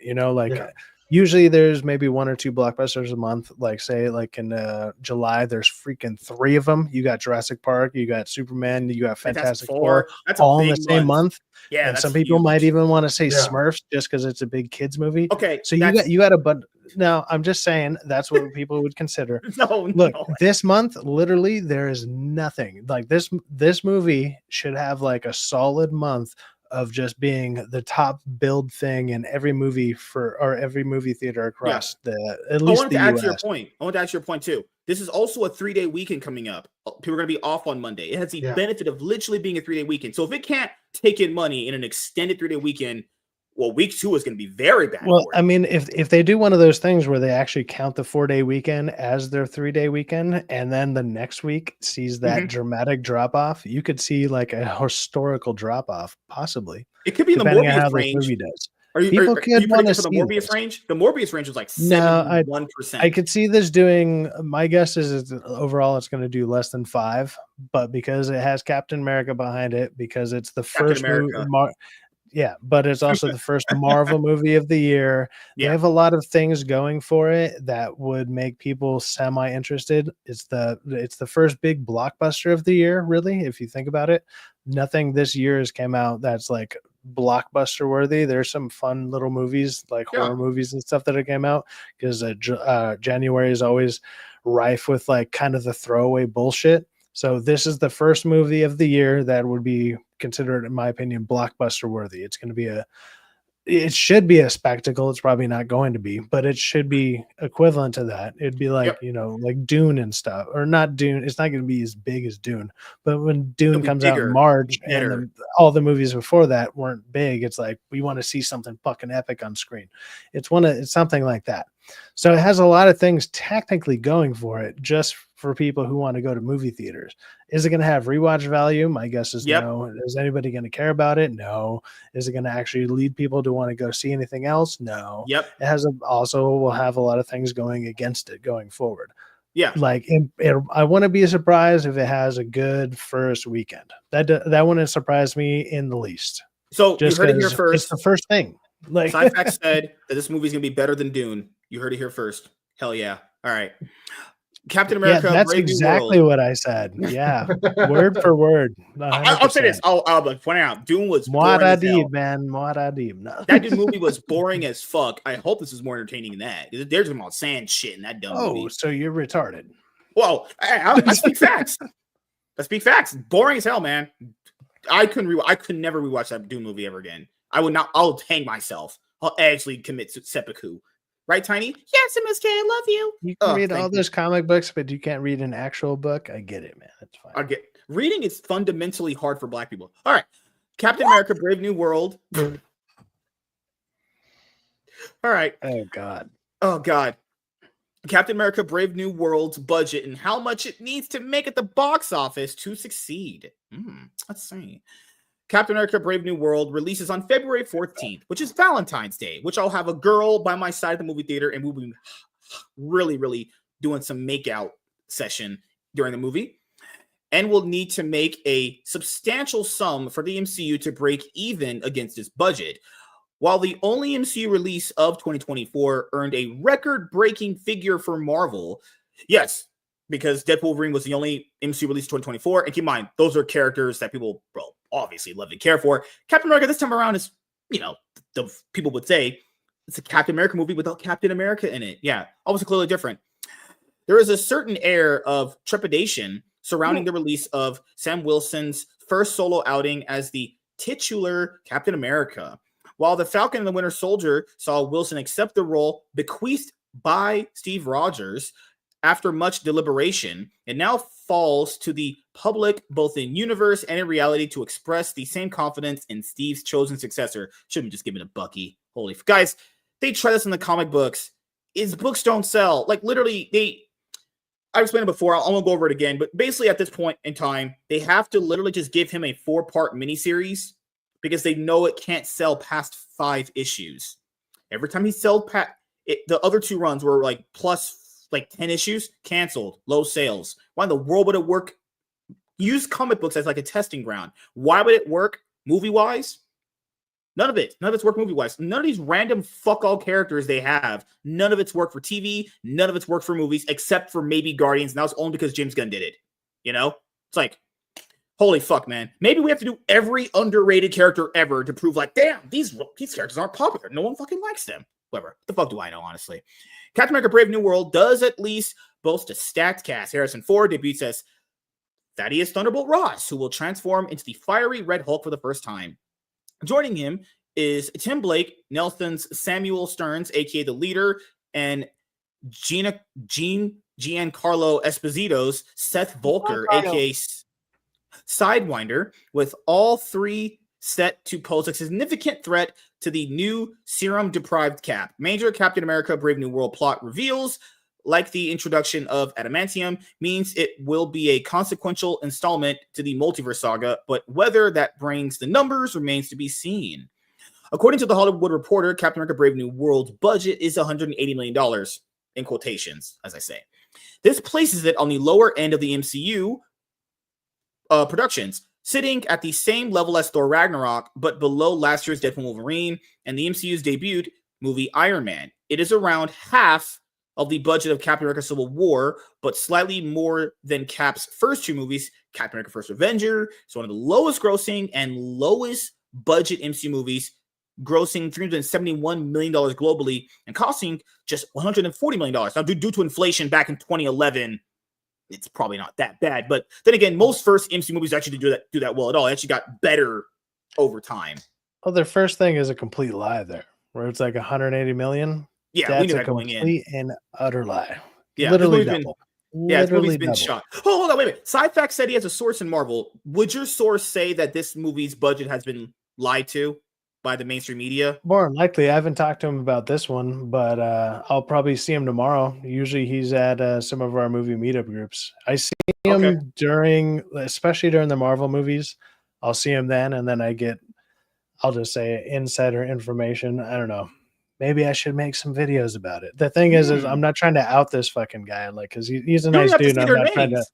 Usually there's maybe 1 or 2 blockbusters a month. Like say in July, there's freaking 3 of them. You got Jurassic Park, you got Superman, you got Fantastic Four, all in the same month. Yeah, and some people might even want to say Smurfs just because it's a big kids movie. Okay, so you got a but. No, I'm just saying that's what people would consider. Look, this month, literally, there is nothing like this. This movie should have a solid month of just being the top billed thing in every movie every movie theater across at least the US. I want to add to your point too. This is also a 3-day weekend coming up. People are going to be off on Monday. It has the benefit of literally being a 3-day weekend. So if it can't take in money in an extended 3-day weekend, well, week 2 is going to be very bad. Well, I mean, if they do one of those things where they actually count the 4-day weekend as their 3-day weekend, and then the next week sees that dramatic drop off, you could see a historical drop off, possibly. It could be in the Morbius range. Movie does. Are you predicting for the Morbius range? The Morbius range was 71%. I could see this doing. My guess is overall it's going to do less than 5, but because it has Captain America behind it, because it's the first movie. Yeah, but it's also the first Marvel movie of the year. They have a lot of things going for it that would make people semi-interested. It's the first big blockbuster of the year, really, if you think about it. Nothing this year has came out that's blockbuster worthy. There's some fun little movies horror movies and stuff that came out because January is always rife with kind of the throwaway bullshit. So this is the first movie of the year that would be considered, in my opinion, blockbuster worthy. It's going to be it should be a spectacle. It's probably not going to be, but it should be equivalent to that. It'd be like Dune and stuff, or not Dune. It's not going to be as big as Dune, but when Dune comes out in March and all the movies before that weren't big, it's we want to see something fucking epic on screen. It's something like that. So it has a lot of things technically going for it, just for people who want to go to movie theaters. Is it going to have rewatch value? My guess is no. Is anybody going to care about it? No. Is it going to actually lead people to want to go see anything else? No. Yep. It will have a lot of things going against it going forward. Yeah. I wouldn't be surprised if it has a good first weekend. That wouldn't surprise me in the least. So you heard it here first. It's the first thing. Sci-Fax said that this movie is going to be better than Dune. You heard it here first. Hell yeah. All right. Captain America. Yeah, that's exactly what I said. Yeah, word for word. I'll say this. I'll point out. Dune was boring as hell. Man. No. That Dune movie was boring as fuck. I hope this is more entertaining than that. They're talking about sand shit in that dumb movie. Oh, so you're retarded. Well, I speak facts. I speak facts. Boring as hell, man. I could never rewatch that Dune movie ever again. I would not. I'll hang myself. I'll actually commit seppuku. Right, Tiny? Yes, MSK, I love you. You can read all those comic books, but you can't read an actual book. I get it, man. That's fine. Reading is fundamentally hard for Black people. All right. Captain America, Brave New World. All right. Oh, God. Captain America, Brave New World's budget and how much it needs to make at the box office to succeed. Let's see. Captain America Brave New World releases on February 14th, which is Valentine's Day, which I'll have a girl by my side at the movie theater, and we'll be really, really doing some makeout session during the movie. And we'll need to make a substantial sum for the MCU to break even against its budget. While the only MCU release of 2024 earned a record-breaking figure for Marvel, yes, because Deadpool Wolverine was the only MCU release 2024. And keep in mind, those are characters that people, obviously love and care for. Captain America this time around is, the people would say it's a Captain America movie without Captain America in it. Yeah, obviously clearly different. There is a certain air of trepidation surrounding the release of Sam Wilson's first solo outing as the titular Captain America. While The Falcon and the Winter Soldier saw Wilson accept the role bequeathed by Steve Rogers after much deliberation, it now falls to the public, both in universe and in reality, to express the same confidence in Steve's chosen successor. Shouldn't just give it a Bucky. Holy guys, they try this in the comic books. His books don't sell. Like literally, I've explained it before. I won't go over it again. But basically, at this point in time, they have to literally just give him a 4-part miniseries because they know it can't sell past 5 issues. Every time he sold the other 2 runs were like plus 10 issues, canceled, low sales. Why in the world would it work? Use comic books as like a testing ground. Why would it work movie-wise? None of it. None of it's work movie-wise. None of these random fuck-all characters they have, none of it's worked for TV, none of it's worked for movies, except for maybe Guardians, and that was only because James Gunn did it. It's like, holy fuck, man. Maybe we have to do every underrated character ever to prove like, damn, these characters aren't popular. No one fucking likes them. Whatever. The fuck do I know, honestly? Captain America Brave New World does at least boast a stacked cast. Harrison Ford debuts as Thaddeus Thunderbolt Ross, who will transform into the fiery Red Hulk for the first time. Joining him is Tim Blake, Nelson's Samuel Stearns, a.k.a. the leader, and Giancarlo Esposito's Seth Volker, a.k.a. Sidewinder, with all 3 set to pose a significant threat to the new serum-deprived Cap. Major Captain America Brave New World plot reveals, like the introduction of adamantium, means it will be a consequential installment to the multiverse saga, but whether that brings the numbers remains to be seen. According to the Hollywood Reporter, Captain America Brave New World's budget is $180 million, in quotations, as I say. This places it on the lower end of the MCU productions, sitting at the same level as Thor Ragnarok, but below last year's Deadpool Wolverine and the MCU's debut movie Iron Man. It is around half of the budget of Captain America Civil War, but slightly more than Cap's first 2 movies. Captain America First Avenger is one of the lowest grossing and lowest budget MCU movies, grossing $371 million globally and costing just $140 million. Now, due to inflation back in 2011, it's probably not that bad. But then again, most first MCU movies actually do that well at all. It actually got better over time. Well, their first thing is a complete lie there, where it's like 180 million. Yeah, that's we knew a that going in. complete and utter lie. Yeah, literally double. This movie's been shot. Oh, hold on, wait. Sci-Fact said he has a source in Marvel. Would your source say that this movie's budget has been lied to by the mainstream media? More than likely. I haven't talked to him about this one, but I'll probably see him tomorrow. Usually he's at some of our movie meetup groups. I see him especially during the Marvel movies. I'll see him then, and then I'll just say insider information. I don't know. Maybe I should make some videos about it. The thing is I'm not trying to out this fucking guy, like, because he's a nice dude. I'm not trying to.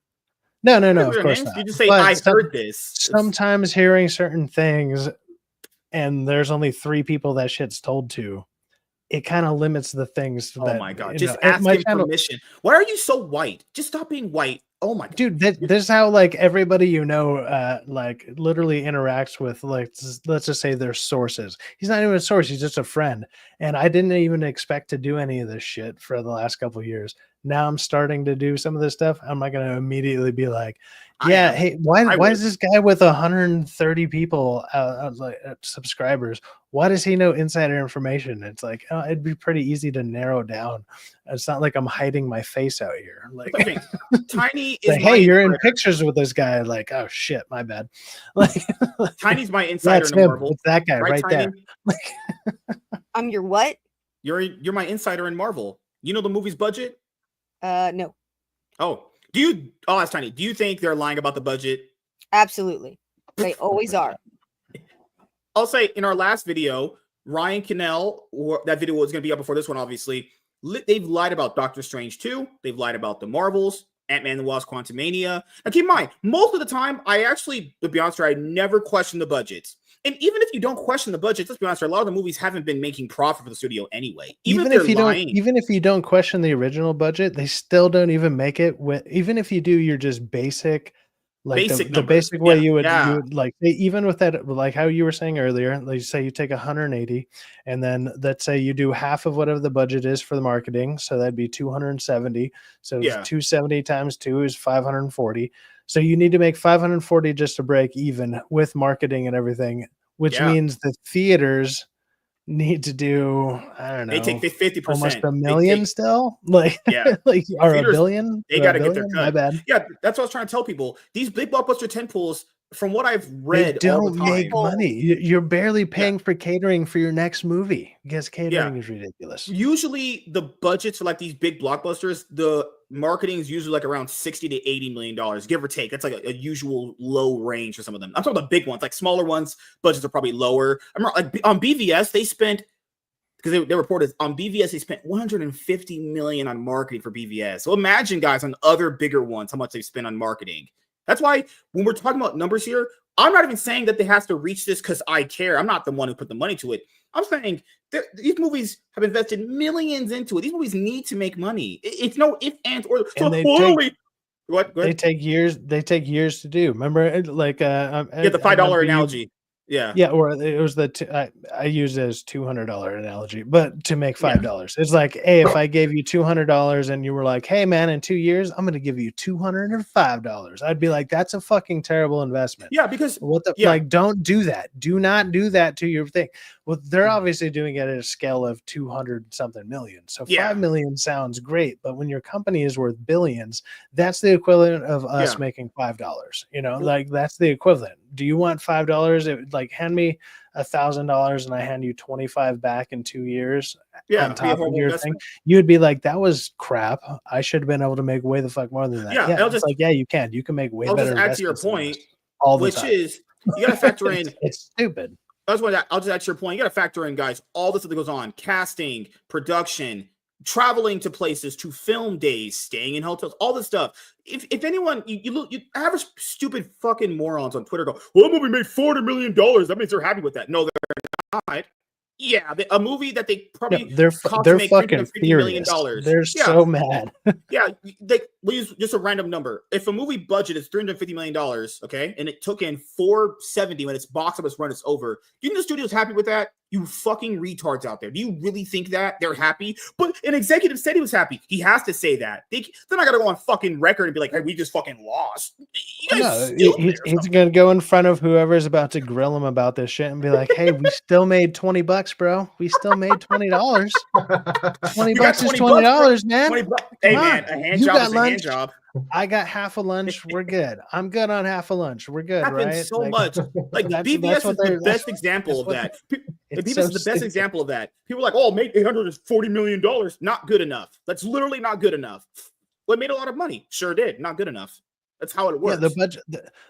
No, of course not. You just say, I heard this. Sometimes hearing certain things, and there's only 3 people that shit's told to, it kind of limits the things. Oh my god! Just ask him permission. Why are you so white? Just stop being white. Oh my god, dude! This is how like everybody like literally interacts with, like, let's just say their sources. He's not even a source; he's just a friend. And I didn't even expect to do any of this shit for the last couple of years. Now I'm starting to do some of this stuff. I'm not going to immediately be like, yeah, hey, why is this guy with 130 people subscribers? Why does he know insider information? It's like, it'd be pretty easy to narrow down. It's not like I'm hiding my face out here. Like, Tiny is like, hey, you're in pictures with this guy. Like, oh shit, my bad. Like, Tiny's my insider in Marvel. It's that guy right there. I'm your what? You're my insider in Marvel. You know the movie's budget? No. Oh, I'll ask Tiny. Do you think they're lying about the budget? Absolutely. They always are. I'll say in our last video, Ryan Cannell, that video was going to be up before this one, obviously. They've lied about Doctor Strange 2. They've lied about the Marvels, Ant-Man and the Wasp, Quantumania. Now, keep in mind, most of the time, to be honest, I never question the budgets. And even if you don't question the budget, let's be honest, a lot of the movies haven't been making profit for the studio anyway. Even if you don't question the original budget, they still don't even make it. Even if you do, you're just basic Like Basic the numbers. basic way Yeah, you yeah. would like even with that, like how you were saying earlier, like say you take 180 and then let's say you do half of whatever the budget is for the marketing, so that'd be 270. So Yeah. 270 times 2 is 540. So you need to make 540 just to break even with marketing and everything, which Yeah. means the theaters need to do, I don't They take know, almost 50%. a They million take still, like yeah. like The or a theaters, billion they or a got to get their billion. My cut. bad. Yeah, that's what I was trying to tell people. These big blockbuster tentpoles, from what I've They read all the don't make time. money. You're barely Yeah. paying for catering for your next movie because Yeah. catering is ridiculous. Usually the budgets for like these big blockbusters, the marketing is usually like around 60 to 80 million dollars, give or take. That's like a usual low range for some of them. I'm talking about big ones, like smaller ones, budgets are probably lower. I remember like on BVS, they spent, because they reported on BVS, they spent 150 million on marketing for BVS. So imagine, guys, on other bigger ones, how much they've spent on marketing. That's why when we're talking about numbers here, I'm not even saying that they have to reach this because I care. I'm not the one who put the money to it. I'm saying these movies have invested millions into it. These movies need to make money. It's no if, ands, or. So, And they well, take what? they take years. They take years to do. Remember, like Yeah, the I $5 remember analogy. Yeah. Yeah, or it was I use it as $200 analogy, but to make $5. It's like, hey, if I gave you $200 and you were like, hey man, in 2 years, I'm gonna give you $205. I'd be like, that's a fucking terrible investment. Yeah, because What the yeah. like, don't do that. Do not do that to your thing. Well, they're obviously doing it at a scale of 200 something million. So Yeah. 5 million sounds great, but when your company is worth billions, that's the equivalent of us Yeah. making $5. You know, like that's the equivalent. Do you want $5? It like hand me $1,000 and I hand you 25 back in 2 years Yeah, on be a top of horrible your investment. thing. You would be like, that was crap. I should have been able to make way the fuck more than that. Yeah, Yeah, I'll it's just- like, yeah, you can. You can make way I'll better just add to your investments than point, this all the which time. is you got to factor in. It's stupid. I'll just add to your point. You got to factor in, guys, all this that goes on: casting, production, traveling to places, to film days, staying in hotels, all this stuff. If anyone, you average stupid fucking morons on Twitter go, well, that movie made $400 million. That means they're happy with that. No, they're not. Yeah, a movie that they probably they're cost to make fucking $350 million. furious. They're Yeah. so mad. Yeah, we'll use just a random number. If a movie budget is $350 million, okay, and it took in 470 when its box office run is over, do you think the studio's happy with that? You fucking retards out there. Do you really think that they're happy? But an executive said he was happy. He has to say that. They're not gonna go on fucking record and be like, "Hey, we just fucking lost." You guys He's gonna go in front of whoever's about to grill him about this shit and be like, "Hey, we still made $20, bro. We still made $20. $20 is $20, man. Hey, man, a hand You job got is a lunch. hand job. I got half a lunch. We're good. I'm good on half a lunch. We're good, Happens right? so much. Like that's BBS what is the they're- best example of that. It's BBS so is the best stupid. example of that. People are like, "Oh, made $840 million. Not good enough." That's literally not good enough. Well, it made a lot of money. Sure did. Not good enough. That's how it works. Yeah, the budget,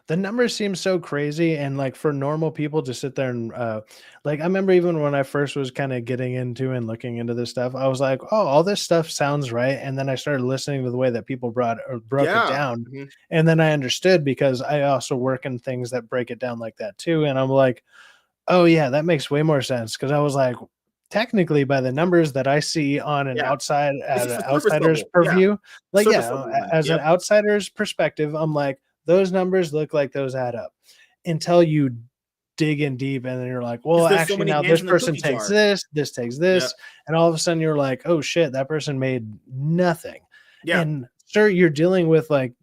the numbers seem so crazy, and like for normal people to sit there and like I remember even when I first was kind of getting into and looking into this stuff, I was like, oh, all this stuff sounds right, and then I started listening to the way that people broke Yeah. it down, Mhm. and then I understood because I also work in things that break it down like that too, and I'm like, oh yeah, that makes way more sense because I was like, technically by the numbers that I see on an Yeah. outsider's just a surface outsider's level. Yeah. purview, like Surface level one. as an Yep. outsider's perspective, I'm like, those numbers look like those add up until you dig in deep and then you're like, well, there's so actually many now hands this in the person cookie takes jar. this takes this, and all of a sudden you're like, oh shit, that person made nothing. Yeah. And sure, you're dealing with like,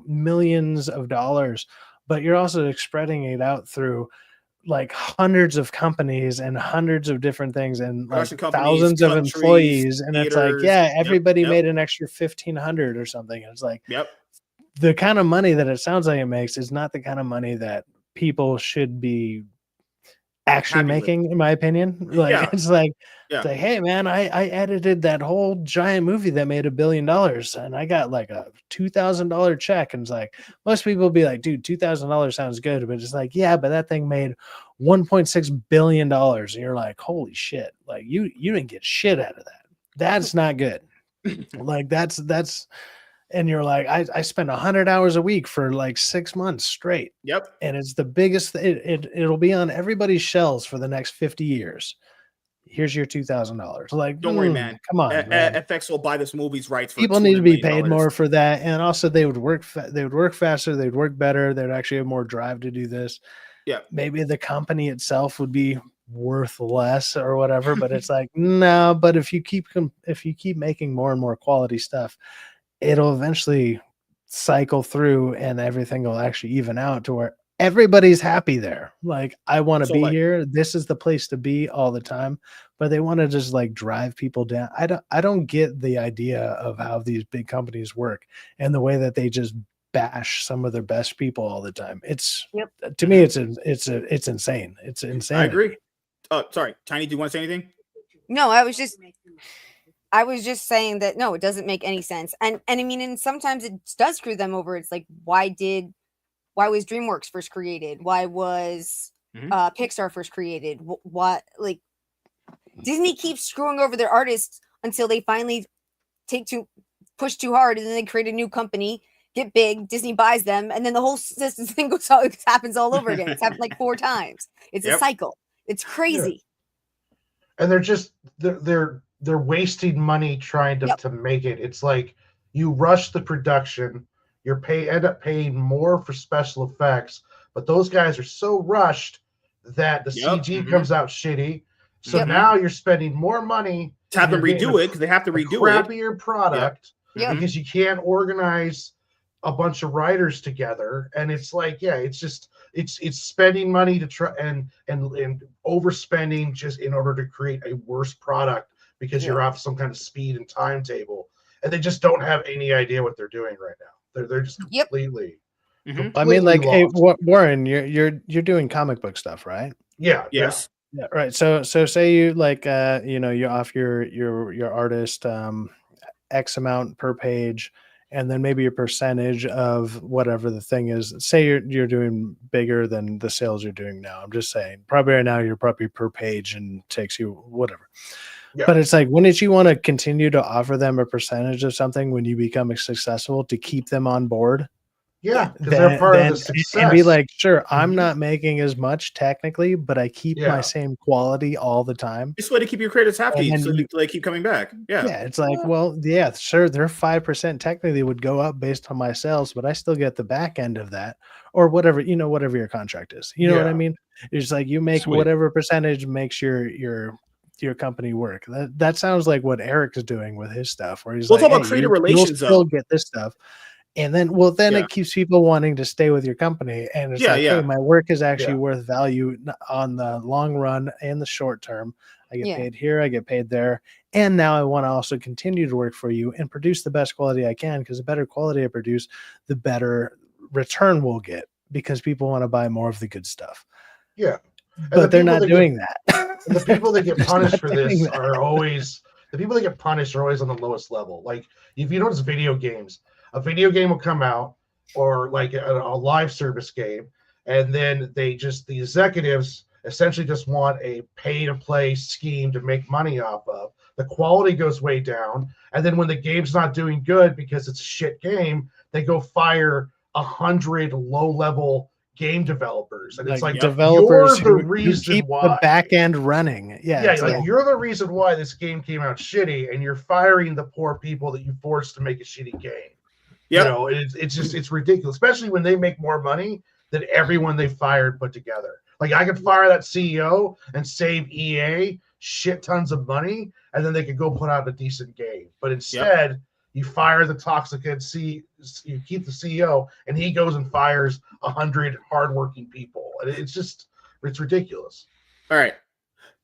millions of dollars, but you're also spreading it out through like hundreds of companies and hundreds of different things and like Production companies, thousands of countries, employees, and it's like, theaters. yeah, Yep, everybody yep. made an extra 1,500 or something. And it's like, Yep. the kind of money that it sounds like it makes is not the kind of money that people should be actually Happy with. making, in my opinion. Like Yeah. it's like, Yeah. it's like, hey man, I edited that whole giant movie that made $1 billion and I got like a $2,000 check. And it's like, most people be like, dude, $2,000 sounds good, but it's like, yeah, but that thing made $1.6 billion. And you're like, holy shit, like you didn't get shit out of that. That's not good. Like that's and you're like, I spent 100 hours a week for like 6 months straight. Yep. And it's the biggest, it'll be on everybody's shelves for the next 50 years. Here's your $2,000. Like, Don't worry, man. Come on, man. FX will buy this movie's rights for People need to be $200 paid million. more for that, and also they would work. They would work faster. They'd work better. They'd actually have more drive to do this. Yeah. Maybe the company itself would be worth less or whatever, but it's like, no. But if you keep making more and more quality stuff, it'll eventually cycle through, and everything will actually even out to where everybody's happy there. Like, I want to So, be like- here. This is the place to be all the time. But they want to just like drive people down. I don't get the idea of how these big companies work and the way that they just bash some of their best people all the time. It's to me, it's insane. It's insane. I agree. Sorry, Tiny, do you want to say anything? No, I was just saying that no, it doesn't make any sense. And I mean, and sometimes it does screw them over. It's like, why was DreamWorks first created? Why was Pixar first created? What, like, Disney keeps screwing over their artists until they finally push too hard, and then they create a new company, get big, Disney buys them, and then the whole thing happens all over again. It's happened like 4 times. It's a cycle. It's crazy. Yeah. And they're just they're wasting money trying to make it. It's like you rush the production, end up paying more for special effects, but those guys are so rushed that the CG comes out shitty. So now you're spending more money to have them redo it because they have to redo crappier product because you can't organize a bunch of writers together. And it's like, it's just it's spending money to try and overspending just in order to create a worse product because you're off some kind of speed and timetable, and they just don't have any idea what they're doing right now. They're just completely. I mean, like, hey, Warren, you're doing comic book stuff, right? Yeah. Yes. Yeah, right. So say you like you off your artist X amount per page, and then maybe a percentage of whatever the thing is. Say you're doing bigger than the sales you're doing now. I'm just saying, probably right now you're probably per page and takes you whatever. Yeah. But it's like, wouldn't you want to continue to offer them a percentage of something when you become successful to keep them on board? Yeah, because they're part of the success. And be like, sure, I'm not making as much technically, but I keep my same quality all the time. This way to keep your creators happy, so they keep coming back. Yeah, it's like, well, yeah, sure, their 5% technically would go up based on my sales, but I still get the back end of that, or whatever whatever your contract is. You know what I mean? It's like you make whatever percentage makes your company work. That sounds like what Eric's doing with his stuff, where he's talk about creative relations. You'll still get this stuff. And then, it keeps people wanting to stay with your company. And it's hey, my work is actually worth value on the long run and the short term. I get paid here, I get paid there. And now I want to also continue to work for you and produce the best quality I can, because the better quality I produce, the better return we'll get, because people want to buy more of the good stuff. Yeah. But they're not doing that. And the people that get punished for this are always on the lowest level. Like, if you notice video games, a video game will come out, or like a live service game, and then the executives essentially just want a pay-to-play scheme to make money off of. The quality goes way down, and then when the game's not doing good because it's a shit game, they go fire 100 low-level game developers, and it's like developers you're the who reason keep why the back end running. You're the reason why this game came out shitty, and you're firing the poor people that you forced to make a shitty game. Yeah, it's ridiculous, especially when they make more money than everyone they fired put together. Like, I could fire that CEO and save EA shit tons of money, and then they could go put out a decent game. But instead, you fire the toxic you keep the CEO, and he goes and fires 100 hardworking people. And it's ridiculous. All right.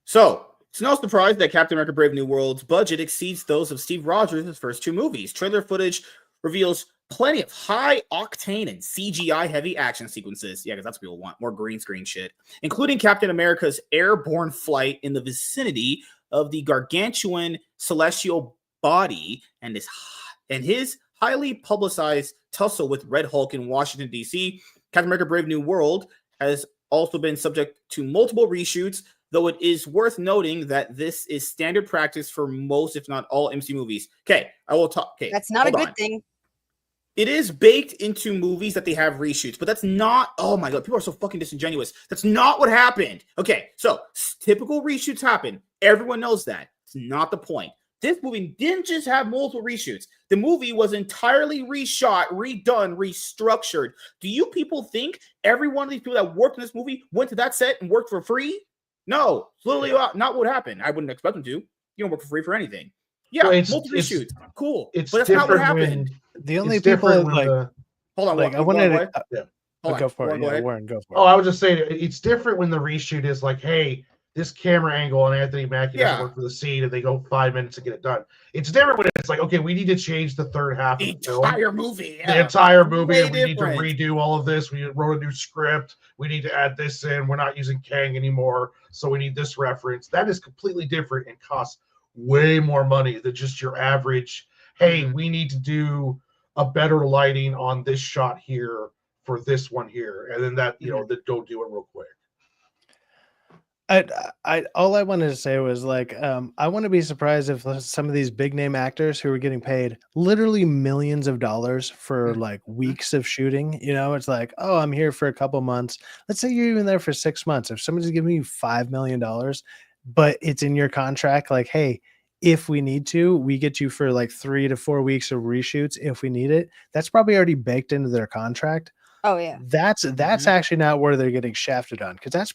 So it's no surprise that Captain America Brave New World's budget exceeds those of Steve Rogers' first 2 movies. Trailer footage reveals plenty of high-octane and CGI-heavy action sequences. Yeah, because that's what people want, more green screen shit. Including Captain America's airborne flight in the vicinity of the gargantuan celestial body and his highly publicized tussle with Red Hulk in Washington, D.C. Captain America Brave New World has also been subject to multiple reshoots, though it is worth noting that this is standard practice for most, if not all, MC movies. Okay, I will talk. Okay, that's not a good thing. It is baked into movies that they have reshoots, but that's not. Oh my god, people are so fucking disingenuous. That's not what happened. Okay, so typical reshoots happen. Everyone knows that. It's not the point. This movie didn't just have multiple reshoots. The movie was entirely reshot, redone, restructured. Do you people think every one of these people that worked in this movie went to that set and worked for free? No, it's literally not what happened. I wouldn't expect them to. You don't work for free for anything. Yeah, Well, multiple reshoots. Cool. It's but that's not what different happened. The only it's people different when like the- Hold on. like I Warren, wanted go to ahead. Hold go on. for it. Warren, go Yeah, ahead. Warren, go for it. Oh, I was just saying it's different when the reshoot is like, hey, this camera angle on Anthony Mackie doesn't Yeah. work for the scene, and they go 5 minutes to get it done. It's different when it's like, okay, we need to change the third half The of the film. entire movie. The Yeah. entire movie, Way and we different. need to redo all of this. We wrote a new script. We need to add this in. We're not using Kang anymore, so we need this reference. That is completely different and costs way more money than just your average, hey, we need to do a better lighting on this shot here for this one here. And then that, then go do it real quick. I all I wanted to say was like I want to be surprised if some of these big name actors who are getting paid literally millions of dollars for like weeks of shooting, it's like, oh, I'm here for a couple months. Let's say you're even there for 6 months. If somebody's giving you $5 million, but it's in your contract, like, hey, if we need to, we get you for like 3 to 4 weeks of reshoots if we need it. That's probably already baked into their contract. Oh yeah. That's actually not where they're getting shafted on, because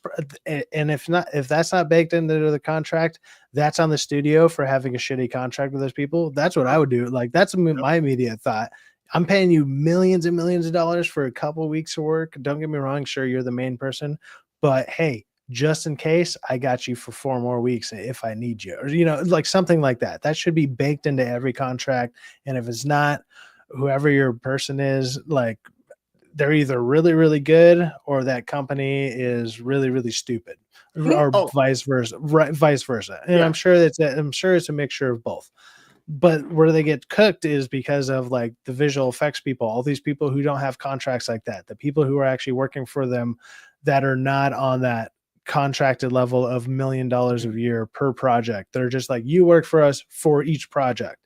and if that's not baked into the contract, that's on the studio for having a shitty contract with those people. That's what I would do. Like that's my immediate thought. I'm paying you millions and millions of dollars for a couple of weeks of work. Don't get me wrong, sure you're the main person, but hey, just in case, I got you for 4 more weeks if I need you, or like something like that. That should be baked into every contract. And if it's not, whoever your person is, like, they're either really, really good or that company is really, really stupid, or vice versa. Right, vice versa. And I'm sure it's a mixture of both. But where they get cooked is because of like the visual effects people, all these people who don't have contracts like that, the people who are actually working for them that are not on that contracted level of $1 million a year per project. They're just like, you work for us for each project.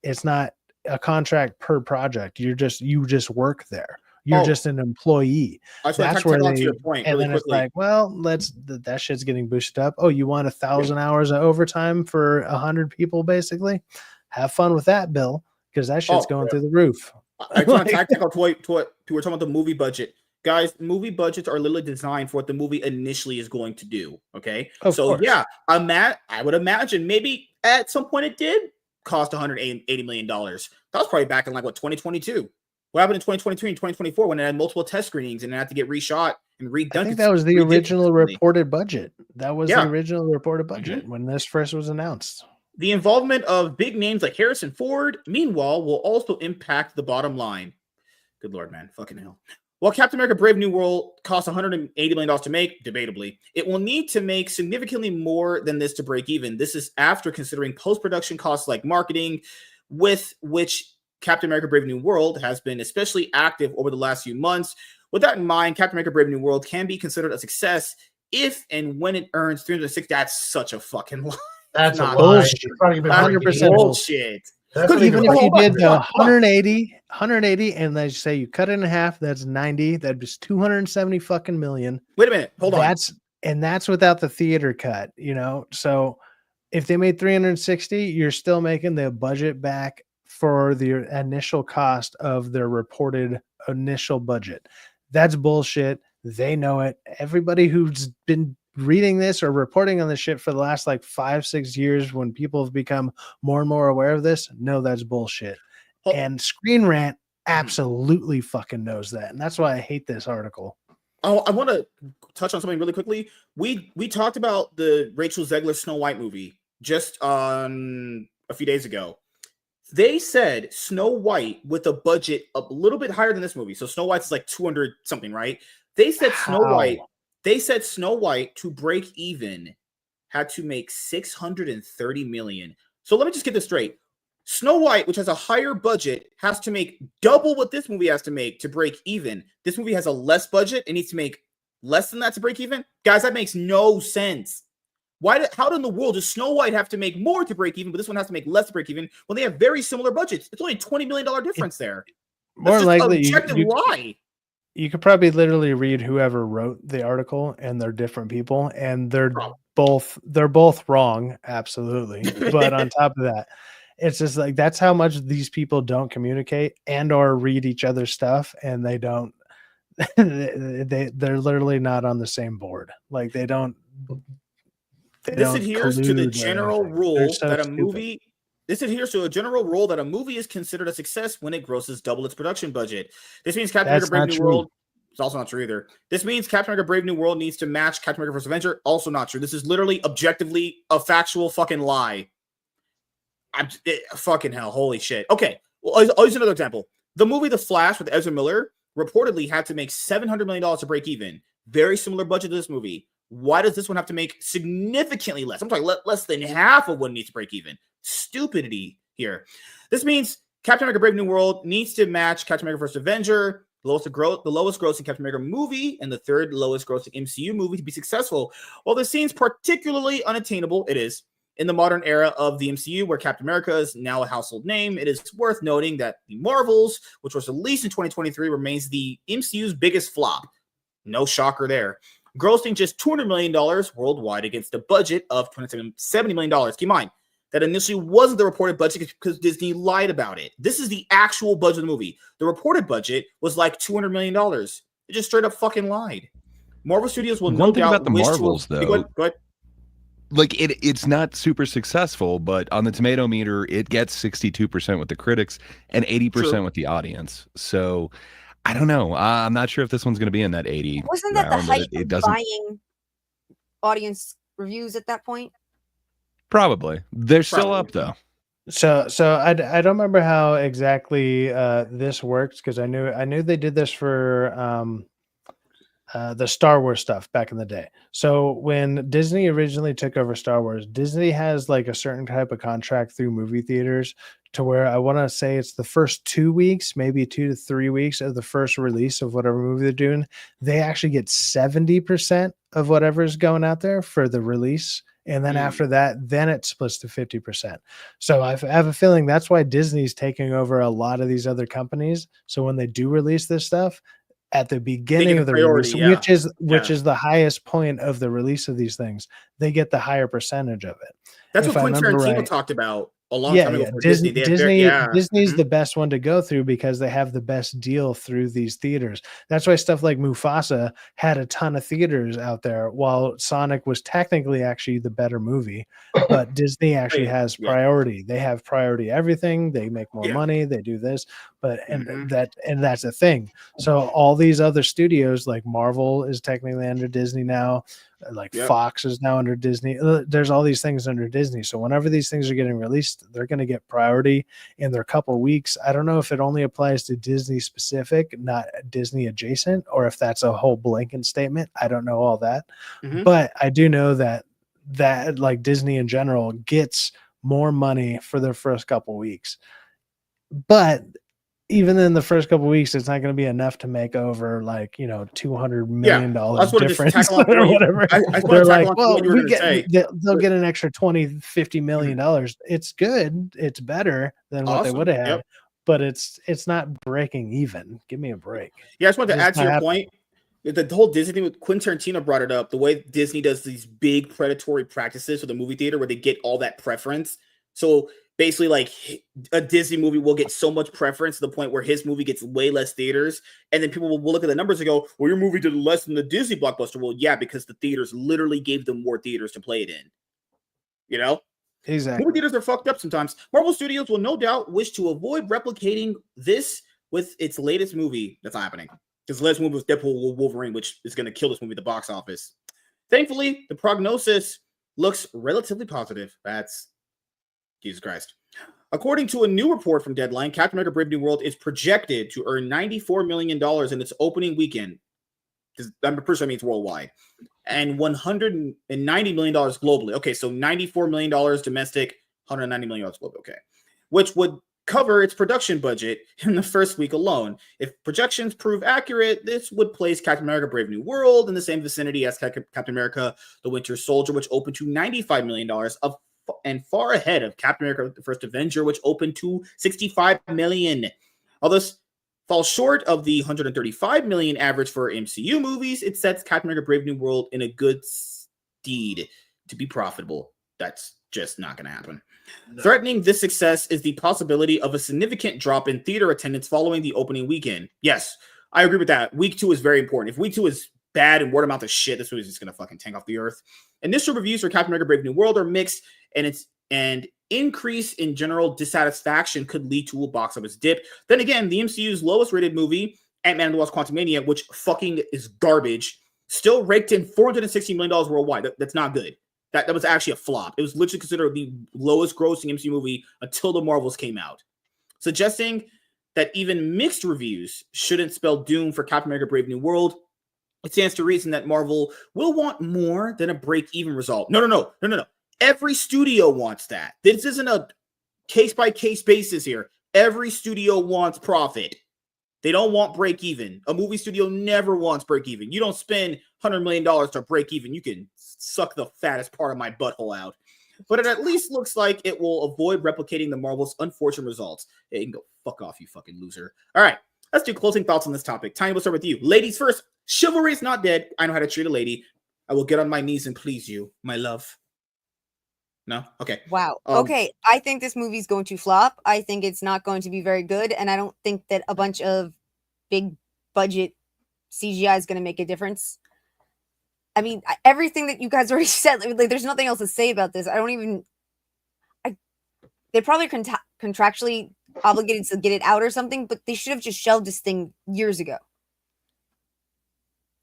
It's not a contract per project. You just work there. You're just an employee. That's where to your point. And really then quickly. it's like, well, that shit's getting boosted up. Oh, you want 1,000 hours of overtime for 100 people, basically? Have fun with that, Bill, because that shit's going through the roof. I just want to tactical to what we're talking about the movie budget. Guys, movie budgets are literally designed for what the movie initially is going to do. Okay. Of course. Yeah, I would imagine maybe at some point it did cost $180 million. That was probably back in like 2022. What happened in 2023 and 2024 when it had multiple test screenings and it had to get reshot and redone? I think that was the original reported budget. That was the original reported budget when this first was announced. The involvement of big names like Harrison Ford, meanwhile, will also impact the bottom line. Good Lord, man. Fucking hell. While Captain America Brave New World costs $180 million to make, debatably, it will need to make significantly more than this to break even. This is after considering post-production costs like marketing, with which Captain America Brave New World has been especially active over the last few months. With that in mind, Captain America Brave New World can be considered a success if and when it earns 306. That's such a fucking lie. That's not a lie. bullshit. It's not even 100% bullshit. Even if you did the 180, and they say you cut it in half, that's 90. That'd be 270 fucking million. Wait a minute. Hold on. That's without the theater cut, So if they made 360, you're still making the budget back for the initial cost of their reported initial budget. That's bullshit. They know it. Everybody who's been reading this or reporting on this shit for the last 5-6 years, when people have become more and more aware of this, know that's bullshit. And Screen Rant absolutely fucking knows that. And that's why I hate this article. Oh, I want to touch on something really quickly. We talked about the Rachel Zegler Snow White movie just on a few days ago. They said Snow White with a budget a little bit higher than this movie. So Snow White's is like 200 something, right? They said Snow White to break even had to make 630 million. So let me just get this straight. Snow White, which has a higher budget, has to make double what this movie has to make to break even. This movie has a less budget. It needs to make less than that to break even. Guys, that makes no sense. How in the world does Snow White have to make more to break even, but this one has to make less to break even when they have very similar budgets? It's only a $20 million difference there. More That's just likely, objective you lie. you could probably literally read whoever wrote the article, and they're different people, and they're both wrong, absolutely. But on top of that, it's just like that's how much these people don't communicate and or read each other's stuff, and they don't. They're literally not on the same board. Like they don't. This adheres to the collude or general anything. They're rule so that a stupid. movie. This adheres to a general rule that a movie is considered a success when it grosses double its production budget. This means Captain America: That's Brave not New true. World. It's also not true either. This means Captain America: Brave New World needs to match Captain America: First Avenger. Also not true. This is literally objectively a factual fucking lie. Fucking hell, holy shit. Okay, well, I'll use another example. The movie The Flash with Ezra Miller reportedly had to make $700 million to break even. Very similar budget to this movie. Why does this one have to make significantly less? I'm talking less than half of what it needs to break even. Stupidity here. This means Captain America: Brave New World needs to match Captain America: First Avenger, the lowest grossing Captain America movie, and the third lowest grossing MCU movie to be successful. While this seems particularly unattainable, it is. In the modern era of the MCU, where Captain America is now a household name, it is worth noting that The Marvels, which was released in 2023, remains the MCU's biggest flop. No shocker there. Grossing just $200 million worldwide against a budget of $70 million. Keep in mind, that initially wasn't the reported budget because Disney lied about it. This is the actual budget of the movie. The reported budget was like $200 million. It just straight up fucking lied. Marvel Studios will no doubt about the Marvels, though. Go ahead. Like it's not super successful, but on the tomato meter, it gets 62% with the critics and 80% with the audience. So I don't know. I'm not sure if this one's going to be in that 80. Wasn't that the height of buying audience reviews at that point? Probably. They're still up though. So I don't remember how exactly this works because I knew they did this for the Star Wars stuff back in the day. So when Disney originally took over Star Wars, Disney has like a certain type of contract through movie theaters to where I want to say it's the first 2 weeks, maybe 2 to 3 weeks of the first release of whatever movie they're doing. They actually get 70% of whatever's going out there for the release. And then after that, then it splits to 50%. So I have a feeling that's why Disney's taking over a lot of these other companies. So when they do release this stuff, at the beginning of the release, which is the highest point of the release of these things, they get the higher percentage of it. That's what Quentin Tarantino talked about a long time ago for Disney. Disney's the best one to go through because they have the best deal through these theaters. That's why stuff like Mufasa had a ton of theaters out there, while Sonic was technically actually the better movie. But Disney actually has priority. They have priority everything. They make more money. They do this, but that's a thing. So all these other studios, like Marvel, is technically under Disney now. Like Fox is now under Disney. There's all these things under Disney. So whenever these things are getting released, they're going to get priority in their couple of weeks. I don't know if it only applies to Disney specific, not Disney adjacent, or if that's a whole blanket statement. I don't know all that, but I do know that like Disney in general gets more money for their first couple of weeks. But even in the first couple of weeks, it's not going to be enough to make over like, $200 million difference or whatever. They're like, well, they'll get an extra $20-50 million. It's good. It's better than what they would have had, but it's not breaking even. Give me a break. Yeah, I just wanted to add to your point. The whole Disney thing with Quentin Tarantino brought it up. The way Disney does these big predatory practices for the movie theater where they get all that preference. So basically, like a Disney movie will get so much preference to the point where his movie gets way less theaters. And then people will look at the numbers and go, well, your movie did less than the Disney blockbuster. Well, yeah, because the theaters literally gave them more theaters to play it in. Exactly. Movie theaters are fucked up sometimes. Marvel Studios will no doubt wish to avoid replicating this with its latest movie. That's not happening. Because the latest movie was Deadpool Wolverine, which is going to kill this movie at the box office. Thankfully, the prognosis looks relatively positive. That's Jesus Christ. According to a new report from Deadline, Captain America: Brave New World is projected to earn $94 million in its opening weekend. I'm pretty sure that means worldwide. And $190 million globally. Okay, so $94 million domestic, $190 million globally. Okay. Which would cover its production budget in the first week alone. If projections prove accurate, this would place Captain America: Brave New World in the same vicinity as Captain America: The Winter Soldier, which opened to $95 million and far ahead of Captain America: The First Avenger, which opened to $65 million. Although this falls short of the 135 million average for MCU movies, it sets Captain America: Brave New World in a good stead to be profitable. That's just not going to happen. No. Threatening this success is the possibility of a significant drop in theater attendance following the opening weekend. Yes, I agree with that. Week 2 is very important. If week 2 is bad and word of mouth is shit, this movie is just going to fucking tank off the earth. Initial reviews for Captain America: Brave New World are mixed, and increase in general dissatisfaction could lead to a box office dip. Then again, the MCU's lowest rated movie, Ant-Man and the Wasp: Quantumania, which fucking is garbage, still raked in $460 million worldwide. That's not good. That was actually a flop. It was literally considered the lowest grossing MCU movie until the Marvels came out. Suggesting that even mixed reviews shouldn't spell doom for Captain America: Brave New World. It stands to reason that Marvel will want more than a break-even result. No. Every studio wants that. This isn't a case-by-case basis here. Every studio wants profit. They don't want break-even. A movie studio never wants break-even. You don't spend $100 million to break even. You can suck the fattest part of my butthole out. But it at least looks like it will avoid replicating the Marvel's unfortunate results. Hey, you can go fuck off, you fucking loser. All right, let's do closing thoughts on this topic. Tiny, we'll start with you. Ladies first. Chivalry is not dead. I know how to treat a lady. I will get on my knees and please you, my love. No? Okay. Wow. Okay. I think this movie's going to flop. I think it's not going to be very good. And I don't think that a bunch of big budget CGI is going to make a difference. I mean, everything that you guys already said, like, there's nothing else to say about this. They're probably contractually obligated to get it out or something, but they should have just shelved this thing years ago.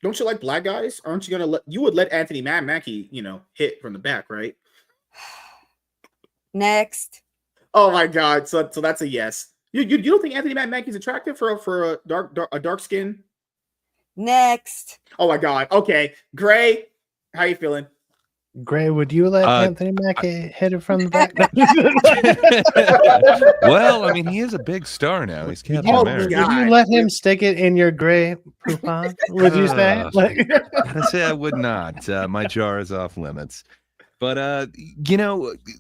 Don't you like black guys? Aren't you gonna you would let Anthony Mackie, hit from the back, right? Next. Oh my god! So that's a yes. You don't think Anthony Mackie's attractive for a dark skin? Next. Oh my god. Okay, Gray, how you feeling? Gray, would you let Anthony Mackie hit it from the back? Well, I mean, he is a big star now. He's Captain America. Would you let him stick it in your gray poupon? Would you say? I say I would not. My jar is off limits. But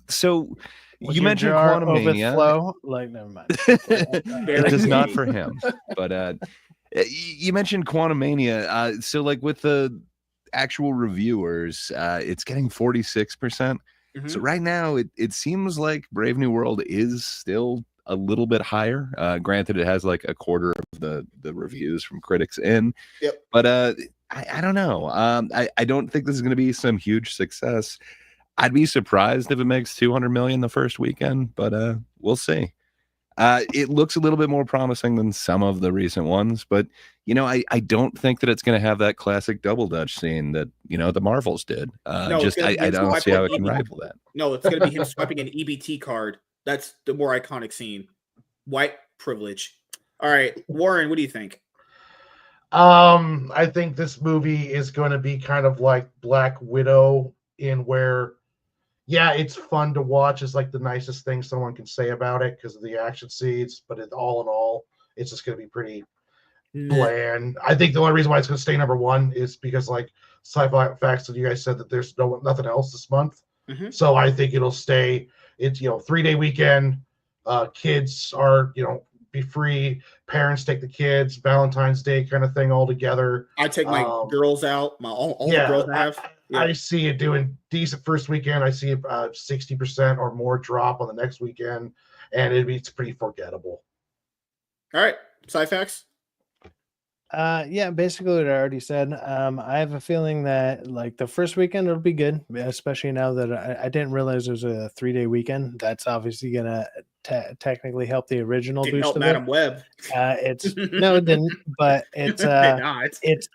so you mentioned Quantumania. Like, never mind. It does not for him. But you mentioned Quantumania. So like with the actual reviewers, it's getting 46%. Mm-hmm. So right now it seems like Brave New World is still a little bit higher. Granted, it has like a quarter of the reviews from critics in. Yep. But I don't know. I don't think this is going to be some huge success. I'd be surprised if it makes 200 million the first weekend, but we'll see. It looks a little bit more promising than some of the recent ones, but I don't think that it's going to have that classic double dutch scene that the Marvels did. I don't see how it can rival that. No, it's going to be him swiping an EBT card. That's the more iconic scene. White privilege. All right, Warren, what do you think? I think this movie is going to be kind of like Black Widow, in where, yeah, it's fun to watch. It's like the nicest thing someone can say about it because of the action scenes. But all in all, it's just going to be pretty bland. I think the only reason why it's going to stay number one is because, like Sci-Fi Facts, that you guys said that there's nothing else this month. Mm-hmm. So I think it'll stay. It's 3-day weekend. Kids are be free. Parents take the kids. Valentine's Day kind of thing all together. I take my girls out. All the girls I have. Yeah. I see it doing decent first weekend. I see 60% or more drop on the next weekend, and it's pretty forgettable. All right, Sci-Fax. Yeah, basically what I already said. I have a feeling that like the first weekend it'll be good, especially now that I didn't realize it was a 3-day weekend. That's obviously gonna technically help the original. Didn't boost help Madam Web. It's no, it didn't. But it's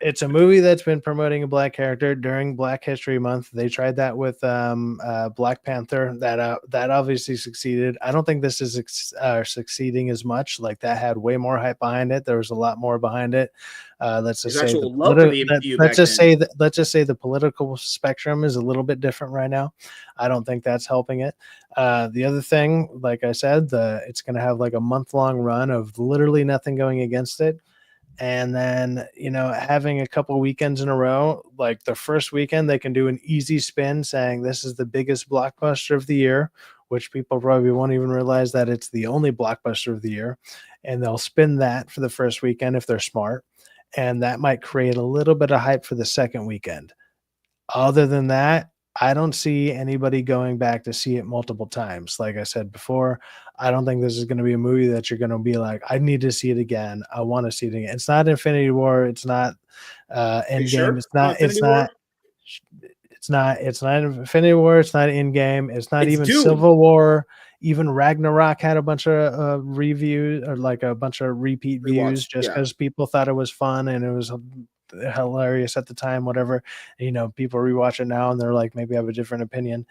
it's a movie that's been promoting a black character during Black History Month. They tried that with Black Panther. That obviously succeeded. I don't think this is succeeding as much. Like that had way more hype behind it. There was a lot more behind it. Let's just say let's just say the political spectrum is a little bit different right now. I don't think that's helping it. The other thing, like I said, it's going to have like a month-long run of literally nothing going against it. And then, having a couple of weekends in a row, like the first weekend, they can do an easy spin saying this is the biggest blockbuster of the year, which people probably won't even realize that it's the only blockbuster of the year. and they'll spin that for the first weekend if they're smart, and that might create a little bit of hype for the second weekend. Other than that, I don't see anybody going back to see it multiple times. Like I said before, I don't think this is going to be a movie that you're going to be like, I need to see it again. I want to see it again. It's not Infinity War. It's not Endgame. Sure? It's not. It's Infinity War? not. It's not Infinity War. It's not Endgame. It's not It's even Dune. Civil War. Even Ragnarok had a bunch of reviews or like a bunch of repeat views just because people thought it was fun and it was hilarious at the time, whatever. You know, people rewatch it now and they're like, maybe I have a different opinion.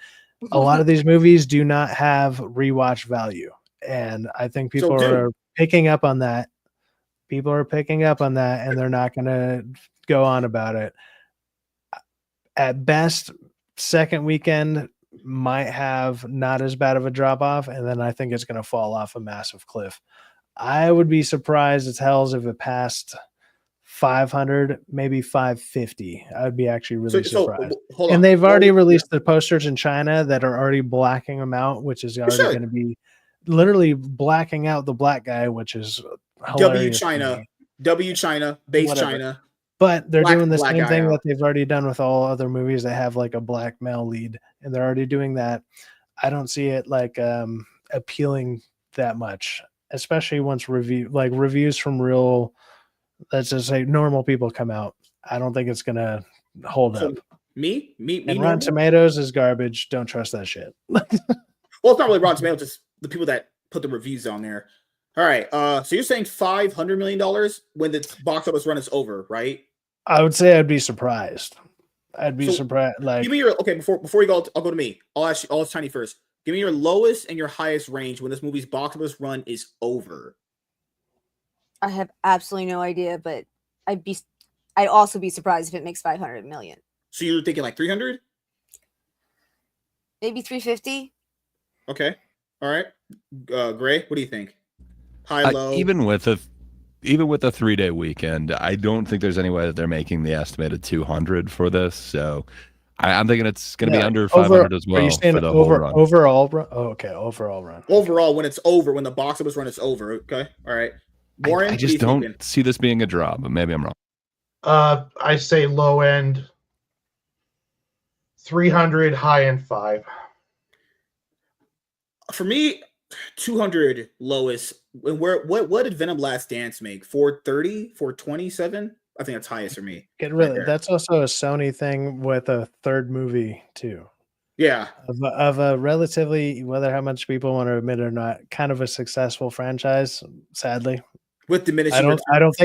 A lot of these movies do not have rewatch value. And I think people are picking up on that. People are picking up on that and they're not going to go on about it. At best, second weekend might have not as bad of a drop off. And then I think it's going to fall off a massive cliff. I would be surprised as hells if it passed 500, maybe 550. I would be actually really surprised. And they've already released the posters in China that are already blacking them out, which is already going to be literally blacking out the black guy, which is hilarious. W China, base whatever. China. But they're doing the same thing that they've already done with all other movies that have like a black male lead, and they're already doing that. I don't see it like appealing that much, especially once reviews from real, let's just say normal people come out. I don't think it's gonna hold up. Me, and Rotten Tomatoes is garbage. Don't trust that shit. Well, it's not really Rotten Tomatoes, just the people that put the reviews on there. All right. So you're saying $500 million when the box office run is over, right? I would say I'd be surprised. I'd be surprised. Like, give me your before you go. I'll go to me. I'll ask you. I'll ask Tiny first. Give me your lowest and your highest range when this movie's box office run is over. I have absolutely no idea, but I'd also be surprised if it makes 500 million. So you're thinking like 300? Maybe 350. Okay. All right. Gray, what do you think? High, low. Even with a 3-day weekend, I don't think there's any way that they're making the estimated 200 for this. So I'm thinking it's going to be under 500 as well for the whole run. Overall run? Oh, okay, overall run. Overall, when it's over, when the box office run is over. Okay, all right. Warren, I just don't see this being a draw, but maybe I'm wrong. I say low end 300, high end 5. For me, 200 lowest. What did Venom Last Dance make? 430, 427? I think that's highest for me. That's also a Sony thing with a third movie too. Yeah, of a relatively, whether how much people want to admit it or not, kind of a successful franchise. Sadly, with diminishing. I don't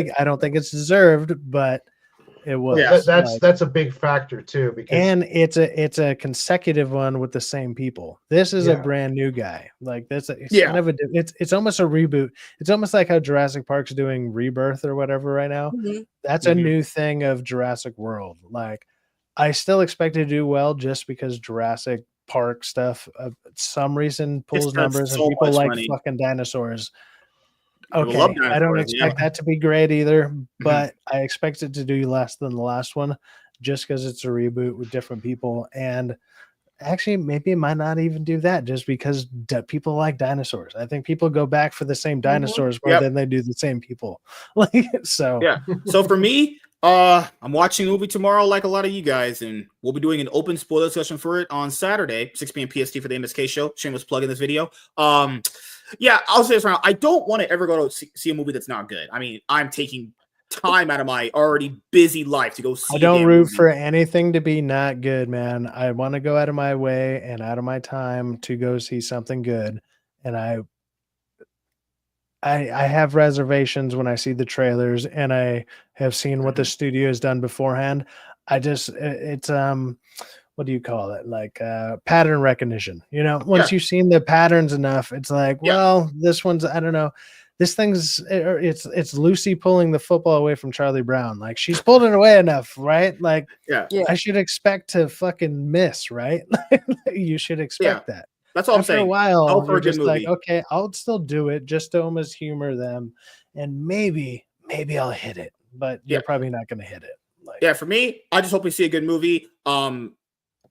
think it's deserved, but it was. Yeah, that's a big factor too, and it's a consecutive one with the same people. This is a brand new guy. Like kind of it's almost a reboot. It's almost like how Jurassic Park's doing Rebirth or whatever right now. Mm-hmm. That's a new thing of Jurassic World. Like, I still expect it to do well just because Jurassic Park stuff, some reason, pulls numbers and people like fucking dinosaurs. Okay, I don't expect that to be great either, but I expect it to do less than the last one just because it's a reboot with different people. And actually, maybe it might not even do that just because people like dinosaurs. I think people go back for the same dinosaurs more than they do the same people. So for me, I'm watching a movie tomorrow like a lot of you guys, and we'll be doing an open spoiler session for it on Saturday, 6 p.m. PST for the MSK show. Shameless plug in this video. Yeah, I'll say this right now. I don't want to ever go to see a movie that's not good. I mean, I'm taking time out of my already busy life to go see. I don't root for anything to be not good, man. I want to go out of my way and out of my time to go see something good. And I have reservations when I see the trailers and I have seen what the studio has done beforehand. It's what do you call it? Like pattern recognition. You know, once you've seen the patterns enough, it's like, well, this one's, I don't know. This thing's, it's Lucy pulling the football away from Charlie Brown. Like, she's pulled it away enough, right? Like, I should expect to fucking miss, right? You should expect that. That's all I'm saying. After a while, you're just like, okay, I'll still do it just to almost humor them. And maybe I'll hit it, but you're probably not going to hit it. Like, for me, I just hope we see a good movie.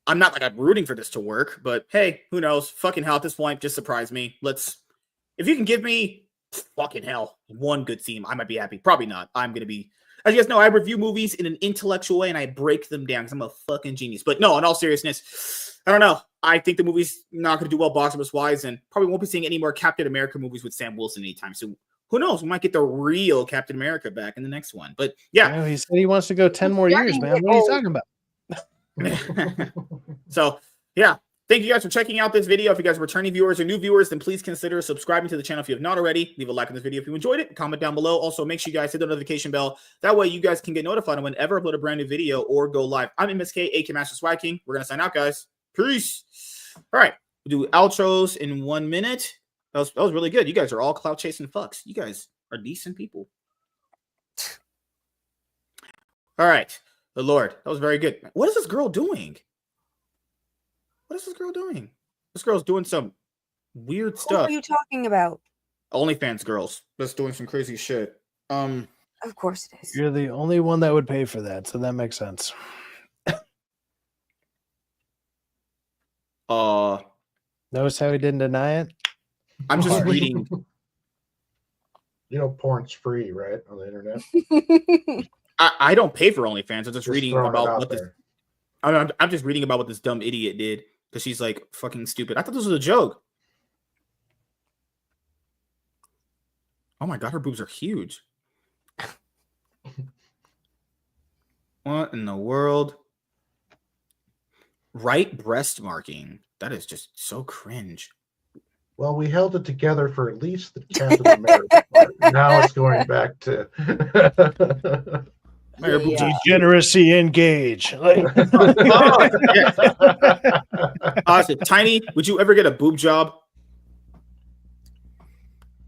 I'm not like I'm rooting for this to work, but hey, who knows? Fucking hell, at this point, just surprise me. If you can give me fucking hell, one good theme, I might be happy. Probably not. I'm going to be, as you guys know, I review movies in an intellectual way and I break them down because I'm a fucking genius. But no, in all seriousness, I don't know. I think the movie's not going to do well box office wise and probably won't be seeing any more Captain America movies with Sam Wilson anytime soon. Who knows? We might get the real Captain America back in the next one. But yeah. He said he wants to go 10 more years, man. What are you talking about? So, yeah. Thank you guys for checking out this video. If you guys are returning viewers or new viewers, then please consider subscribing to the channel if you have not already. Leave a like on this video if you enjoyed it. Comment down below. Also, make sure you guys hit the notification bell. That way you guys can get notified whenever I upload a brand new video or go live. I'm MSK, AK Master Swag King. We're going to sign out, guys. Peace. All right. We'll do outros in 1 minute. That was really good. You guys are all clout chasing fucks. You guys are decent people. All right. The Lord. That was very good. What is this girl doing? What is this girl doing? This girl's doing some weird stuff. What are you talking about? OnlyFans girls. Just doing some crazy shit. Of course it is. You're the only one that would pay for that, so that makes sense. Notice how he didn't deny it? I'm just reading. You know, porn's free, right, on the internet. I don't pay for OnlyFans. I'm just reading throwing it about out what this. there. I'm just reading about what this dumb idiot did because she's like fucking stupid. I thought this was a joke. Oh my god, her boobs are huge. What in the world? Right breast marking. That is just so cringe. Well, we held it together for at least the Captain America part. Now it's going back to Degeneracy engage. Awesome. Tiny, would you ever get a boob job?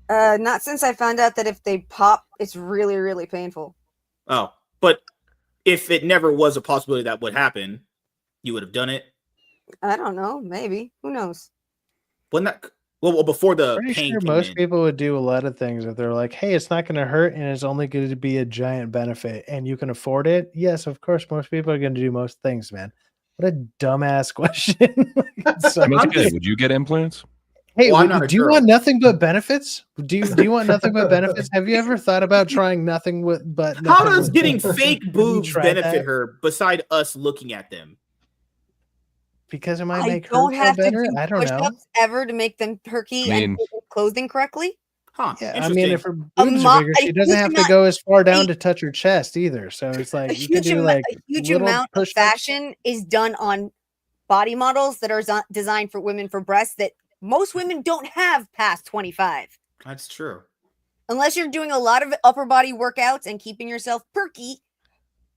Not since I found out that if they pop, it's really, really painful. Oh, but if it never was a possibility that would happen, you would have done it. I don't know. Maybe. Who knows? Wouldn't that? Well, before the Pretty pain sure came most in. people would do a lot of things if they're like, hey, it's not going to hurt and it's only going to be a giant benefit and you can afford it. Yes, of course, most people are going to do most things, man. What a dumbass question. MSK, would you get implants? Hey, Well, I'm not a do you girl. want nothing but benefits? Do you want nothing but benefits? Have you ever thought about trying nothing but How nothing does but getting benefits? fake Have you boobs tried benefit that? her beside us looking at them? Because it might I make her don't feel have to better. do I don't know. push-ups ever to make them perky I mean- and clothing correctly. Huh. Yeah, I Interesting. mean, if her boobs are bigger, she doesn't have to go as far down to touch her chest either. So it's A like you can huge, do like a huge little amount of push-ups. fashion is done on body models that are designed for women for breasts that most women don't have past 25. That's true. Unless you're doing a lot of upper body workouts and keeping yourself perky,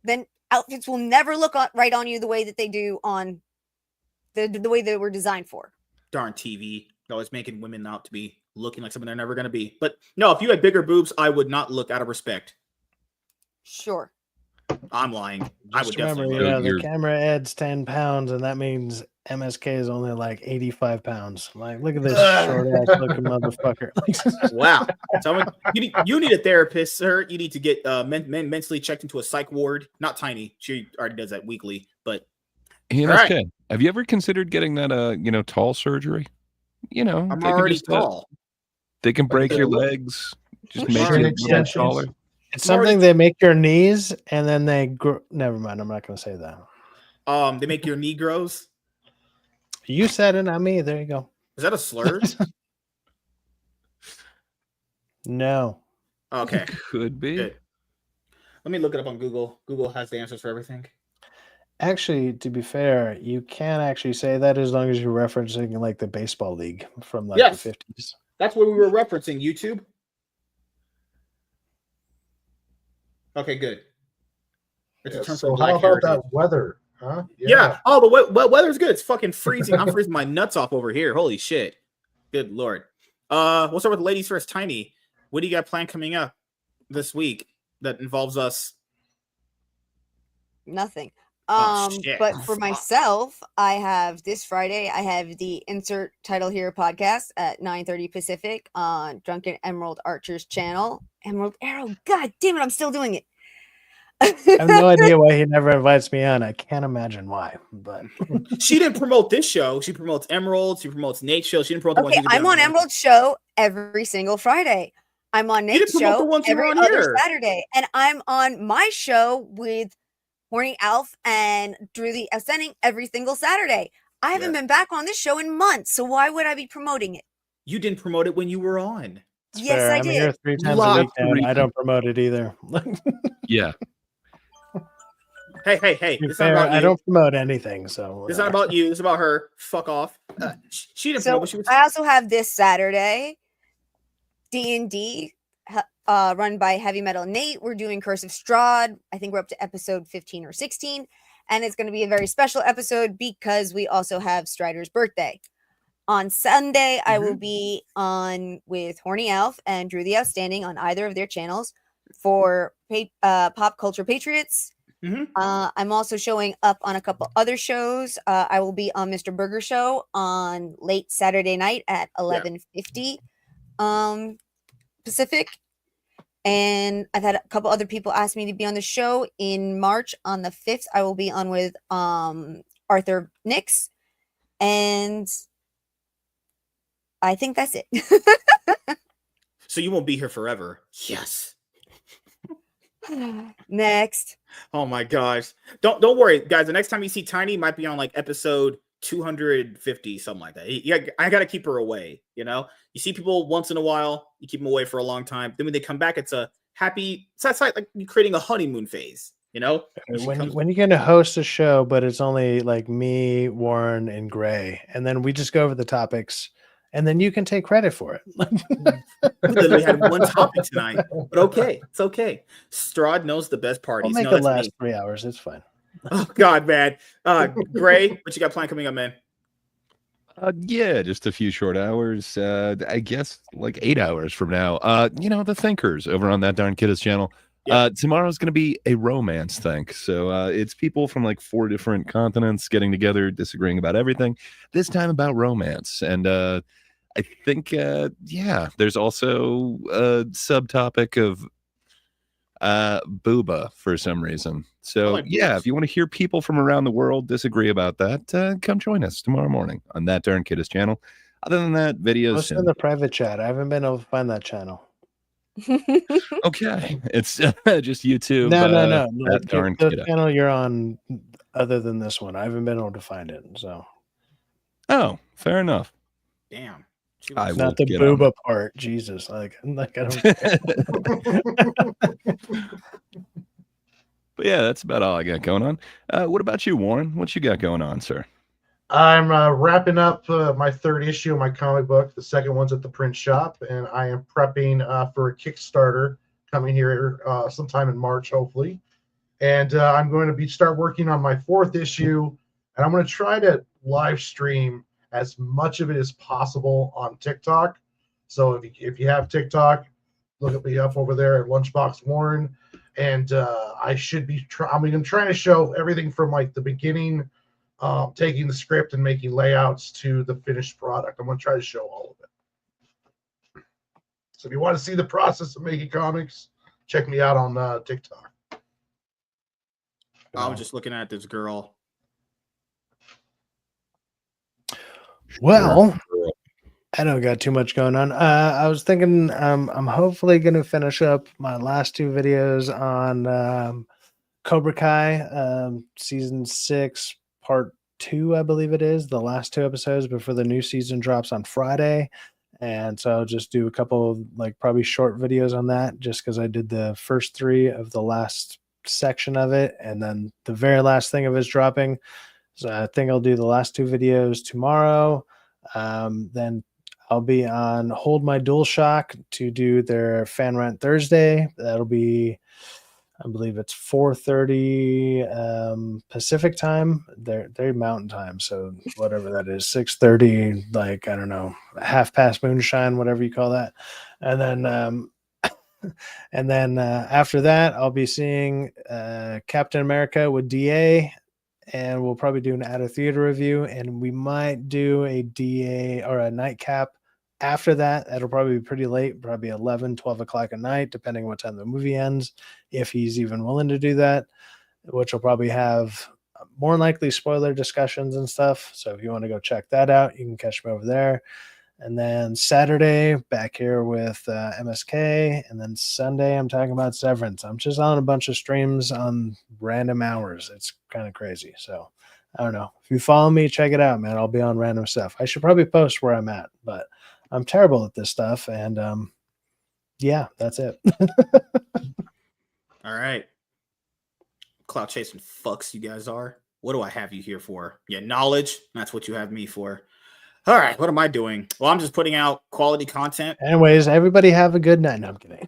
then outfits will never look right on you the way that they do on the way they were designed for. Darn TV. Always making women out to be looking like something they're never going to be. But no, if you had bigger boobs, I would not look out of respect. Sure. I'm lying. I would Just remember, definitely you look. know, the You're- camera adds 10 pounds, and that means MSK is only like 85 pounds. Like, look at this short ass looking motherfucker. Wow. Someone, you need a therapist, sir. You need to get mentally checked into a psych ward. Not Tiny. She already does that weekly. But Hey, All right. MSK, have you ever considered getting that, tall surgery? I'm they can already just, tall. they can break your the- legs, just Shin make you a little extensions. taller. It's something they make your knees, and then they grow. Never mind. I'm not going to say that. They make your knee grows. You said it, not me. There you go. Is that a slur? No. Okay. Could be. Good. Let me look it up on Google. Google has the answers for everything. Actually, to be fair, you can actually say that as long as you're referencing like the baseball league from like Yes. the 50s. That's what we were referencing. YouTube. Okay, good. It's a Yeah, term so for Black how about heritage. that weather? Huh? Yeah. Oh, the weather's good. It's fucking freezing. I'm freezing my nuts off over here. Holy shit. Good lord. We'll start with the ladies first. Tiny, what do you got planned coming up this week that involves us? Nothing. Oh, shit. But for Fuck. myself, I have this Friday, I have the Insert Title Here podcast at 9:30 Pacific on Drunken Emerald Archer's channel. Emerald Arrow, god damn it, I'm still doing it. I have no idea why he never invites me on. I can't imagine why, but She didn't promote this show. She promotes Emerald. She promotes Nate's show. She didn't promote the Okay, ones you I'm on Emerald's show every single Friday. I'm on You didn't Nate's promote the show ones you were every on other here. Saturday, and I'm on my show with Horny Alf and Drew the Ascending every single Saturday. I haven't been back on this show in months, so why would I be promoting it? You didn't promote it when you were on. It's Yes, fair. I I'm here did. 3 times a week now, and I reason. don't promote it either. Yeah. Hey, To be it's not fair, about I you. don't promote anything, so It's not about you. It's about her. Fuck off. She didn't promote, So but she was. I also have this Saturday D&D run by Heavy Metal Nate. We're doing Curse of Strahd. I think we're up to episode 15 or 16, and it's going to be a very special episode because we also have Strider's birthday. On Sunday, I will be on with Horny Elf and Drew the Outstanding on either of their channels for Pop Culture Patriots. I'm also showing up on a couple other shows. I will be on Mr. Burger Show on late Saturday night at 11:50 Pacific. And I've had a couple other people ask me to be on the show. In March on the 5th, I will be on with Arthur Nix. And I think that's it. So you won't be here forever. Yes. Next. Oh my gosh. Don't worry, guys. The next time you see Tiny, might be on like episode 250, something like that. Yeah, I gotta keep her away. You know, you see people once in a while, you keep them away for a long time. Then when they come back, it's a happy. It's like you creating a honeymoon phase. You know, when you're going to host a show, but it's only like me, Warren, and Gray, and then we just go over the topics, and then you can take credit for it. We literally had one topic tonight, but okay, it's okay. Strahd knows the best parties. I'll make it last 3 hours. It's fine. Oh God, man. Gray, what you got planned coming up, man? Yeah, just a few short hours. I guess like 8 hours from now. The Thinkers over on That Darn Kiddos channel. Tomorrow's going to be a romance think. So it's people from like 4 different continents getting together, disagreeing about everything. This time about romance. And I think, there's also a subtopic of booba for some reason. So if you want to hear people from around the world disagree about that, come join us tomorrow morning on That Darn Kiddos channel. Other than that, videos Post in the private chat. I haven't been able to find that channel. Okay, it's just YouTube. No. That Darn the channel you're on, other than this one, I haven't been able to find it. So, oh, fair enough. Damn, not the booba part. Jesus, like I don't. But yeah, that's about all I got going on. What about you, Warren? What you got going on, sir? I'm wrapping up my 3rd issue of my comic book. The second one's at the print shop, and I am prepping for a Kickstarter coming here sometime in March, hopefully. And I'm going to start working on my 4th issue, and I'm going to try to live stream as much of it as possible on TikTok. So if you have TikTok, look me up over there at Lunchbox Warren, and I should be. I'm trying to show everything from like the beginning. Taking the script and making layouts to the finished product. I'm going to try to show all of it. So if you want to see the process of making comics, check me out on TikTok. I'm just looking at this girl. Well, I don't got too much going on. I was thinking I'm hopefully going to finish up my last 2 videos on Cobra Kai season 6 part 2, I believe it is, the last 2 episodes before the new season drops on Friday. And so I'll just do a couple of like probably short videos on that, just because I did the first 3 of the last section of it, and then the very last thing of it is dropping. So I think I'll do the last 2 videos tomorrow. Then I'll be on Hold My DualShock to do their Fan Rant Thursday. That'll be, I believe it's 4:30 Pacific time. They're Mountain time, so whatever that is, 6:30, like I don't know, half past moonshine, whatever you call that. And then after that, I'll be seeing Captain America with DA, and we'll probably do an out of theater review, and we might do a DA or a nightcap. After that, it'll probably be pretty late, probably 11, 12 o'clock at night, depending on what time the movie ends, if he's even willing to do that, which will probably have more likely spoiler discussions and stuff. So if you want to go check that out, you can catch me over there. And then Saturday, back here with MSK. And then Sunday, I'm talking about Severance. I'm just on a bunch of streams on random hours. It's kind of crazy. So I don't know. If you follow me, check it out, man. I'll be on random stuff. I should probably post where I'm at, but I'm terrible at this stuff. And yeah, that's it. All right. Cloud chasing fucks you guys are. What do I have you here for? Yeah, knowledge. That's what you have me for. All right, what am I doing? Well, I'm just putting out quality content. Anyways, everybody have a good night. No, I'm kidding.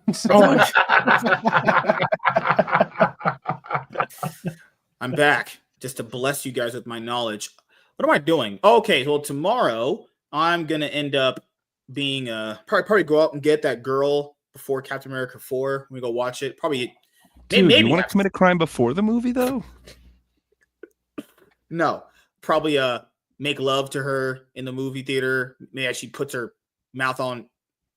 I'm back just to bless you guys with my knowledge. What am I doing? Okay, well, tomorrow I'm going to end up being probably go out and get that girl before Captain America 4. We go watch it. Probably. Dude, maybe you want to commit a crime before the movie, though? No, probably make love to her in the movie theater. Maybe she puts her mouth on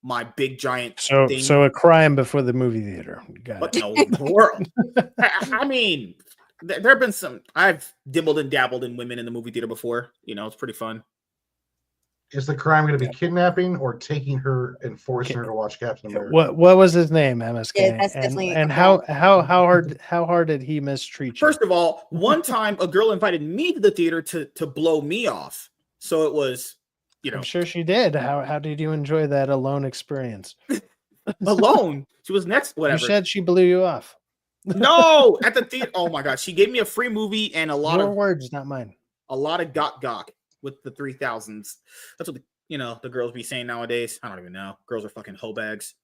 my big giant thing. So a crime before the movie theater. What in the world? I mean, there have been some. I've dibbled and dabbled in women in the movie theater before. You know, it's pretty fun. Is the crime going to be kidnapping or taking her and forcing her to watch Captain America? What was his name, MSK? Yeah, that's definitely and how hard did he mistreat you? First of all, one time a girl invited me to the theater to blow me off. So it was, you know, I'm sure she did. How did you enjoy that alone experience? alone. She was next. Whatever. You said she blew you off. No, at the theater. Oh my god, she gave me a free movie and a lot Your of words, not mine. A lot of gawk with the 3000s. That's what the girls be saying nowadays. I don't even know. Girls are fucking hoe bags.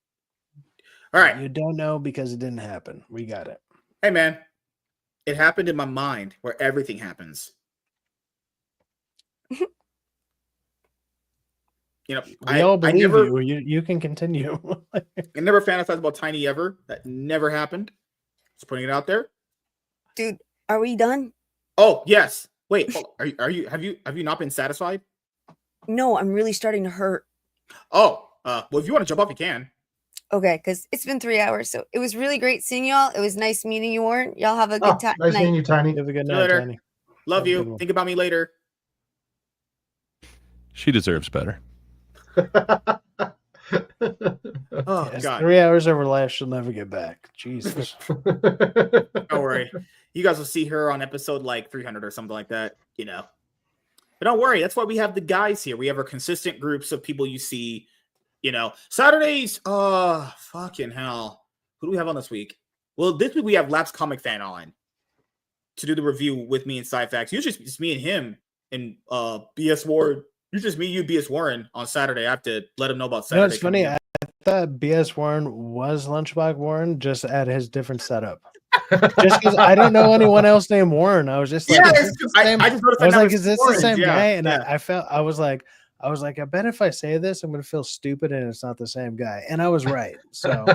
All right. You don't know because it didn't happen. We got it. Hey man, it happened in my mind where everything happens. You know, we all believe you. You can continue. I never fantasized about Tiny ever. That never happened. Just putting it out there. Dude, are we done? Oh yes. Wait. Have you not been satisfied? No, I'm really starting to hurt. Oh. Well, if you want to jump off, you can. Okay, because it's been 3 hours, so it was really great seeing y'all. It was nice meeting you, Warren. Y'all have a good time. Nice meeting you, Tiny. Have a good See you night, later. Tiny. Love you. Think about me later. She deserves better. Oh Yes, god. 3 hours of her life she'll never get back. Jesus. Don't worry. You guys will see her on episode like 300 or something like that, you know. But don't worry. That's why we have the guys here. We have our consistent groups of people you see, you know. Saturdays, fucking hell. Who do we have on this week? Well, this week we have Laps Comic Fan on to do the review with me and Sci-Fax. Usually it's me and him and BS Warren. Usually it's me, you, BS Warren on Saturday. I have to let him know about Saturday. No, it's funny. I thought BS Warren was Lunchbox Warren, just at his different setup. Just because I don't know anyone else named Warren. I was just like, I is this the same guy? And yeah. I was like, I bet if I say this, I'm gonna feel stupid and it's not the same guy. And I was right. So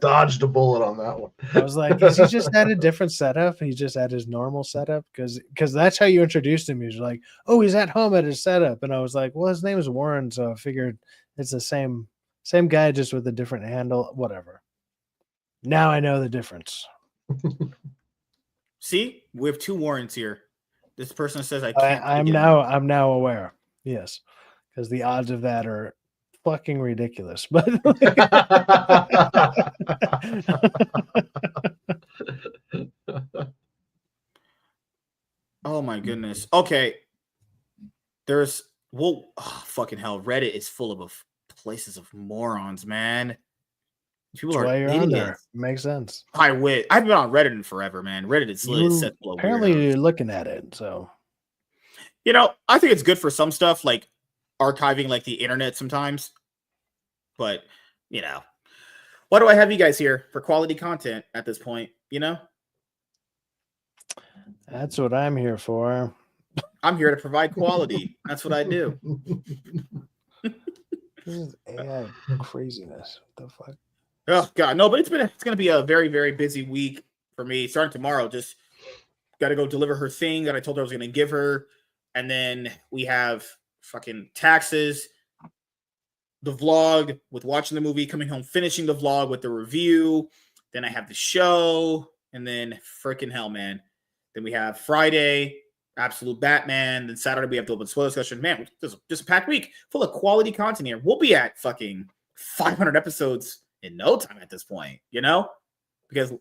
dodged a bullet on that one. I was like, is he just at a different setup? He's just at his normal setup? Because that's how you introduced him. He was like, oh, he's at home at his setup. And I was like, well, his name is Warren, so I figured it's the same guy, just with a different handle, whatever. Now I know the difference. See, we have two Warrens here. This person says I'm now aware. Yes, because the odds of that are fucking ridiculous. But oh my goodness. Okay, fucking hell. Reddit is full of places of morons, man. People that's are why you're idiots. on there. Makes sense. I wish. I've been on Reddit in forever, man. Reddit is set full of apparently weirdos. you're looking at it, so you know, I think it's good for some stuff, like archiving like the internet sometimes. But you know, why do I have you guys here for quality content at this point? You know, that's what I'm here for. I'm here to provide quality. That's what I do. This is AI craziness. What the fuck? Oh god, no, but it's gonna be a very, very busy week for me. Starting tomorrow, just gotta go deliver her thing that I told her I was gonna give her. And then we have fucking taxes, the vlog with watching the movie, coming home, finishing the vlog with the review. Then I have the show, and then freaking hell, man. Then we have Friday. Absolute Batman. Then Saturday we have the open spoiler discussion. Man, just a packed week full of quality content here. We'll be at fucking 500 episodes in no time at this point, you know? Because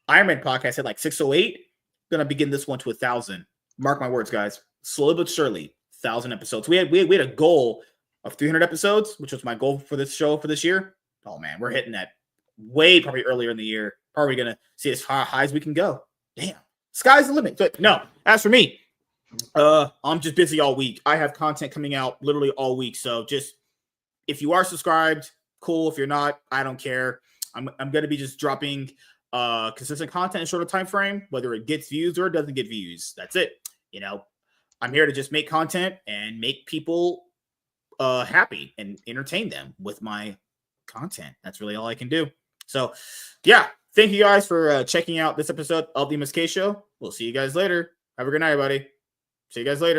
Iron Man podcast had like 608. Gonna begin this one to 1,000. Mark my words, guys. Slowly but surely, 1,000 episodes. We had a goal of 300 episodes, which was my goal for this show for this year. Oh man, we're hitting that way probably earlier in the year. Probably gonna see as high as we can go. Damn, sky's the limit. But no, as for me, I'm just busy all week. I have content coming out literally all week. So just if you are subscribed, cool. If you're not, I don't care. I'm gonna be just dropping consistent content in a shorter time frame, whether it gets views or it doesn't get views. That's it. You know, I'm here to just make content and make people happy and entertain them with my content. That's really all I can do. So yeah, thank you guys for checking out this episode of the MSK show. We'll see you guys later. Have a good night, everybody. See you guys later.